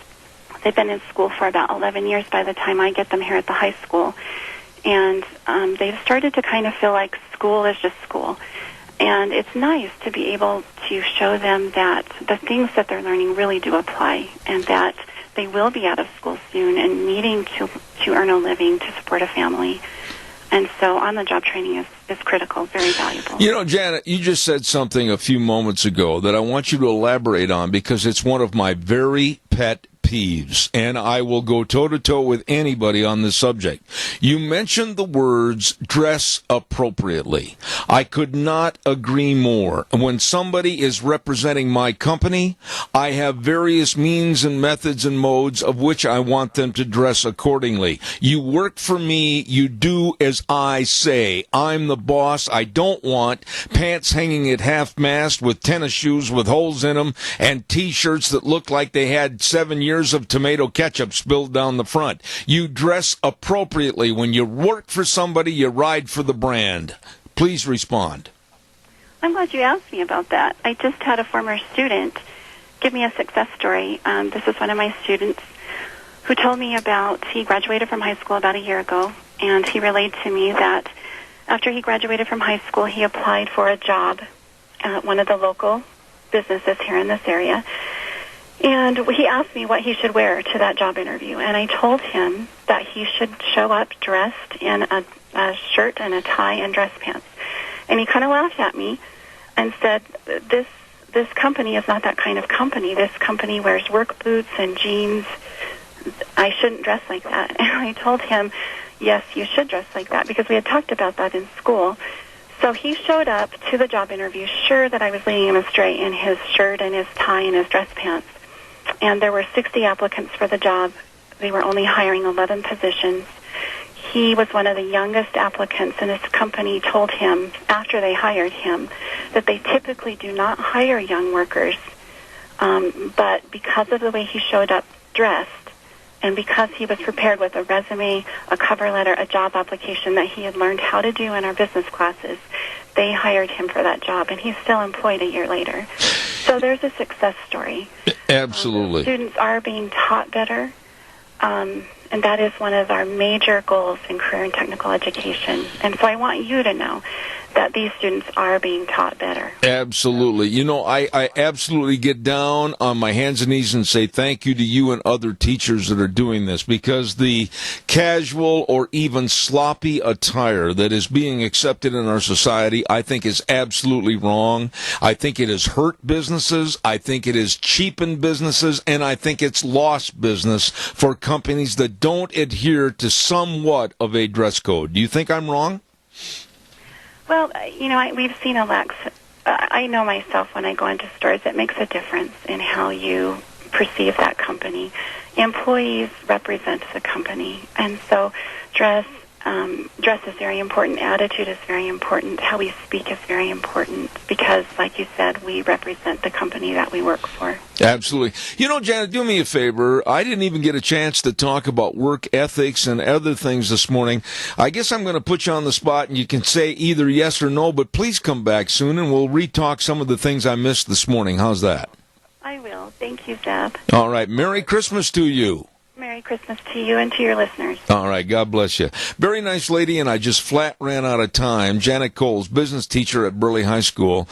they've been in school for about 11 years by the time I get them here at the high school. And they've started to kind of feel like school is just school. And it's nice to be able to show them that the things that they're learning really do apply and that they will be out of school soon and needing to earn a living to support a family. And so on-the-job training is critical, very valuable.
You know, Janet, you just said something a few moments ago that I want you to elaborate on because it's one of my very pet peeves, and I will go toe-to-toe with anybody on this subject. You mentioned the words dress appropriately. I could not agree more. When somebody is representing my company, I have various means and methods and modes of which I want them to dress accordingly. You work for me, you do as I say. I'm the boss. I don't want pants hanging at half-mast with tennis shoes with holes in them and T-shirts that look like they had 7 years of tomato ketchup spilled down the front. You dress appropriately. When you work for somebody, you ride for the brand. Please respond.
I'm glad you asked me about that. I just had a former student give me a success story. This is one of my students who told me about, he graduated from high school about a year ago, and he relayed to me that after he graduated from high school, he applied for a job at one of the local businesses here in this area. And he asked me what he should wear to that job interview, and I told him that he should show up dressed in a shirt and a tie and dress pants. And he kind of laughed at me and said, this company is not that kind of company. This company wears work boots and jeans. I shouldn't dress like that. And I told him, yes, you should dress like that, because we had talked about that in school. So he showed up to the job interview sure that I was leading him astray in his shirt and his tie and his dress pants. And there were 60 applicants for the job. They were only hiring 11 positions. He was one of the youngest applicants, and his company told him, after they hired him, that they typically do not hire young workers. But because of the way he showed up dressed, and because he was prepared with a resume, a cover letter, a job application that he had learned how to do in our business classes, they hired him for that job, and he's still employed a year later. So there's a success story.
Absolutely.
Students are being taught better, and that is one of our major goals in career and technical education. And so I want you to know that these students are being taught better.
Absolutely. You know, I absolutely get down on my hands and knees and say thank you to you and other teachers that are doing this, because the casual or even sloppy attire that is being accepted in our society, I think, is absolutely wrong. I think it has hurt businesses. I think it has cheapened businesses, and I think it's lost business for companies that don't adhere to somewhat of a dress code. Do you think I'm wrong?
Well, you know, we've seen a lax. I know myself when I go into stores, it makes a difference in how you perceive that company. Employees represent the company, and so dress is very important. Attitude is very important. How we speak is very important because, like you said, we represent the company that we work for.
Absolutely. You know, Janet, do me a favor. I didn't even get a chance to talk about work ethics and other things this morning. I guess I'm going to put you on the spot, and you can say either yes or no, but please come back soon, and we'll re-talk some of the things I missed this morning. How's that?
I will. Thank you, Zeb.
All right. Merry Christmas to you.
Merry Christmas to you and to your listeners.
All right, God bless you. Very nice lady, and I just flat ran out of time. Janet Coles, business teacher at Burley High School.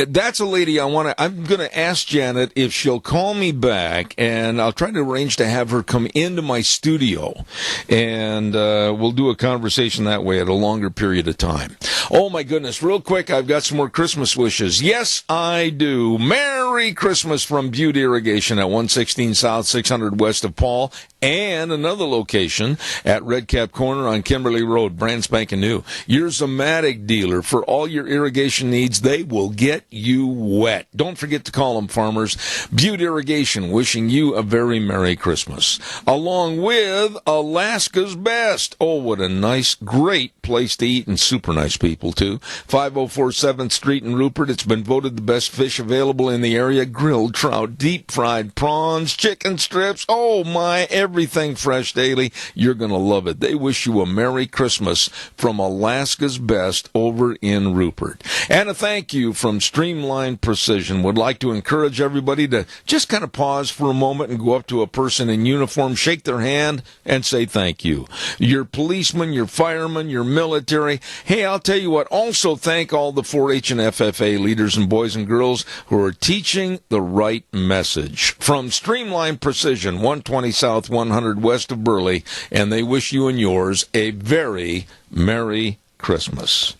That's a lady I'm going to ask Janet if she'll call me back, and I'll try to arrange to have her come into my studio, and we'll do a conversation that way at a longer period of time. Oh, my goodness. Real quick, I've got some more Christmas wishes. Yes, I do. Merry Christmas from Butte Irrigation at 116 South, 600 West of Paul. And another location at Red Cap Corner on Kimberly Road, brand spanking new. Your Zomatic dealer for all your irrigation needs. They will get you wet. Don't forget to call them, farmers. Butte Irrigation, wishing you a very Merry Christmas. Along with Alaska's Best. Oh, what a nice, great place to eat, and super nice people, too. 504 7th Street in Rupert. It's been voted the best fish available in the area. Grilled trout, deep-fried prawns, chicken strips. Oh, my, everything fresh daily. You're going to love it. They wish you a Merry Christmas from Alaska's Best over in Rupert. And a thank you from Streamline Precision. Would like to encourage everybody to just kind of pause for a moment and go up to a person in uniform, shake their hand, and say thank you. Your policemen, your firemen, your military. Hey, I'll tell you what, also thank all the 4-H and FFA leaders and boys and girls who are teaching preaching the right message. From Streamline Precision, 120 South, 100 West of Burley, and they wish you and yours a very Merry Christmas.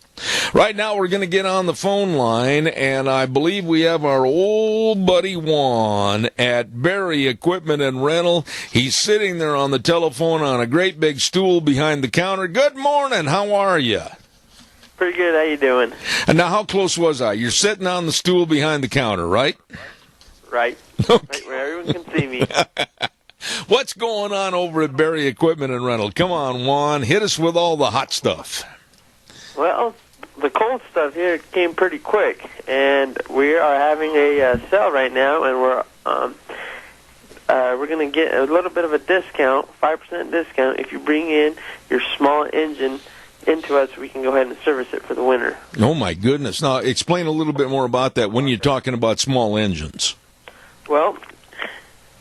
Right now, we're going to get on the phone line, and I believe we have our old buddy Juan at Berry Equipment and Rental. He's sitting there on the telephone on a great big stool behind the counter. Good morning. How are you?
Pretty good. How you doing?
And now, how close was I? You're sitting on the stool behind the counter, right?
Right. Right where everyone can see me.
What's going on over at Berry Equipment and Rental? Come on, Juan. Hit us with all the hot stuff.
Well, the cold stuff here came pretty quick, and we are having a sale right now, and we're going to get a little bit of a discount, 5% discount, if you bring in your small engine into us. We can go ahead and service it for the winter.
Oh my goodness! Now, explain a little bit more about that when you're talking about small engines.
Well,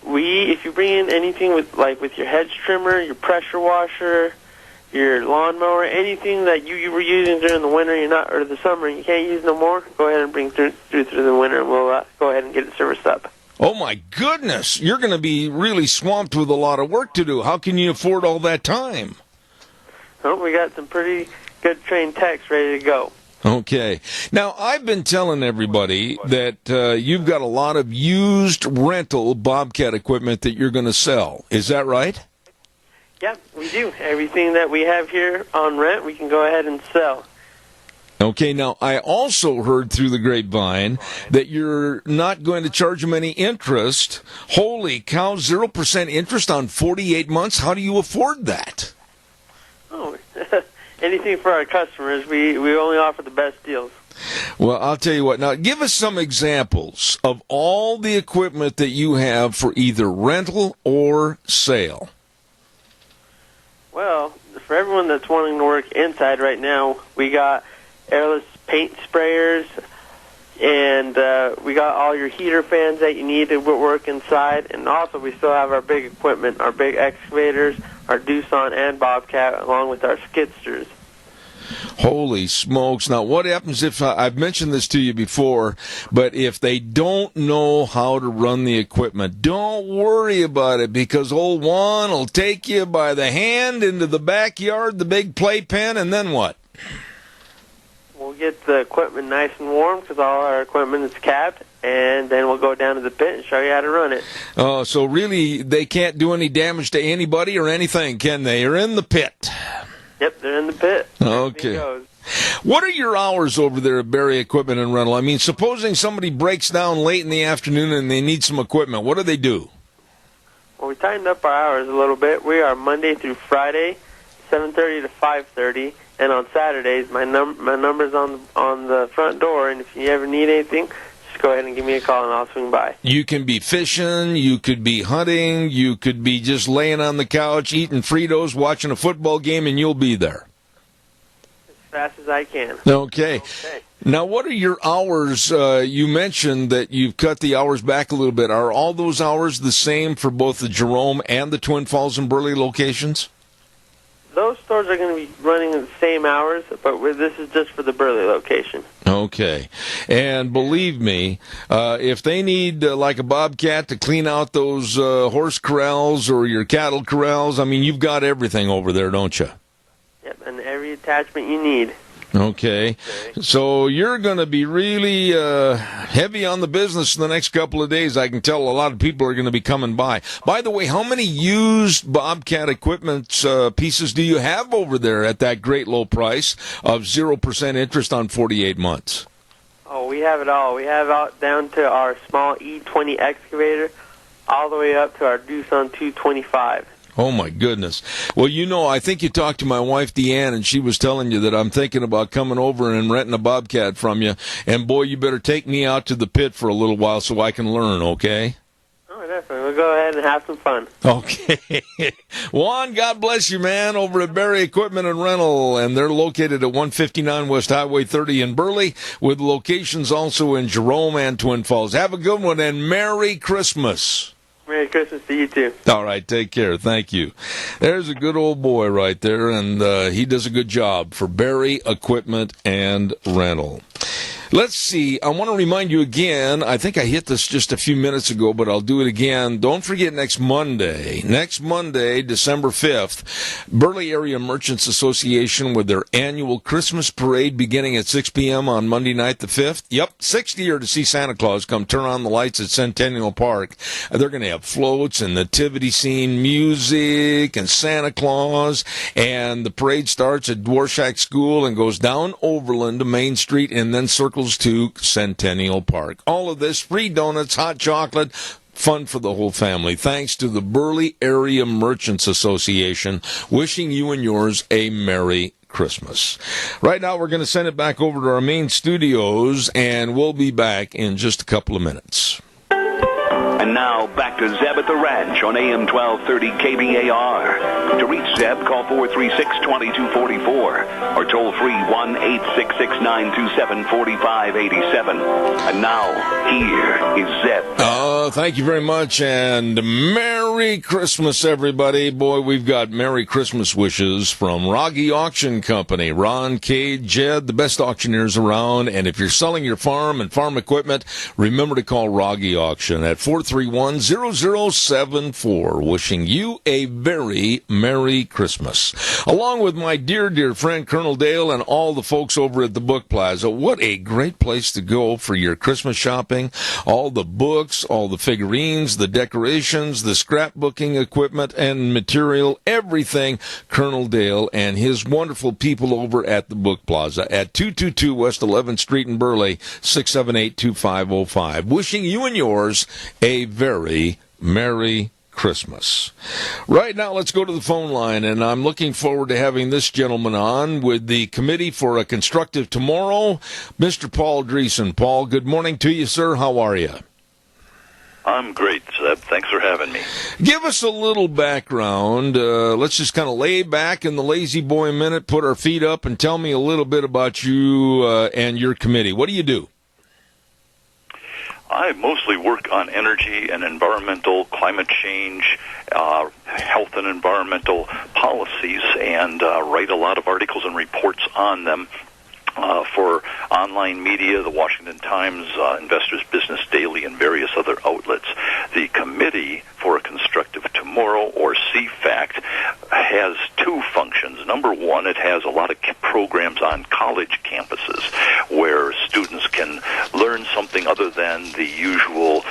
if you bring in anything with your hedge trimmer, your pressure washer, your lawnmower, anything that you were using during the winter, or the summer, and you can't use no more, go ahead and bring through the winter, and we'll go ahead and get it serviced up.
Oh my goodness! You're going to be really swamped with a lot of work to do. How can you afford all that time?
Well, we got some pretty good trained techs ready to go.
Okay. Now, I've been telling everybody that you've got a lot of used rental Bobcat equipment that you're going to sell. Is that right?
Yeah, we do. Everything that we have here on rent, we can go ahead and sell.
Okay, now, I also heard through the grapevine that you're not going to charge them any interest. Holy cow, 0% interest on 48 months? How do you afford that?
Oh, anything for our customers. We only offer the best deals.
Well, I'll tell you what. Now, give us some examples of all the equipment that you have for either rental or sale.
Well, for everyone that's wanting to work inside right now, we got airless paint sprayers, and we got all your heater fans that you need to work inside. And also, we still have our big equipment, our big excavators, our Doosan and Bobcat, along with our skidsters.
Holy smokes. Now, what happens if, I've mentioned this to you before, but if they don't know how to run the equipment, don't worry about it, because old Juan will take you by the hand into the backyard, the big playpen, and then what?
We'll get the equipment nice and warm, because all our equipment is capped, and then we'll go down to the pit and show you how to run it.
Oh, so really they can't do any damage to anybody or anything, can they? You're in the pit.
Yep, they're in the pit.
Okay. What are your hours over there at Berry Equipment and Rental? I mean, supposing somebody breaks down late in the afternoon and they need some equipment, what do they do?
Well, we tightened up our hours a little bit. We are Monday through Friday, 7:30 to 5:30, and on Saturdays, my number's on the front door, and if you ever need anything, just go ahead and give me a call and I'll swing by.
You can be fishing, you could be hunting, you could be just laying on the couch, eating Fritos, watching a football game, and you'll be there.
As fast as I can.
Okay. Now, what are your hours? You mentioned that you've cut the hours back a little bit. Are all those hours the same for both the Jerome and the Twin Falls and Burley locations?
Those stores are going to be running the same hours, but this is just for the Burley location.
Okay. And believe me, if they need like a Bobcat to clean out those horse corrals or your cattle corrals, I mean, you've got everything over there, don't you?
Yep, and every attachment you need.
Okay. So you're going to be really heavy on the business in the next couple of days. I can tell a lot of people are going to be coming by. By the way, how many used Bobcat equipment pieces do you have over there at that great low price of 0% interest on 48 months?
Oh, we have it all. We have out down to our small E20 excavator all the way up to our Doosan 225.
Oh, my goodness. Well, you know, I think you talked to my wife, Deanne, and she was telling you that I'm thinking about coming over and renting a Bobcat from you. And, boy, you better take me out to the pit for a little while so I can learn, okay?
Oh, definitely. We'll go ahead and have some fun.
Okay. Juan, God bless you, man, over at Berry Equipment and Rental. And they're located at 159 West Highway 30 in Burley, with locations also in Jerome and Twin Falls. Have a good one, and Merry Christmas.
Merry Christmas to you, too.
All right, take care. Thank you. There's a good old boy right there, and he does a good job for Berry Equipment and Rental. Let's see. I want to remind you again, I think I hit this just a few minutes ago, but I'll do it again. Don't forget next Monday, December 5th, Burley Area Merchants Association with their annual Christmas parade beginning at 6 p.m. on Monday night the 5th. Yep, 60 here to see Santa Claus come turn on the lights at Centennial Park. They're going to have floats and nativity scene music and Santa Claus, and the parade starts at Dworshak School and goes down Overland to Main Street and then circles to Centennial Park. All of this, free donuts, hot chocolate, fun for the whole family. Thanks to the Burley Area Merchants Association. Wishing you and yours a Merry Christmas. Right now, we're going to send it back over to our main studios, and we'll be back in just a couple of minutes.
And now, back to Zeb at the Ranch on AM 1230 KBAR. To reach Zeb, call 436-2244 or toll free 1-866-927-4587. And now, here is Zeb.
Thank you very much, and Merry Christmas, everybody. Boy, we've got Merry Christmas wishes from Rogge Auction Company. Ron, Cade, Jed, the best auctioneers around. And if you're selling your farm and farm equipment, remember to call Rogge Auction at 431-0074. Wishing you a very Merry Christmas. Along with my dear, dear friend Colonel Dale and all the folks over at the Book Plaza. What a great place to go for your Christmas shopping. All the books, all the figurines, the decorations, the scrapbooking equipment and material, everything. Colonel Dale and his wonderful people over at the Book Plaza at 222 West 11th Street in Burley, 678-2505. Wishing you and yours a very Merry Christmas. Right now, let's go to the phone line, and I'm looking forward to having this gentleman on with the Committee for a Constructive Tomorrow, Mr. Paul Dreesen. Paul, good morning to you, sir. How are you?
I'm great, Zeb. Thanks for having me.
Give us a little background. Let's just kind of lay back in the lazy boy minute, put our feet up, and tell me a little bit about you and your committee. What do you do?
I mostly work on energy and environmental, climate change, health and environmental policies, and write a lot of articles and reports on them for online media, the Washington Times, Investors Business Daily, and various other outlets. The Committee for a Constructive Tomorrow, or CFACT, has two functions. Number one, it has a lot of programs on college campuses where students can learn something other than the usual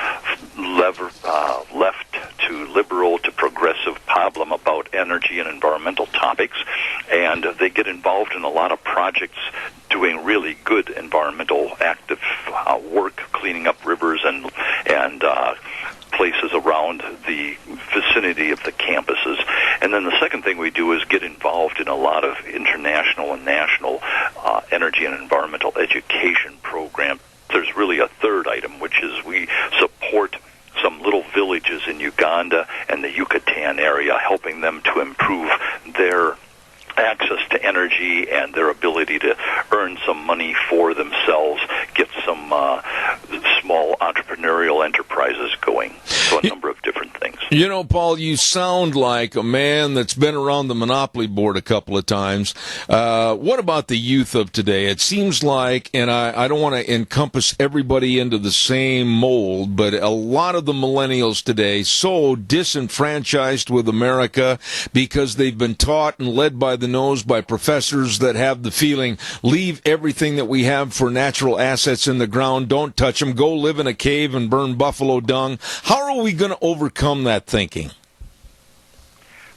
left to liberal to progressive problem about energy and environmental topics, and they get involved in a lot of projects doing really good environmental active work, cleaning up rivers and places around the vicinity of the campuses. And then the second thing we do is get involved in a lot of international and national energy and environmental education programs. There's really a third item, which is we support some little villages in Uganda and the Yucatan area, helping them to improve their access to energy and their ability to earn some money for themselves, get some small entrepreneurial enterprises going. So a number of different things.
You know, Paul, you sound like a man that's been around the Monopoly board a couple of times. What about the youth of today? It seems like, and I don't want to encompass everybody into the same mold, but a lot of the millennials today so disenfranchised with America because they've been taught and led by the nose by professors that have the feeling, leave everything that we have for natural assets in the ground, don't touch them, go live in a cave and burn buffalo dung. How are we going to overcome that thinking?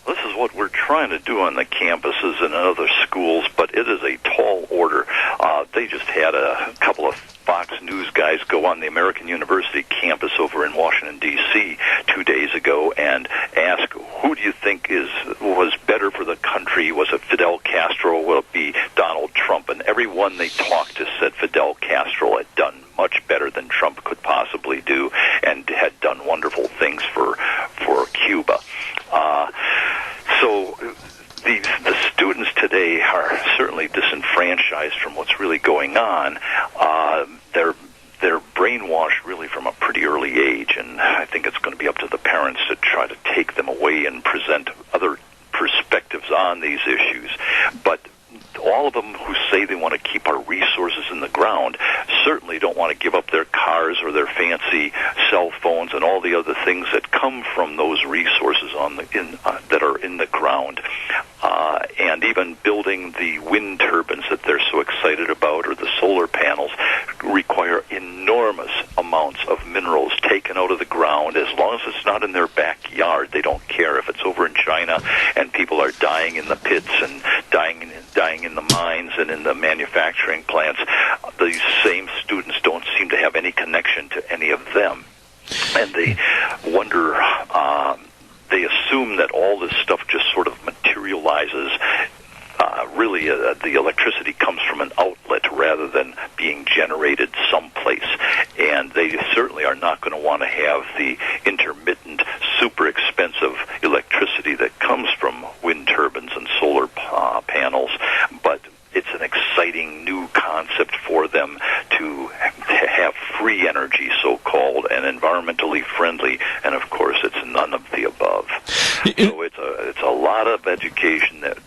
This is what we're trying to do on the campuses and in other schools, but it is a tall order. They just had a couple of Fox News guys go on the American University campus over in Washington, D.C. 2 days ago and ask, who do you think was better for the country? Was it Fidel Castro or will it be Donald Trump? And everyone they talked to said Fidel Castro had done much better than Trump could possibly do and had done wonderful things for Cuba. So the students today are certainly disenfranchised from what's really going on. They're brainwashed really from a pretty early age, and I think it's going to be up to the parents to try to take them away and present other perspectives on these issues. But all of them who say they want to keep our resources in the ground certainly don't want to give up their cars or their fancy cell phones and all the other things that come from those resources that are in the ground. And even building the wind turbines that they're so excited about, or the solar panels, require enormous amounts of minerals taken out of the ground. As long as it's not in their backyard, they don't care. If it's over in China and people are dying in the pits and dying in the mines and in the manufacturing plants, these same students don't seem to have any connection to any of them. And they wonder, they assume that all this stuff just sort of materializes. Really, the electricity comes from an outlet rather than being generated someplace. And they certainly are not going to want to have the intermittent, super expensive electricity that comes from wind turbines and solar panels. But it's an exciting new concept for them to have free energy, so-called, and environmentally friendly. And, of course, it's none of the above. So it's a lot of education that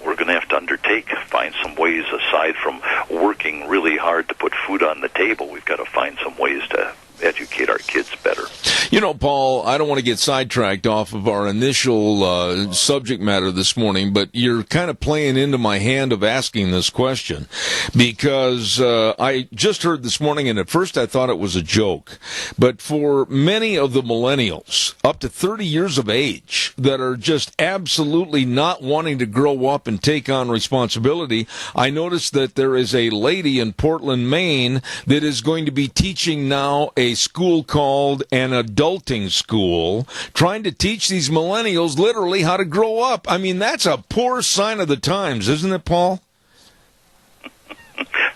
we're going to have to undertake, find some ways aside from working really hard to put food on the table. We've got to find some ways to educate our kids better.
You know, Paul, I don't want to get sidetracked off of our initial subject matter this morning, but you're kind of playing into my hand of asking this question, because I just heard this morning, and at first I thought it was a joke, but for many of the millennials up to 30 years of age that are just absolutely not wanting to grow up and take on responsibility, I noticed that there is a lady in Portland, Maine, that is going to be teaching now a school called an adulting school, trying to teach these millennials literally how to grow up. I mean, that's a poor sign of the times, isn't it, Paul?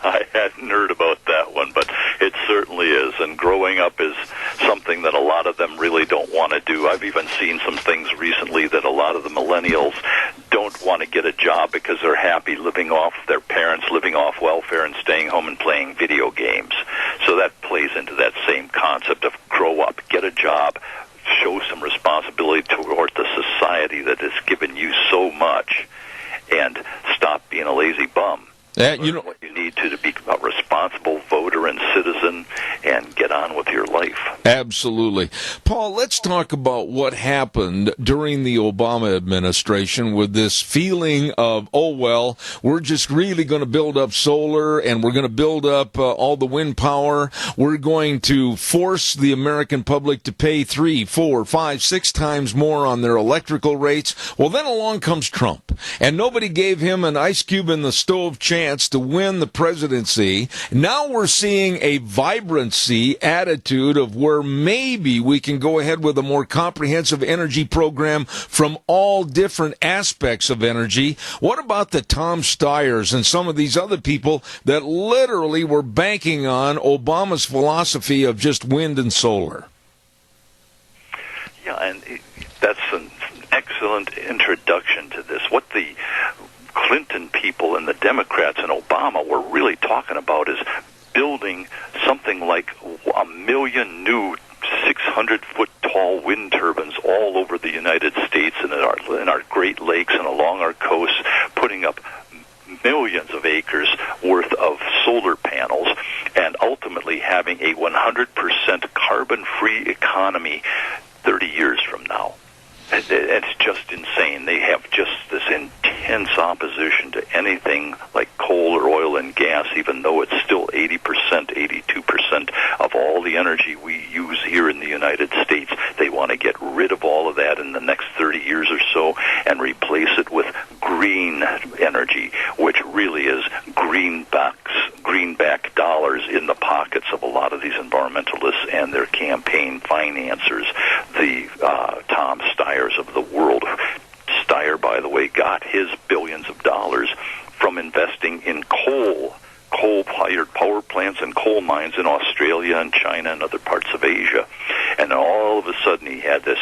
I hadn't heard about that one, but it certainly is. And growing up is something that a lot of them really don't want to do. I've even seen some things recently that a lot of the millennials don't want to get a job because they're happy living off their parents, living off welfare, and staying home and playing video games. So that plays into that same concept of grow up, get a job, show some responsibility toward the society that has given you so much, and stop being a lazy bum.
You know
what you need to be a responsible voter and citizen and get on with your life.
Absolutely. Paul, let's talk about what happened during the Obama administration with this feeling of, oh, well, we're just really going to build up solar and we're going to build up all the wind power. We're going to force the American public to pay 3, 4, 5, 6 times more on their electrical rates. Well, then along comes Trump, and nobody gave him an ice cube in the stove chance to win the presidency. Now we're seeing a vibrancy attitude of where maybe we can go ahead with a more comprehensive energy program from all different aspects of energy. What about the Tom Steyers and some of these other people that literally were banking on Obama's philosophy of just wind and solar?
Yeah, and that's an excellent introduction to this. What the Clinton people and the Democrats and Obama were really talking about is building something like 1 million new 600-foot tall wind turbines all over the United States and in our Great Lakes and along our coasts, putting up millions of acres worth of solar panels, and ultimately having a 100% carbon-free economy 30 years from now. It's just insane. They have just this intense opposition to anything like coal or oil and gas, even though it's still 80%, 82% of all the energy we use here in the United States. They want to get rid of all of that in the next 30 years or so and replace it with green energy, which really is greenback dollars in the pockets of a lot of these environmentalists and their campaign financiers, the Tom Steyers of the world. Steyer, by the way, got his billions of dollars from investing in coal-fired power plants and coal mines in Australia and China and other parts of Asia. And all of a sudden he had this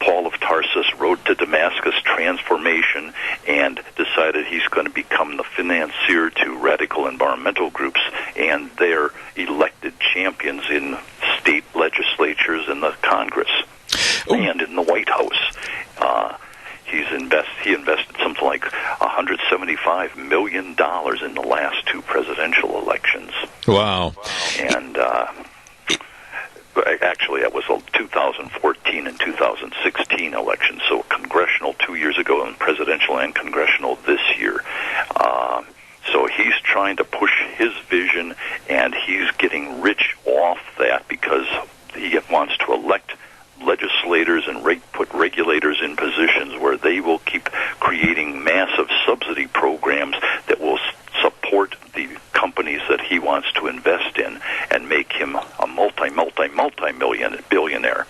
Paul of Tarsus road to Damascus transformation and decided he's going to become the financier to radical environmental groups and their elected champions in state legislatures and the Congress and in the White House. He invested something like $175 million in the last two presidential elections.
Wow.
And actually, that was a 2014 and 2016 elections, so congressional 2 years ago and presidential and congressional this year. So he's trying to push his vision, and he's getting rich off that because he wants to elect legislators and put regulators in positions where they will keep creating massive subsidy programs that will support the companies that he wants to invest in and make him a multi-million billionaire.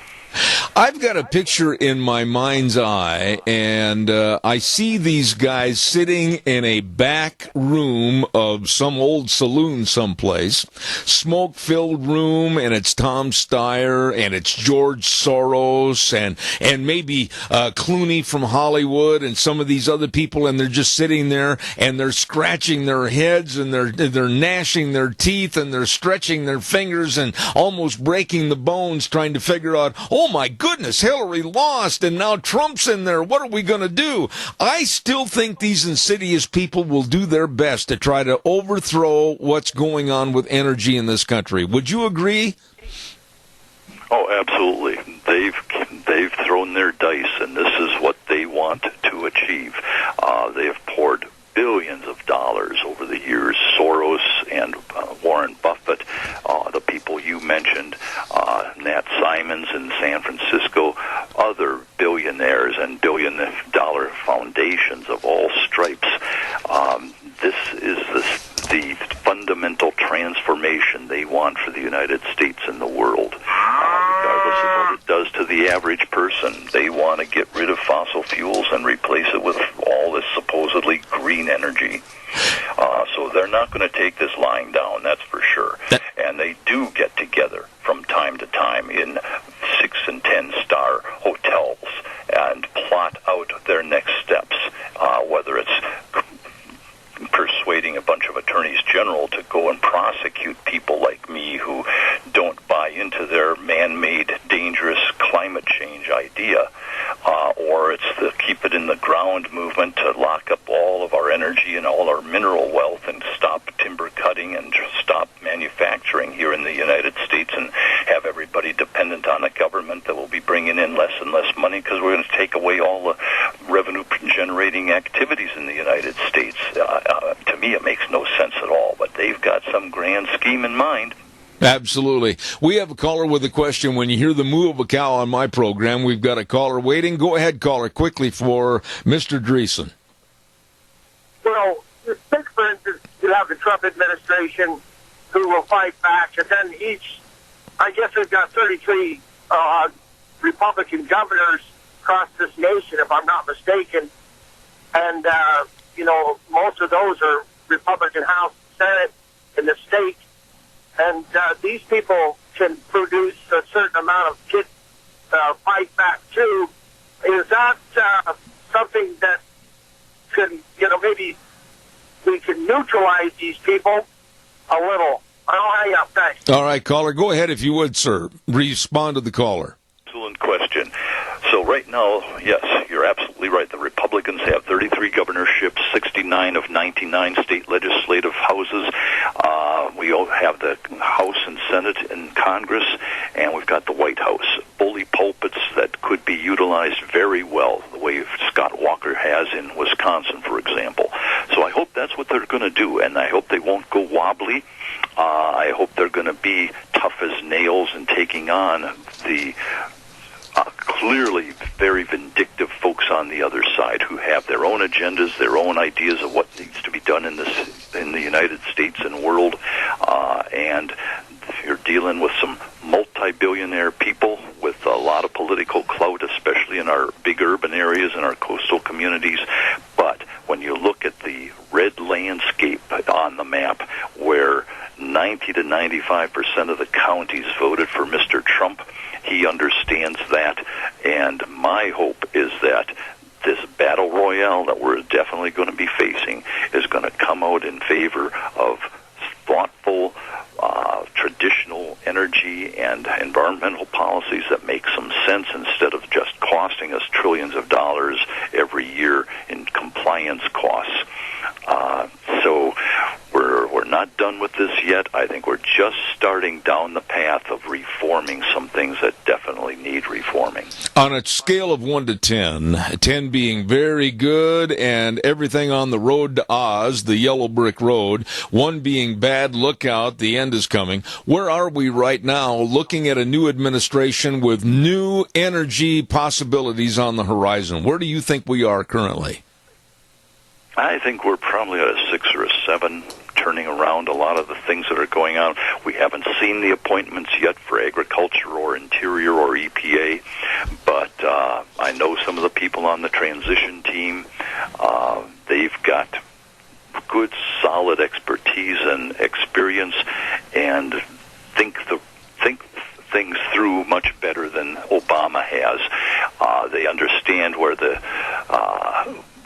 I've got a picture in my mind's eye, and I see these guys sitting in a back room of some old saloon someplace, smoke-filled room, and it's Tom Steyer, and it's George Soros, and maybe Clooney from Hollywood, and some of these other people, and they're just sitting there, and they're scratching their heads, and they're gnashing their teeth, and they're stretching their fingers, and almost breaking the bones, trying to figure out, oh my goodness, Hillary lost, and now Trump's in there. What are we going to do? I still think these insidious people will do their best to try to overthrow what's going on with energy in this country. Would you agree?
Oh, absolutely. They've thrown their dice, and this is what they want to achieve. They have poured billions of dollars over the years. Soros and Warren Buffett, the people you mentioned, Nat Simons in San Francisco, other billionaires and billion-dollar foundations of all stripes. This is the fundamental transformation they want for the United States and the world. Regardless of what it does to the average person, they want to get rid of fossil fuels and replace it with all this supposedly green energy. So they're not going to take this lying down, that's for sure. And they do get together from time to time in 6 and 10-star hotels and plot out their next steps, whether it's persuading a bunch of attorneys general to go and prosecute people like me who don't buy into their man-made, dangerous climate change idea, or it's the keep it in the ground movement to lock up all of our energy and all our mineral wealth and stop timber cutting and stop manufacturing here in the United States and have everybody dependent on a government that will be bringing in less and less money because we're going to take away all the revenue-generating activities in the United States. To me, it makes no sense at all, but they've got some grand scheme in mind.
Absolutely. We have a caller with a question. When you hear the moo of a cow on my program, we've got a caller waiting. Go ahead, caller, quickly for Mr. Dreesen.
Well, take, for instance, you have the Trump administration who will fight back, and then I guess they've got 33 Republican governors across this nation, if I'm not mistaken, and, most of those are Republican House and Senate in the state, and these people can produce a certain amount of fight back too. Is that something that can, maybe we can neutralize these people a little? I'll hang up. Thanks.
All right, caller, go ahead if you would, sir. Respond to the caller.
Excellent question. So right now, yes, you're absolutely right. The Republicans have 33 governorships, 69 of 99 state legislative houses. We all have the House and Senate and Congress, and we've got the White House. Bully pulpits that could be utilized very well, the way Scott Walker has in Wisconsin, for example. So I hope that's what they're going to do, and I hope they won't go wobbly. I hope they're going to be tough as nails in taking on the clearly very vindictive folks on the other side who have their own agendas, their own ideas of what needs to be done in the United States and world, and you're dealing with some multi-billionaire people with a lot of political clout, especially in our big urban areas and our coastal communities. But when you look at the red landscape on the map where 90 to 95% of the counties voted for Mr. Trump, he understands that, and my hope is that this battle royale that we're definitely going to be facing is going to come out in favor of thoughtful, traditional energy and environmental policies that make some sense instead of just costing us trillions of dollars every year in compliance science costs. So we're not done with this yet. I think we're just starting down the path of reforming some things that definitely need reforming.
On a scale of 1 to 10, 10 being very good and everything on the road to Oz, the yellow brick road, 1 being bad, look out, the end is coming. Where are we right now looking at a new administration with new energy possibilities on the horizon? Where do you think we are currently?
I think we're probably at a 6 or a 7, turning around a lot of the things that are going on. We haven't seen the appointments yet for agriculture or interior or EPA, but I know some of the people on the transition team. They've got good, solid expertise and experience, and think things through much better than Obama has. They understand where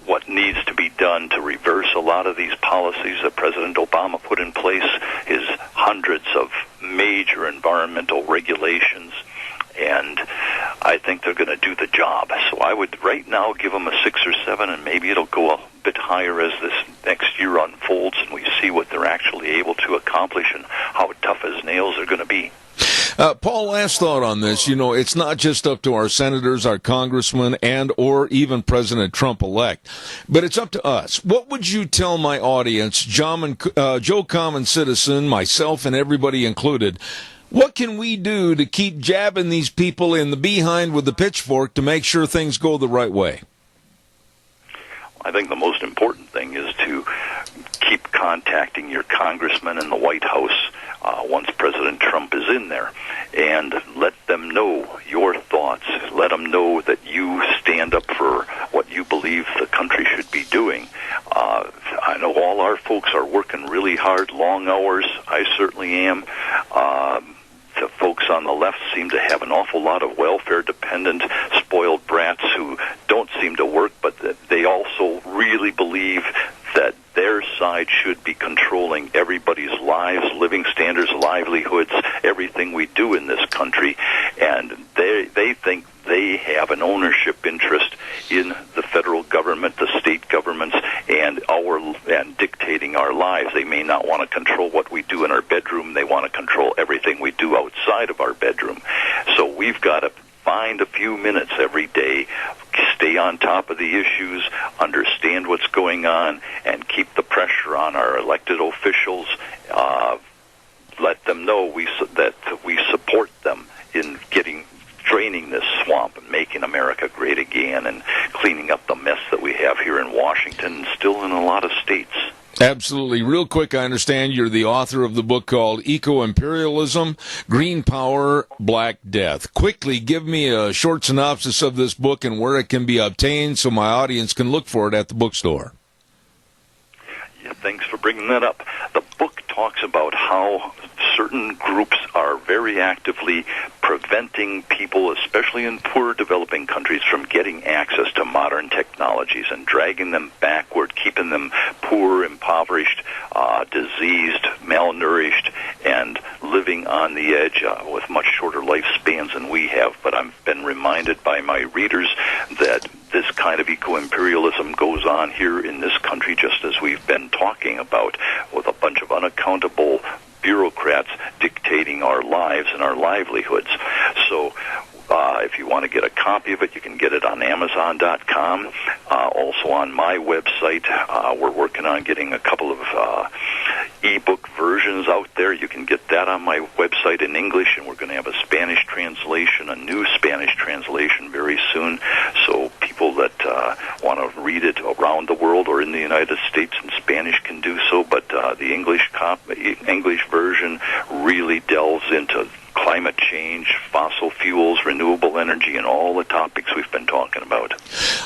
what needs to be done to reverse a lot of these policies that President Obama put in place, his hundreds of major environmental regulations, and I think they're going to do the job. So I would right now give them a 6 or 7, and maybe it'll go a bit higher as this next year unfolds and we see what they're actually able to accomplish and how tough as nails they're going to be.
Paul, last thought on this. You know, it's not just up to our senators, our congressmen, and or even President Trump-elect, but it's up to us. What would you tell my audience, Joe Common Citizen, myself, and everybody included, what can we do to keep jabbing these people in the behind with the pitchfork to make sure things go the right way?
I think the most important thing is to keep contacting your congressman in the White House once President Trump is in there, and let them know your thoughts. Let them know that you stand up for what you believe the country should be doing. I know all our folks are working really hard, long hours. I certainly am. The folks on the left seem to have an awful lot of welfare-dependent, spoiled brats who don't seem to work, but they also really believe that their side should be controlling everybody's lives, living standards, livelihoods, everything we do in this country, and they think they have an ownership interest in the federal government, the state governments, and dictating our lives. They may not want to control what we do in our bedroom. They want to control everything we do outside of our bedroom. So we've got to find a few minutes every day, stay on top of the issues, understand what's going on, and keep the pressure on our elected officials. Let them know that we support them in draining this swamp and making America great again and cleaning up the mess that we have here in Washington and still in a lot of states.
Absolutely. Real quick, I understand you're the author of the book called Eco-Imperialism, Green Power, Black Death. Quickly, give me a short synopsis of this book and where it can be obtained so my audience can look for it at the bookstore.
Yeah, thanks for bringing that up. The book talks about how certain groups are very actively preventing people, especially in poor developing countries, from getting access to modern technologies and dragging them backward, keeping them poor, impoverished, diseased, malnourished, and living on the edge with much shorter lifespans than we have. But I've been reminded by my readers that this kind of eco-imperialism goes on here in this country just as we've been talking about, with a bunch of unaccountable bureaucrats dictating our lives and our livelihoods. So if you want to get a copy of it, you can get it on Amazon.com. Also on my website, we're working on getting a couple of ebook versions out there. You can get that on my website in English, and we're going to have a Spanish translation, a new Spanish translation very soon. So people that want to read it around the world or in the United States in Spanish can do so, but the English version really delves into climate change, fossil fuels, renewable energy, and all the topics we've been talking about.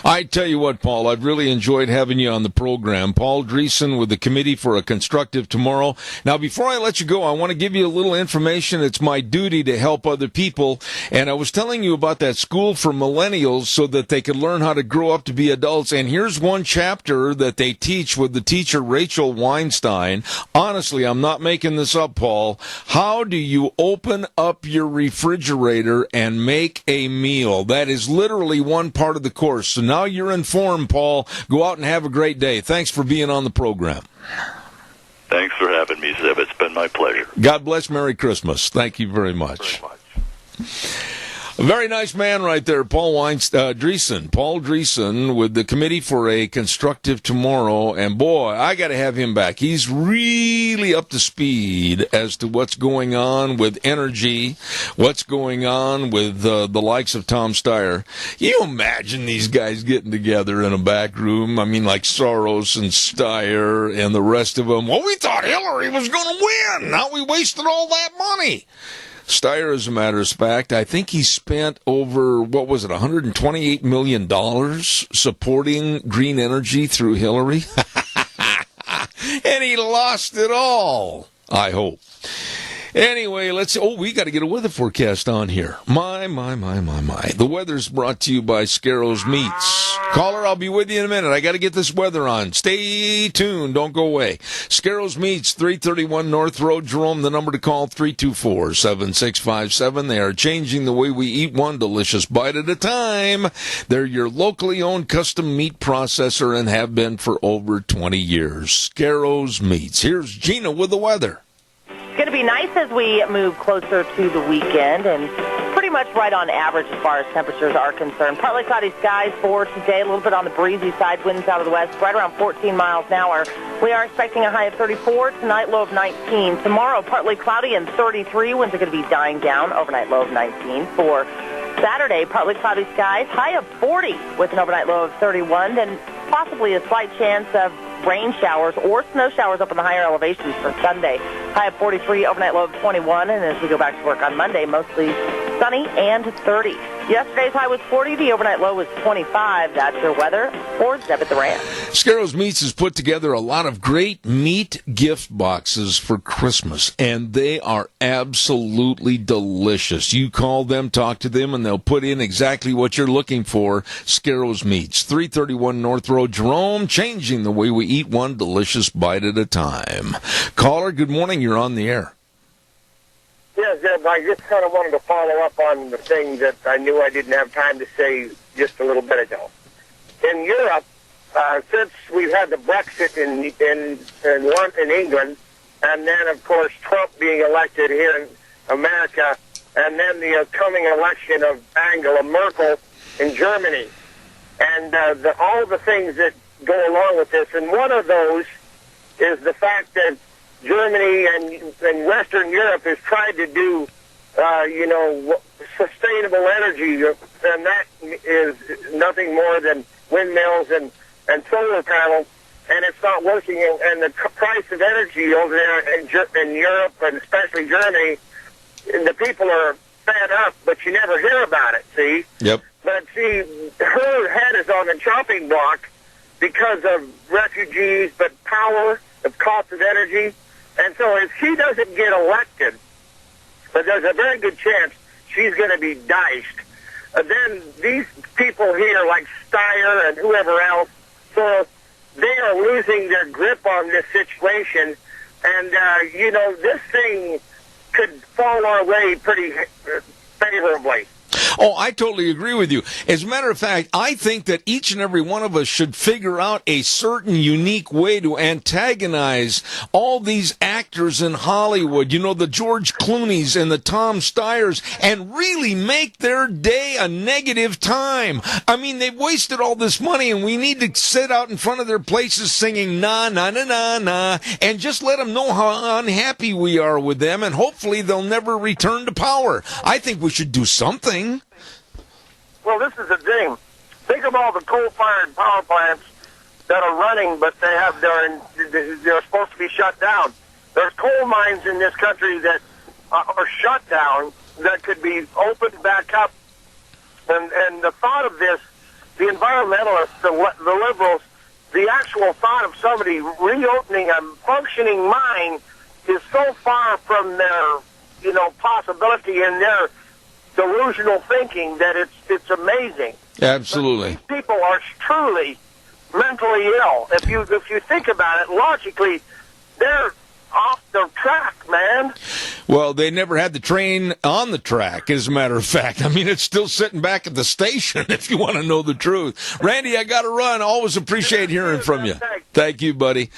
I tell you what, Paul, I've really enjoyed having you on the program. Paul Dreesen with the Committee for a Constructive Tomorrow. Now, before I let you go, I want to give you a little information. It's my duty to help other people, and I was telling you about that school for millennials so that they could learn how to grow up to be adults, and here's one chapter that they teach with the teacher Rachel Weinstein. Honestly, I'm not making this up, Paul. How do you open up up your refrigerator and make a meal. That is literally one part of the course. So now you're informed, Paul. Go out and have a great day. Thanks for being on the program.
Thanks for having me, Zeb. It's been my pleasure.
God bless. Merry Christmas. Thank you very much. A very nice man right there, Paul Dreesen. Paul Dreesen with the Committee for a Constructive Tomorrow. And boy, I got to have him back. He's really up to speed as to what's going on with energy, what's going on with the likes of Tom Steyer. Can you imagine these guys getting together in a back room? I mean, like Soros and Steyer and the rest of them. Well, we thought Hillary was going to win. Now we wasted all that money. Steyer, as a matter of fact, I think he spent over, $128 million supporting green energy through Hillary? And he lost it all, I hope. Anyway, we got to get a weather forecast on here. My. The weather's brought to you by Scarro's Meats. Caller, I'll be with you in a minute. I got to get this weather on. Stay tuned. Don't go away. Scarro's Meats, 331 North Road, Jerome. The number to call, 324-7657. They are changing the way we eat, one delicious bite at a time. They're your locally owned custom meat processor and have been for over 20 years. Scarro's Meats. Here's Gina with the weather.
It's going to be nice as we move closer to the weekend, and pretty much right on average as far as temperatures are concerned. Partly cloudy skies for today, a little bit on the breezy side, winds out of the west, right around 14 miles an hour. We are expecting a high of 34, tonight low of 19. Tomorrow, partly cloudy and 33, winds are going to be dying down, overnight low of 19. For Saturday, partly cloudy skies, high of 40 with an overnight low of 31, then possibly a slight chance of rain showers or snow showers up in the higher elevations for Sunday. High of 43, overnight low of 21, and as we go back to work on Monday, mostly sunny and 30. Yesterday's high was 40, the overnight low was 25. That's your weather for Zeb at the Ranch.
Scarro's Meats has put together a lot of great meat gift boxes for Christmas, and they are absolutely delicious. You call them, talk to them, and they'll put in exactly what you're looking for. Scarro's Meats, 331 North Road, Jerome, changing the way we eat, one delicious bite at a time. Caller, good morning. You're on the air.
Yeah, Zeb, I just kind of wanted to follow up on the thing that I knew I didn't have time to say just a little bit ago. In Europe, since we've had the Brexit in England, and then, of course, Trump being elected here in America, and then the coming election of Angela Merkel in Germany, and all the things that go along with this. And one of those is the fact that Germany and Western Europe has tried to do, sustainable energy, and that is nothing more than windmills and solar panels, and it's not working. And the price of energy over there in Europe, and especially Germany, the people are fed up, but you never hear about it, see?
Yep.
But see, her head is on the chopping block because of refugees, but power, the cost of energy. And so if she doesn't get elected, but there's a very good chance she's going to be diced, then these people here, like Steyer and whoever else, so they are losing their grip on this situation. And, this thing could fall our way pretty favorably.
Oh, I totally agree with you. As a matter of fact, I think that each and every one of us should figure out a certain unique way to antagonize all these actors in Hollywood, the George Clooney's and the Tom Steyers, and really make their day a negative time. I mean, they've wasted all this money, and we need to sit out in front of their places singing na, na, na, na, na, and just let them know how unhappy we are with them, and hopefully they'll never return to power. I think we should do something.
Well, this is the thing. Think of all the coal-fired power plants that are running, but they're supposed to be shut down. There's coal mines in this country that are shut down that could be opened back up. And the thought of this, the environmentalists, the liberals, the actual thought of somebody reopening a functioning mine is so far from their, possibility in their delusional thinking that it's amazing.
Absolutely.
These people are truly mentally ill. If you think about it logically, they're off their track, man.
Well, they never had the train on the track, as a matter of fact. I mean, it's still sitting back at the station, if you want to know the truth. Randy, I got to run. Always appreciate hearing from you. Thank you, buddy.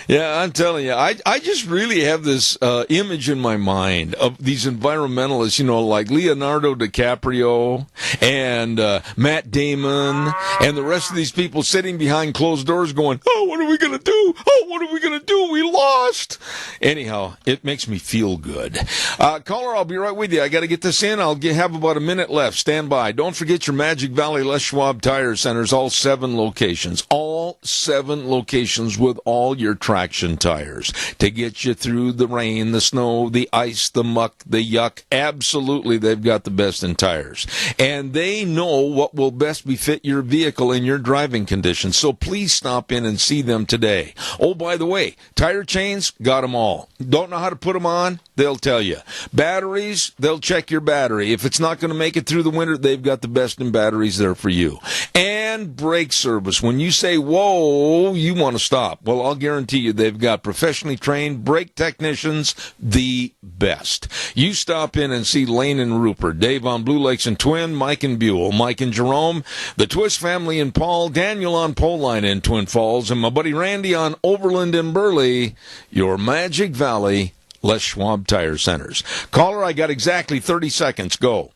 Yeah, I'm telling you, I just really have this image in my mind of these environmentalists, you know, like Leonardo DiCaprio and Matt Damon and the rest of these people sitting behind closed doors going, oh, what are we going to do? Oh, what are we going to do? We lost. Anyhow, it makes me feel good. Caller, I'll be right with you. I got to get this in. I'll have about a minute left. Stand by. Don't forget your Magic Valley Les Schwab Tire Centers, all 7 locations. All 7 locations with all your traction tires to get you through the rain, the snow, the ice, the muck, the yuck. Absolutely, they've got the best in tires. And they know what will best befit your vehicle and your driving conditions. So please stop in and see them today. Oh, by the way, tire chains, got them all. Don't know how to put them on? They'll tell you. Batteries, they'll check your battery. If it's not going to make it through the winter, they've got the best in batteries there for you. And brake service. When you say, whoa, you want to stop. Well, I'll guarantee you they've got professionally trained brake technicians, the best. You stop in and see Lane and Rupert, Dave on Blue Lakes and Twin, Mike and Buell, Mike and Jerome, the Twist family and Paul, Daniel on Pole Line in Twin Falls, and my buddy Randy on Overland and Burley, your Magic Valley Les Schwab Tire Centers. Caller, I got exactly 30 seconds. Go.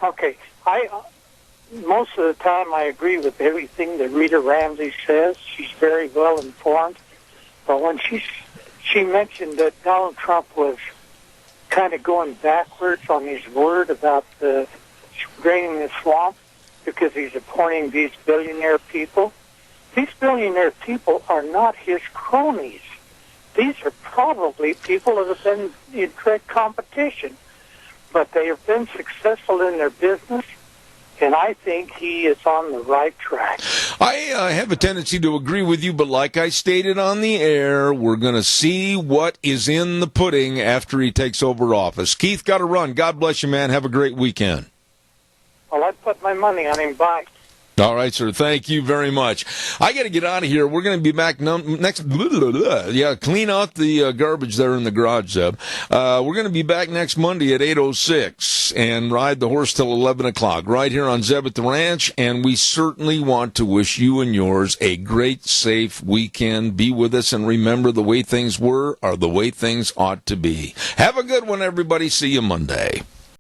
Okay. Most of the time I agree with everything that Rita Ramsey says. She's very well informed. But when she mentioned that Donald Trump was kind of going backwards on his word about the draining the swamp because he's appointing these billionaire people. These billionaire people are not his cronies. These are probably people that have been in direct competition, but they have been successful in their business, and I think he is on the right track.
I have a tendency to agree with you, but like I stated on the air, we're going to see what is in the pudding after he takes over office. Keith, got to run. God bless you, man. Have a great weekend.
Well, I put my money on him. Bye.
All right, sir. Thank you very much. I got to get out of here. We're going to be back next. Yeah, clean out the garbage there in the garage, Zeb. We're going to be back next Monday at 8:06 and ride the horse till 11 o'clock right here on Zeb at the Ranch. And we certainly want to wish you and yours a great, safe weekend. Be with us and remember the way things were are the way things ought to be. Have a good one, everybody. See you Monday.